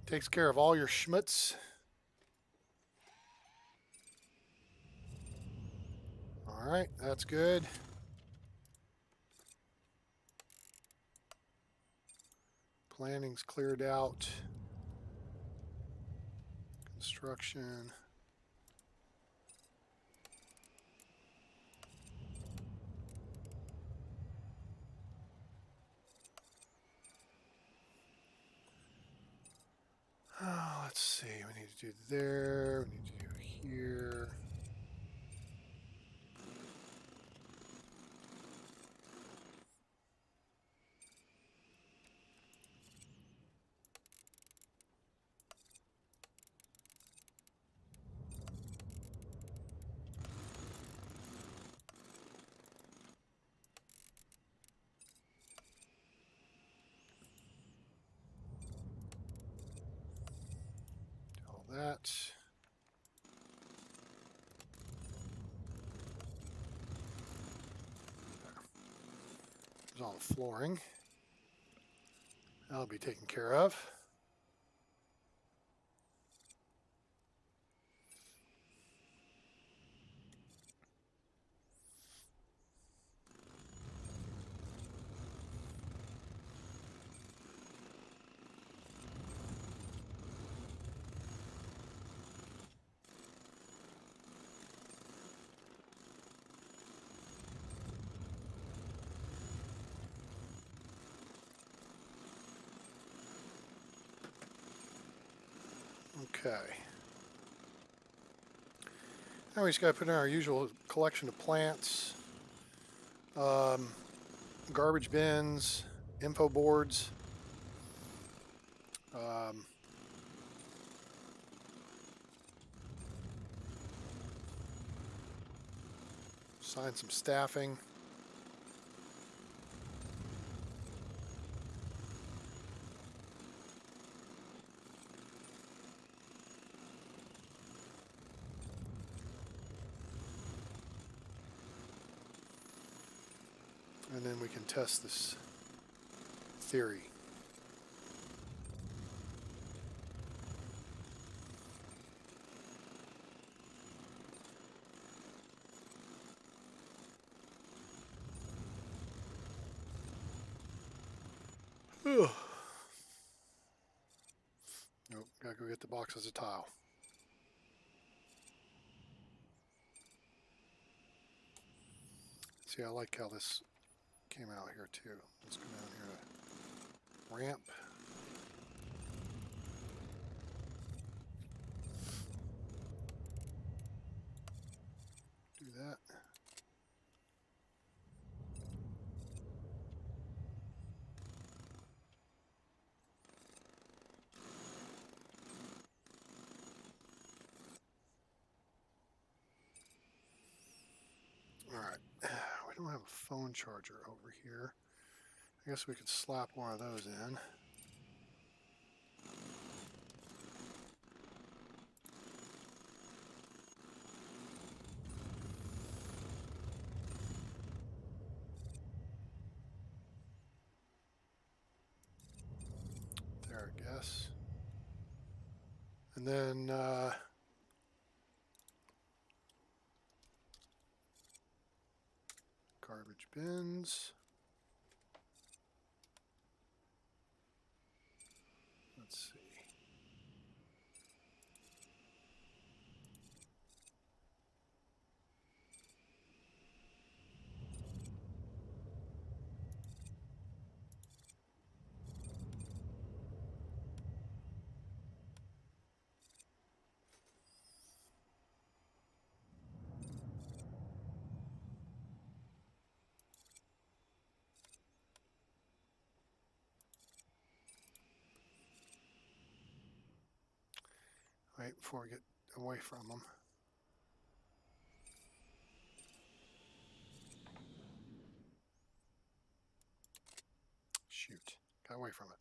Takes care of all your schmutz. All right, that's good. Planning's cleared out. Construction. Oh, let's see. We need to do there. We need to do here. All that. There's all the flooring. That'll be taken care of. Okay. Now we just got to put in our usual collection of plants, garbage bins, info boards. Assign some staffing. And then we can test this theory. Nope, gotta go get the boxes of tile. See, I like how this came out here too. Let's go down here to ramp. Do that. All right, we don't have a phone charger over here. I guess we could slap one of those in. There, I guess. And then garbage bins. Let's see. Wait before we get away from them. Shoot, got away from it.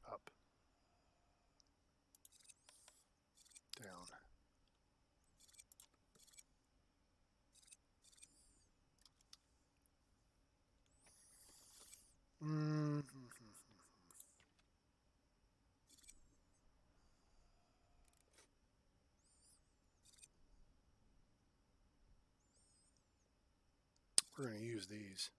Up, down. We're going to use these.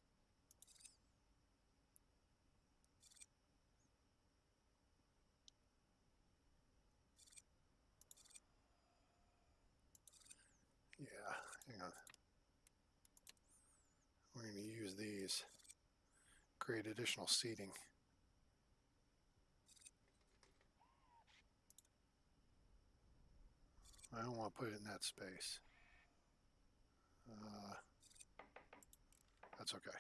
Yeah, hang on. We're going to use these. Create additional seating. I don't want to put it in that space. That's okay.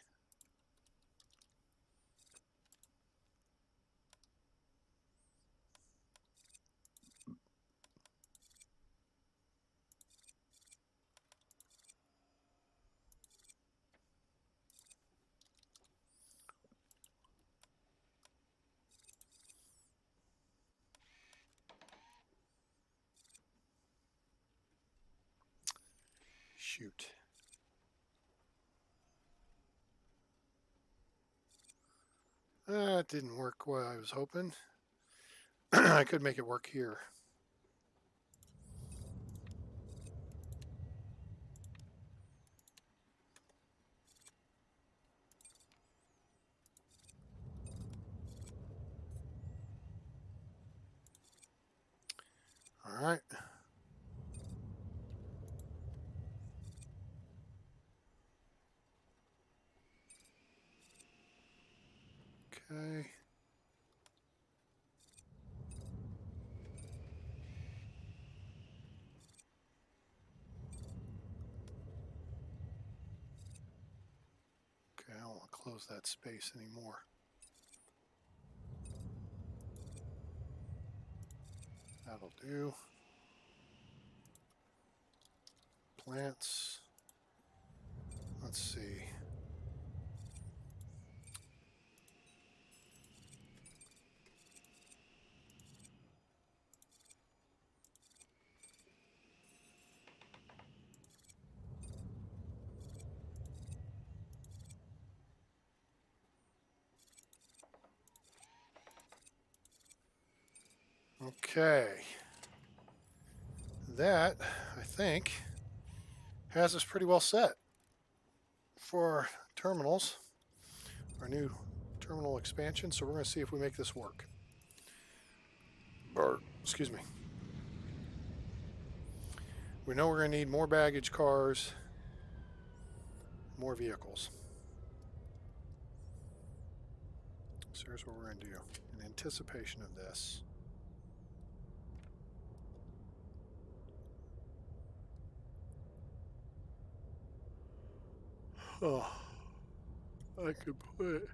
Shoot. That didn't work what I was hoping. I could make it work here. All right. Okay. Okay, I don't want to close that space anymore. That'll do. Plants. Let's see. Okay. That, I think, has us pretty well set for terminals, our new terminal expansion. So we're going to see if we make this work. Excuse me. We know we're going to need more baggage cars, more vehicles. So here's what we're going to do in anticipation of this. Oh, I could put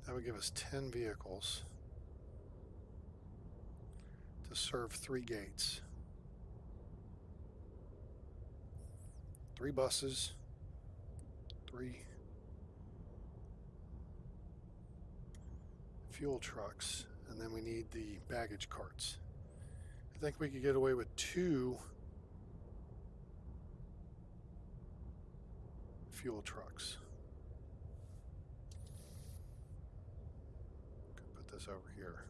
that would give us 10 vehicles to serve 3 gates. 3 buses, 3 fuel trucks, and then we need the baggage carts. I think we could get away with 2 fuel trucks. Could put this over here.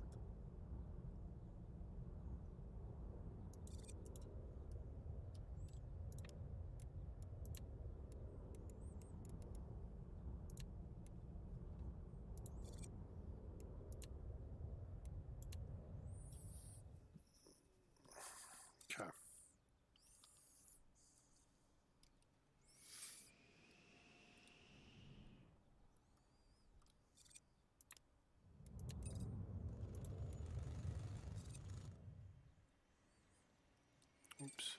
Okay. Oops.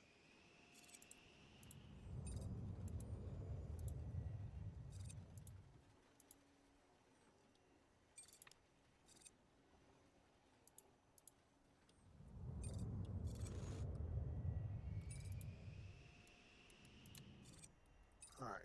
All right.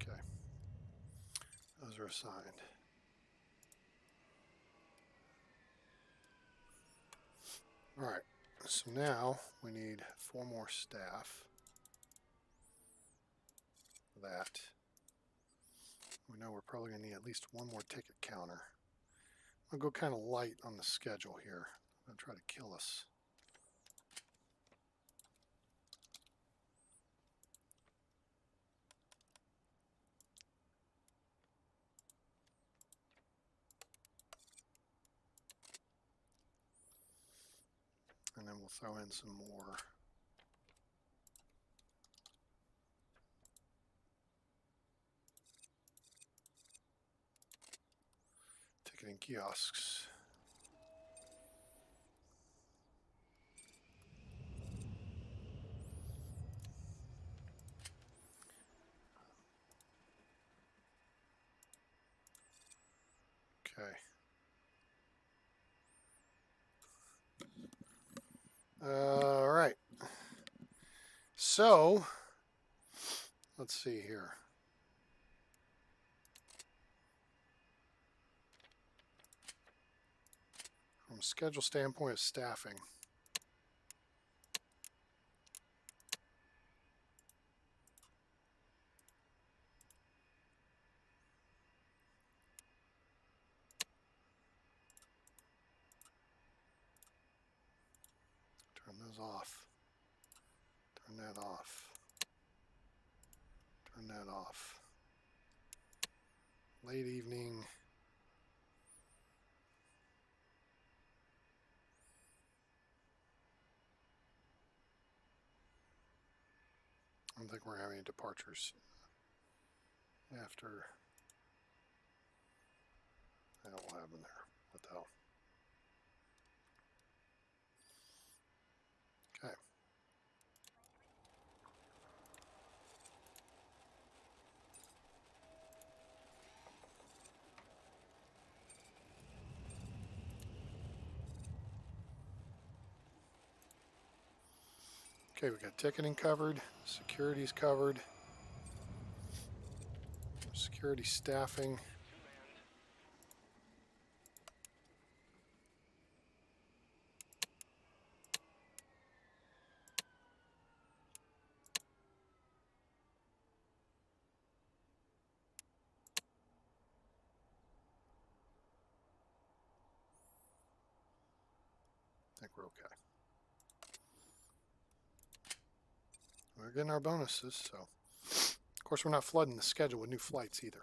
Okay. Those are assigned. All right. So now we need 4 more staff for that. We know we're probably going to need at least 1 more ticket counter. I'll go kind of light on the schedule here. I'm going to try to kill us. And then we'll throw in some more ticketing kiosks. Okay. All right. So, let's see here. From a schedule standpoint of staffing, turn those off. Turn that off. Turn that off. Late evening. I don't think we're having any departures after. I don't have them there. What the hell? Okay. Okay, we got ticketing covered, security's covered. Security staffing. I think we're okay. We're getting our bonuses, so of course we're not flooding the schedule with new flights either.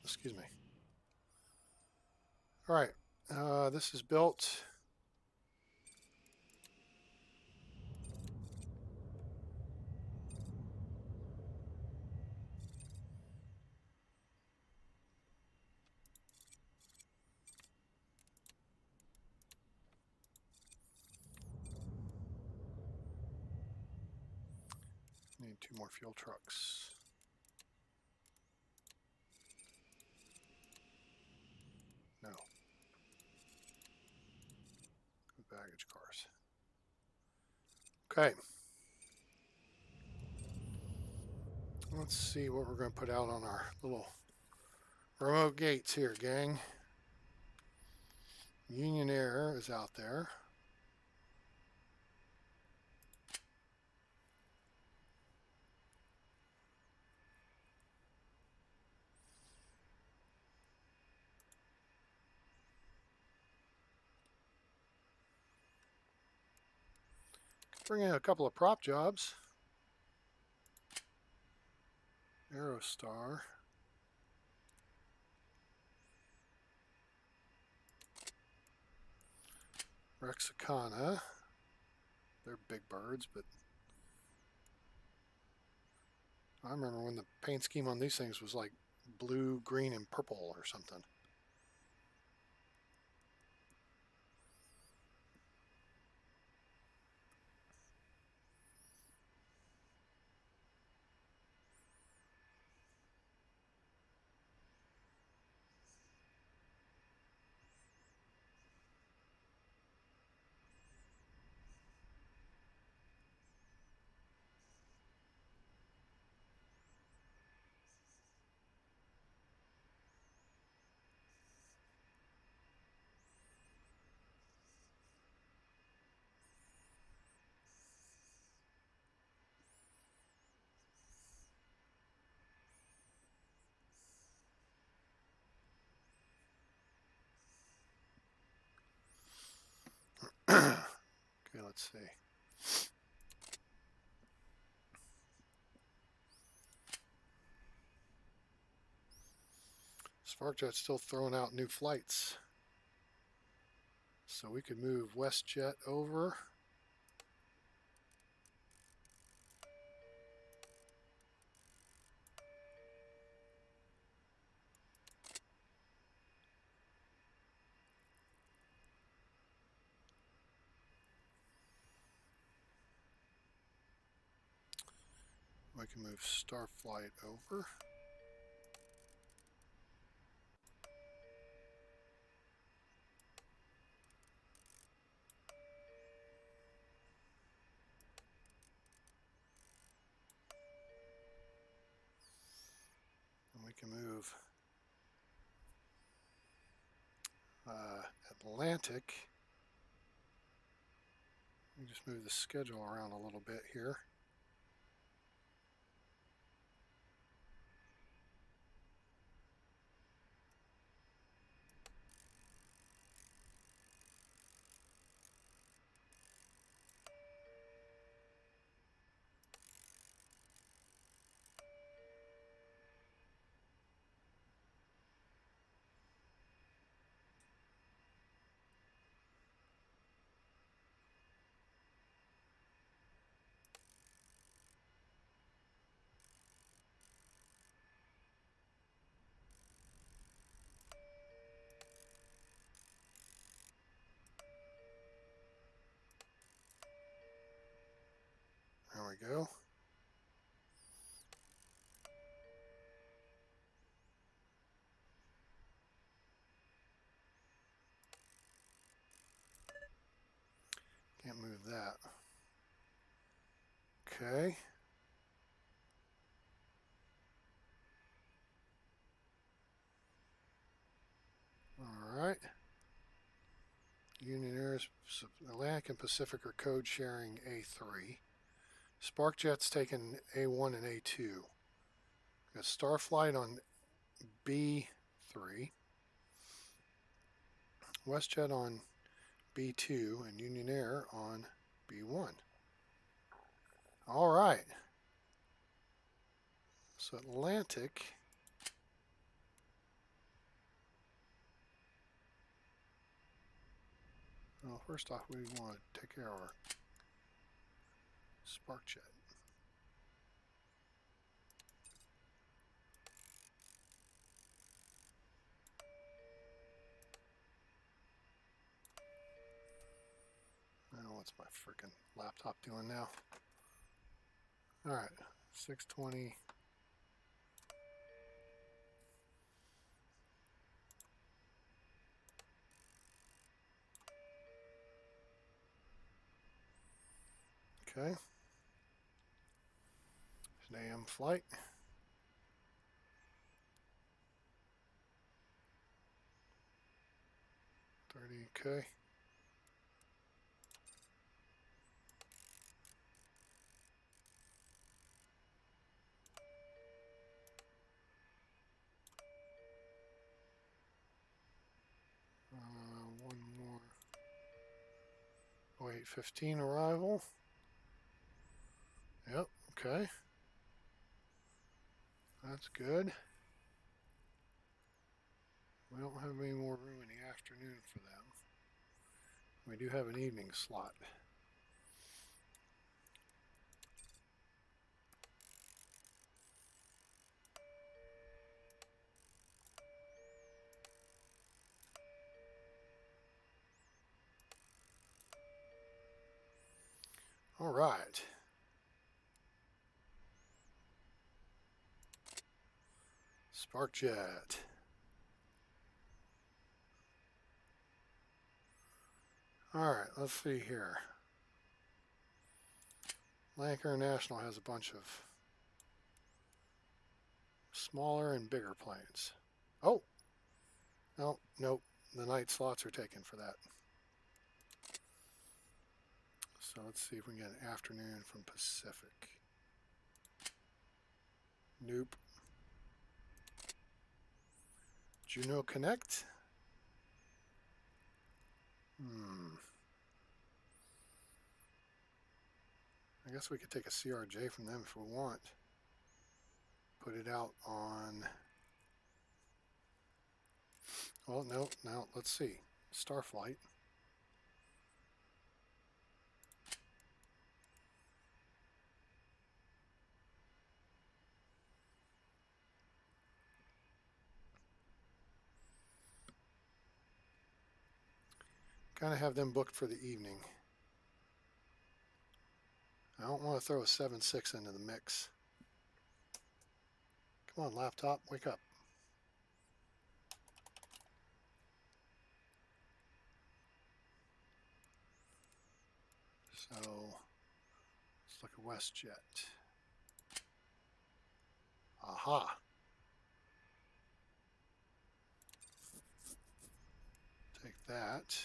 Excuse me. All right, this is built. Need 2 more fuel trucks. No. Baggage cars. Okay. Let's see what we're going to put out on our little remote gates here, gang. Union Air is out there. Bring in a couple of prop jobs. Aerostar. Rexicana. They're big birds, but I remember when the paint scheme on these things was like blue, green, and purple or something. Okay, let's see. SparkJet's still throwing out new flights. So we could move WestJet over. We can move Starflight over. And we can move Atlantic. We just move the schedule around a little bit here. There we go. Can't move that. Okay. carriers, Atlantic and Pacific are code sharing A3. SparkJet's taking A1 and A2. Got Starflight on B3. WestJet on B2 and Union Air on B1. All right. So Atlantic well, first off, we want to take care of our SparkJet. Now, what's my freaking laptop doing now? All right, 620. Okay. It's an AM flight. Okay. One more. Oh, 8:15 arrival. Yep, okay. That's good. We don't have any more room in the afternoon for them. We do have an evening slot. All right. SparkJet. All right, let's see here. Atlantic International has a bunch of smaller and bigger planes. Oh, no, nope. The night slots are taken for that. So let's see if we can get an afternoon from Pacific. Nope. Juno Connect? I guess we could take a CRJ from them if we want. Put it out on... Well, no, let's see. Starflight. Kind of have them booked for the evening. I don't want to throw a 7.6 into the mix. Come on, laptop, wake up. So, let's look at WestJet. Aha. Take that.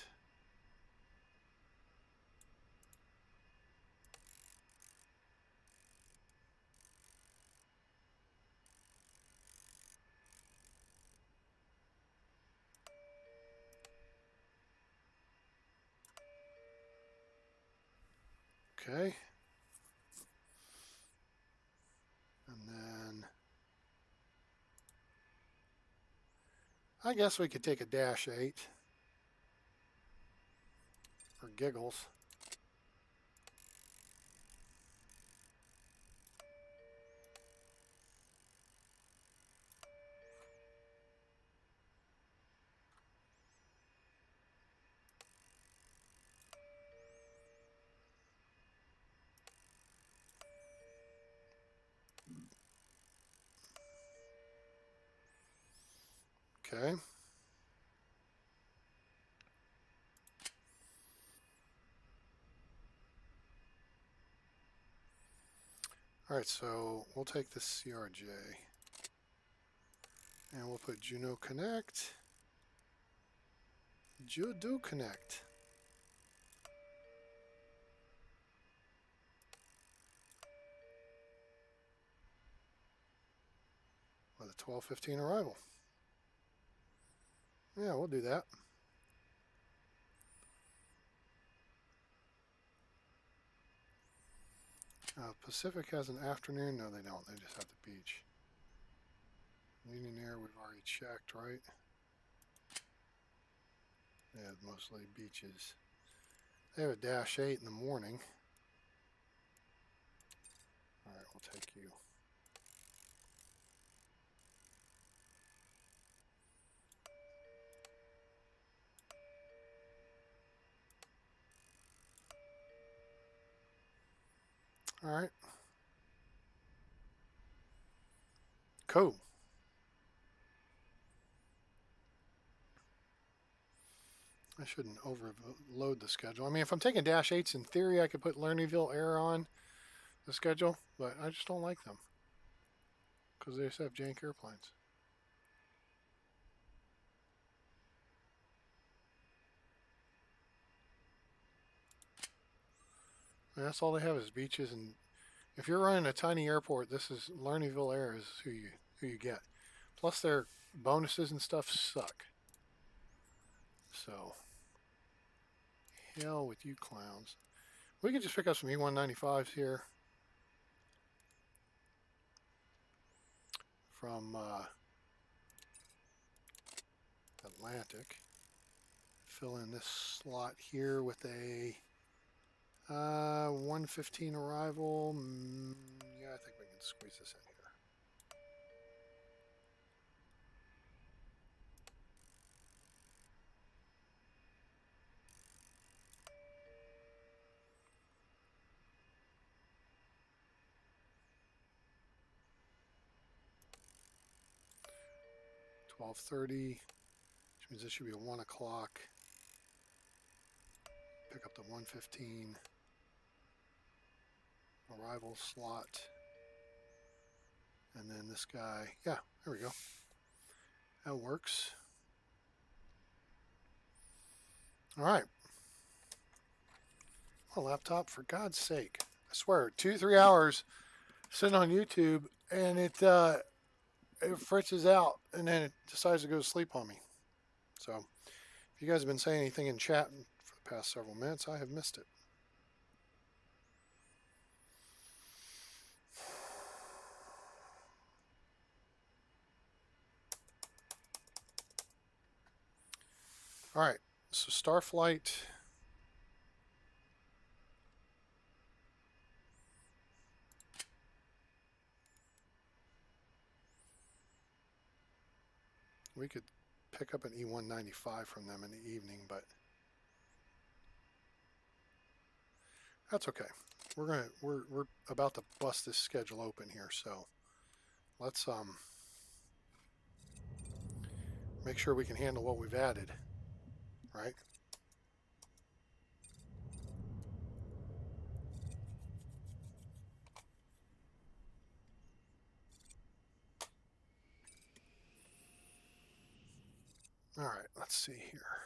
Okay. And then I guess we could take a -8 for giggles. Okay. All right, so we'll take the CRJ and we'll put Juno Connect. Judo Connect. a 12:15 arrival. Yeah, we'll do that. Pacific has an afternoon. No, they don't. They just have the beach. Union Air, we've already checked, right? Yeah, mostly beaches. They have a -8 in the morning. All right, we'll take you. All right. Cool. I shouldn't overload the schedule. I mean, if I'm taking -8s, in theory, I could put Lernerville Air on the schedule, but I just don't like them because they just have jank airplanes. And that's all they have is beaches, and if you're running a tiny airport, this is Lernerville Air is who you get. Plus their bonuses and stuff suck. So hell with you clowns. We could just pick up some E195s here from Atlantic. Fill in this slot here with a 1:15 arrival. Yeah, I think we can squeeze this in here. $12:30, which means this should be a 1 o'clock. Pick up the 1:15 arrival slot. And then this guy, yeah, there we go. That works. All right. A laptop, for God's sake. I swear, 2-3 hours sitting on YouTube, and it fritzes out, and then it decides to go to sleep on me. So, if you guys have been saying anything in chat for the past several minutes, I have missed it. All right, so Starflight. We could pick up an E195 from them in the evening, but that's okay. We're about to bust this schedule open here, so let's make sure we can handle what we've added, right? All right, let's see here.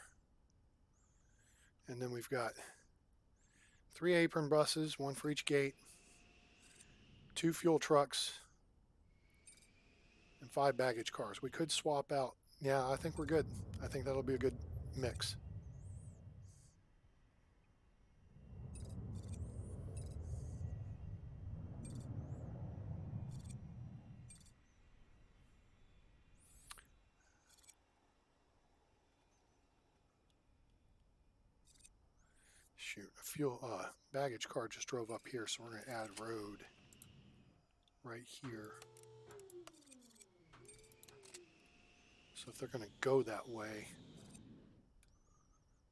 And then we've got 3 apron buses, 1 for each gate, 2 fuel trucks, and 5 baggage cars. We could swap out. Yeah, I think we're good. I think that'll be a good mix. Shoot, a fuel baggage car just drove up here, so we're going to add road right here. So if they're going to go that way,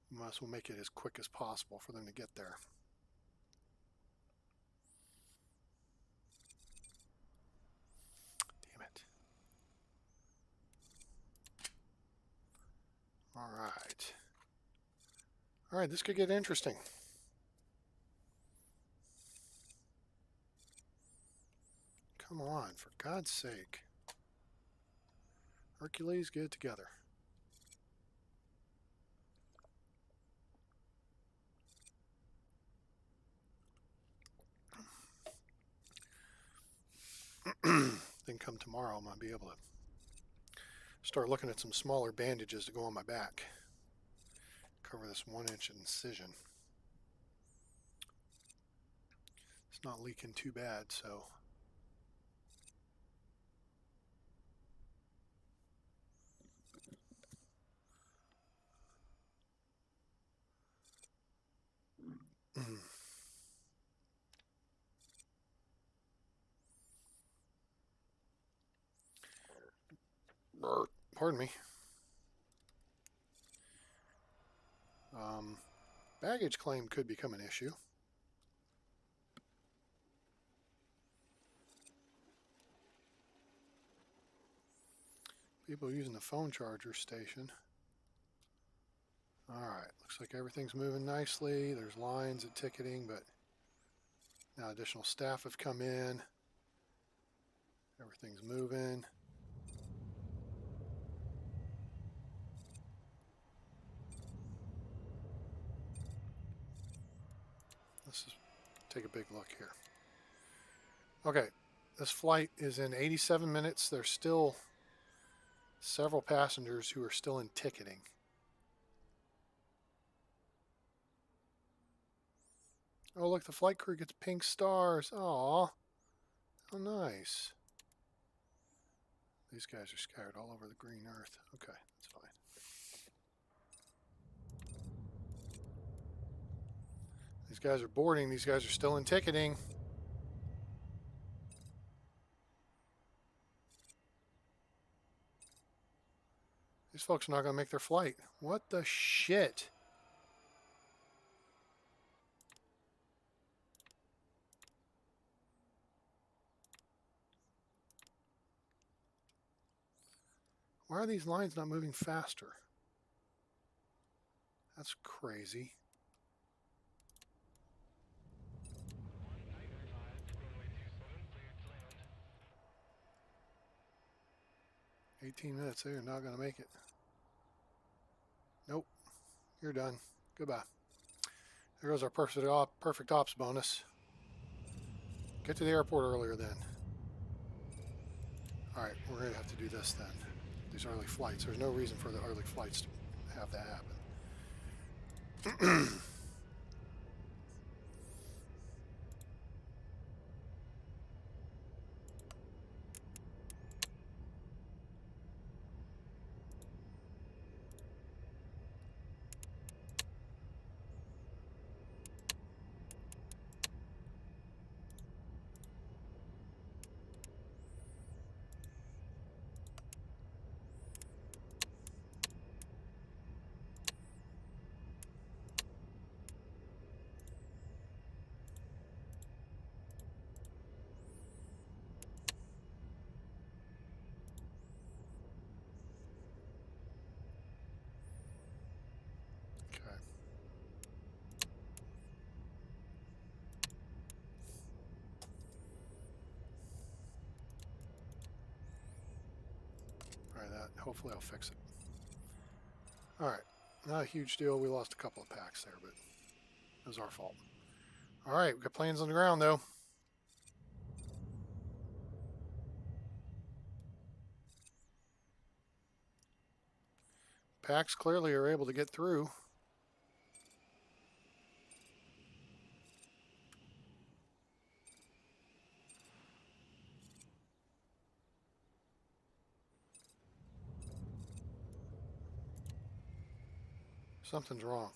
we might as well make it as quick as possible for them to get there. Damn it. All right. All right, this could get interesting. Come on, for God's sake. Hercules, get it together. Then come tomorrow, I might be able to Start looking at some smaller bandages to go on my back. Cover this 1-inch incision. It's not leaking too bad, so. Pardon me. Baggage claim could become an issue. People using the phone charger station. Alright, looks like everything's moving nicely. There's lines at ticketing, but now additional staff have come in. Everything's moving. Let's just take a big look here. Okay, this flight is in 87 minutes. There's still several passengers who are still in ticketing. Oh, look, the flight crew gets pink stars. Aw, how nice. These guys are scattered all over the green earth. Okay, that's fine. These guys are boarding. These guys are still in ticketing. These folks are not going to make their flight. What the shit? Why are these lines not moving faster? That's crazy. "18 minutes, they're not going to make it." Nope, you're done. Goodbye. There goes our perfect ops bonus. Get to the airport earlier then. Alright, we're going to have to do this then. These early flights. There's no reason for the early flights to have that happen. Okay. Alright, that hopefully I'll fix it. Alright, not a huge deal. We lost a couple of packs there, but it was our fault. Alright, we've got planes on the ground though. Packs clearly are able to get through. Something's wrong.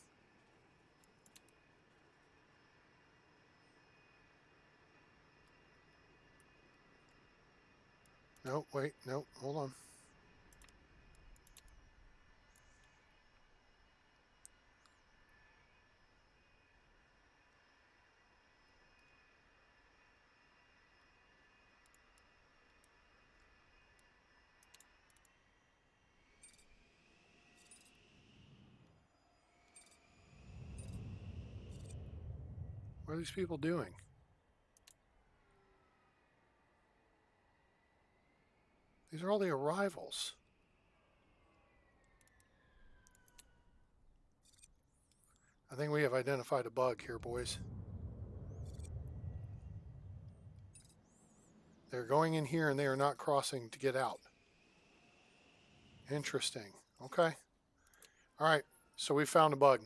No, wait, no, hold on. What are these people doing? These are all the arrivals. I think we have identified a bug here, boys. They're going in here and they are not crossing to get out. Interesting. Okay. All right. So we found a bug.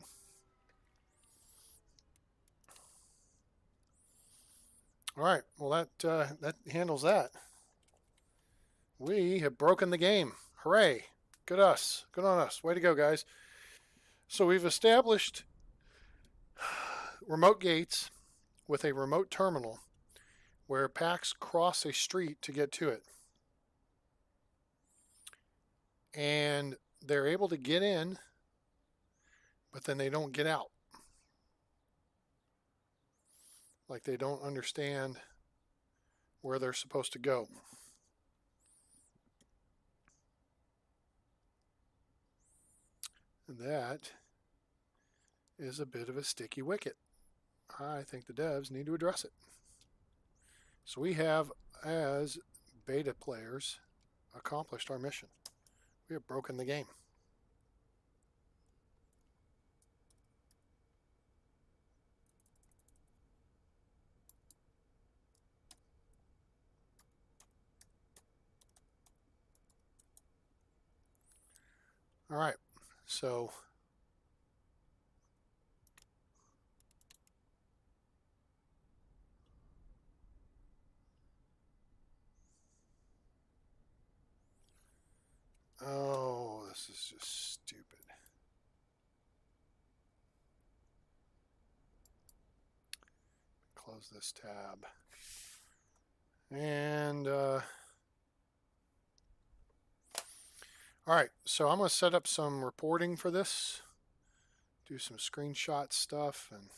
All right. Well, that handles that. We have broken the game. Hooray! Good us. Good on us. Way to go, guys. So we've established remote gates with a remote terminal where packs cross a street to get to it. And they're able to get in, but then they don't get out. Like they don't understand where they're supposed to go. And that is a bit of a sticky wicket. I think the devs need to address it. So we have, as beta players, accomplished our mission. We have broken the game. All right, so oh, this is just stupid. Close this tab. And all right, so I'm going to set up some reporting for this, do some screenshot stuff and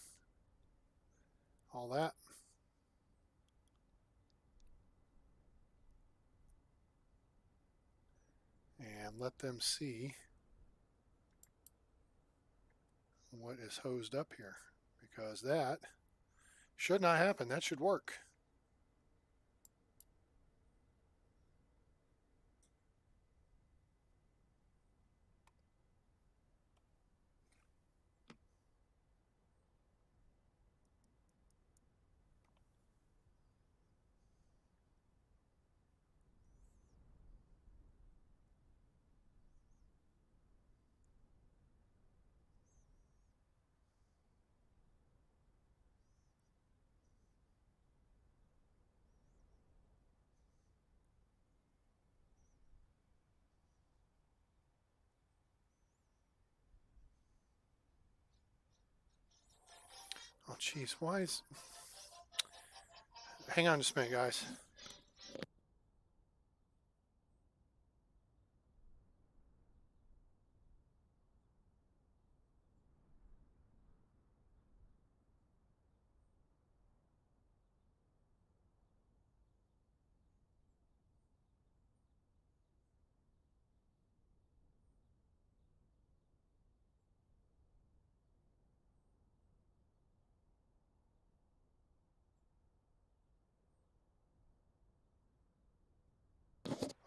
all that. And let them see what is hosed up here, because that should not happen. That should work. Oh, geez, why is... Hang on just a minute, guys.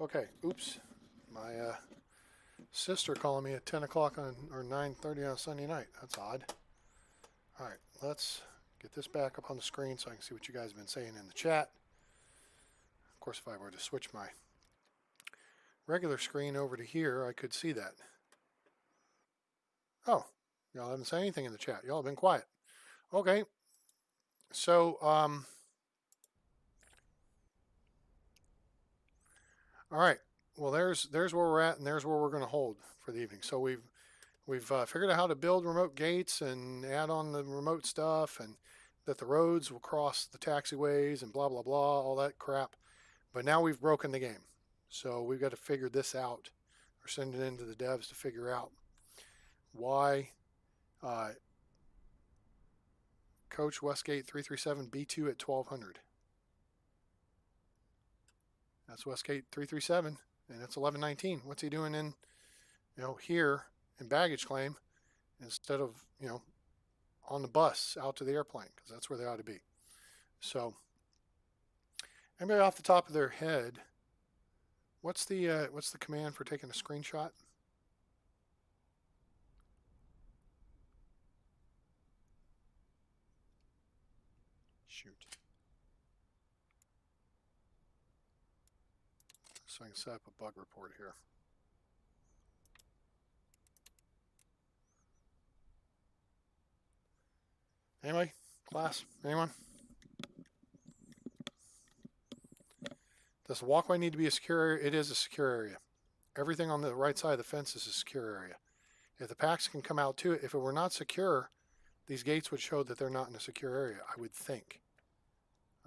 Okay, oops. My sister calling me at 10 o'clock on, or 9:30 on Sunday night. That's odd. All right, let's get this back up on the screen so I can see what you guys have been saying in the chat. Of course, if I were to switch my regular screen over to here, I could see that. Oh, y'all haven't said anything in the chat. Y'all have been quiet. Okay, so all right. Well, there's where we're at, and there's where we're going to hold for the evening. So we've figured out how to build remote gates and add on the remote stuff, and that the roads will cross the taxiways and blah blah blah, all that crap. But now we've broken the game, so we've got to figure this out, or send it into the devs to figure out why Coach Westgate 337 B2 at 1200. That's Westgate 337, and it's 1119. What's he doing in, here in baggage claim instead of, on the bus out to the airplane? Because that's where they ought to be. So, anybody off the top of their head, what's the command for taking a screenshot? Shoot. So I can set up a bug report here. Anybody? Class? Anyone? Does the walkway need to be a secure area? It is a secure area. Everything on the right side of the fence is a secure area. If the packs can come out to it, if it were not secure, these gates would show that they're not in a secure area, I would think.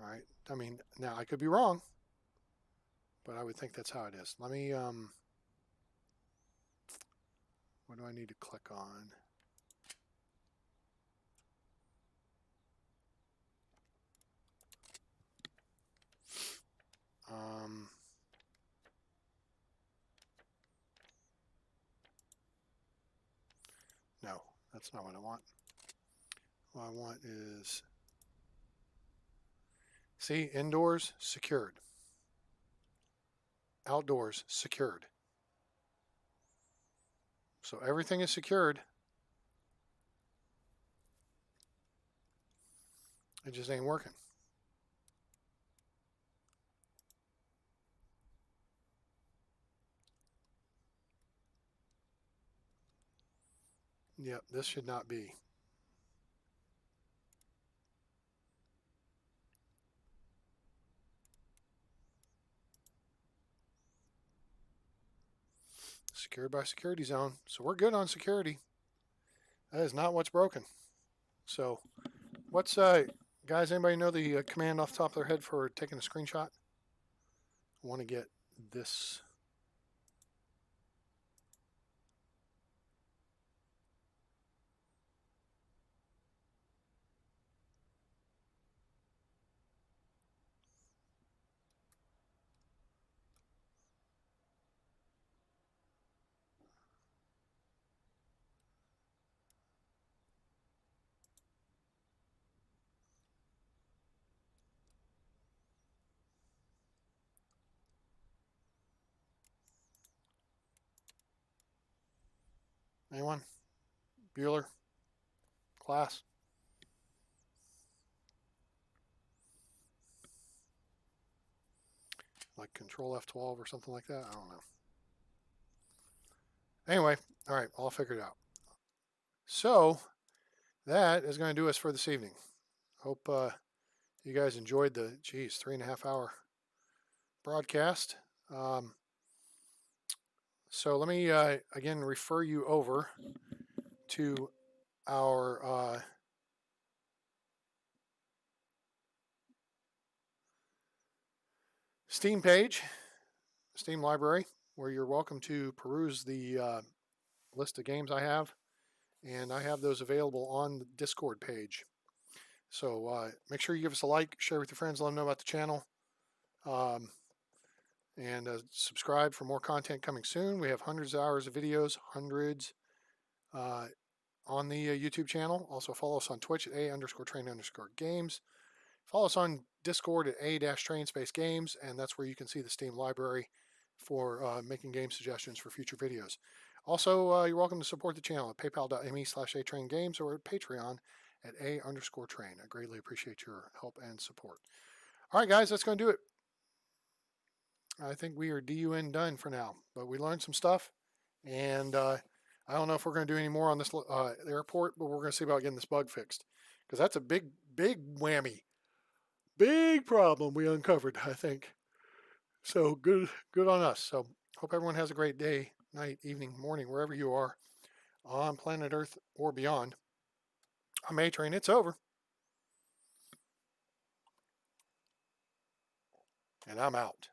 All right. I mean, now I could be wrong, but I would think that's how it is. Let me, what do I need to click on? No, that's not what I want. What I want is, see, indoors, secured. Outdoors, secured. So everything is secured. It just ain't working. Yep, this should not be. Secured by security zone. So we're good on security. That is not what's broken. So what's, guys, anybody know the command off the top of their head for taking a screenshot? I want to get this. Anyone? Bueller? Class? Like Control F12 or something like that? I don't know. Anyway, all right, I'll figure it out. So that is going to do us for this evening. Hope you guys enjoyed the, 3.5 hour broadcast. So let me again refer you over to our Steam page, Steam library, where you're welcome to peruse the list of games I have. And I have those available on the Discord page. So make sure you give us a like, share with your friends, let them know about the channel. And subscribe for more content coming soon. We have hundreds of hours of videos, hundreds on the YouTube channel. Also follow us on Twitch at A_train_games. Follow us on Discord at A-train_games, and that's where you can see the Steam library for making game suggestions for future videos. Also, you're welcome to support the channel at paypal.me/atraingames or at Patreon at A_train. I greatly appreciate your help and support. All right, guys, that's going to do it. I think we are DUN done for now, but we learned some stuff, and I don't know if we're going to do any more on this airport, but we're going to see about getting this bug fixed, because that's a big whammy, big problem we uncovered, I think. So good on us. So hope everyone has a great day, night, evening, morning, wherever you are on planet Earth or beyond. I'm A-Train. It's over, and I'm out.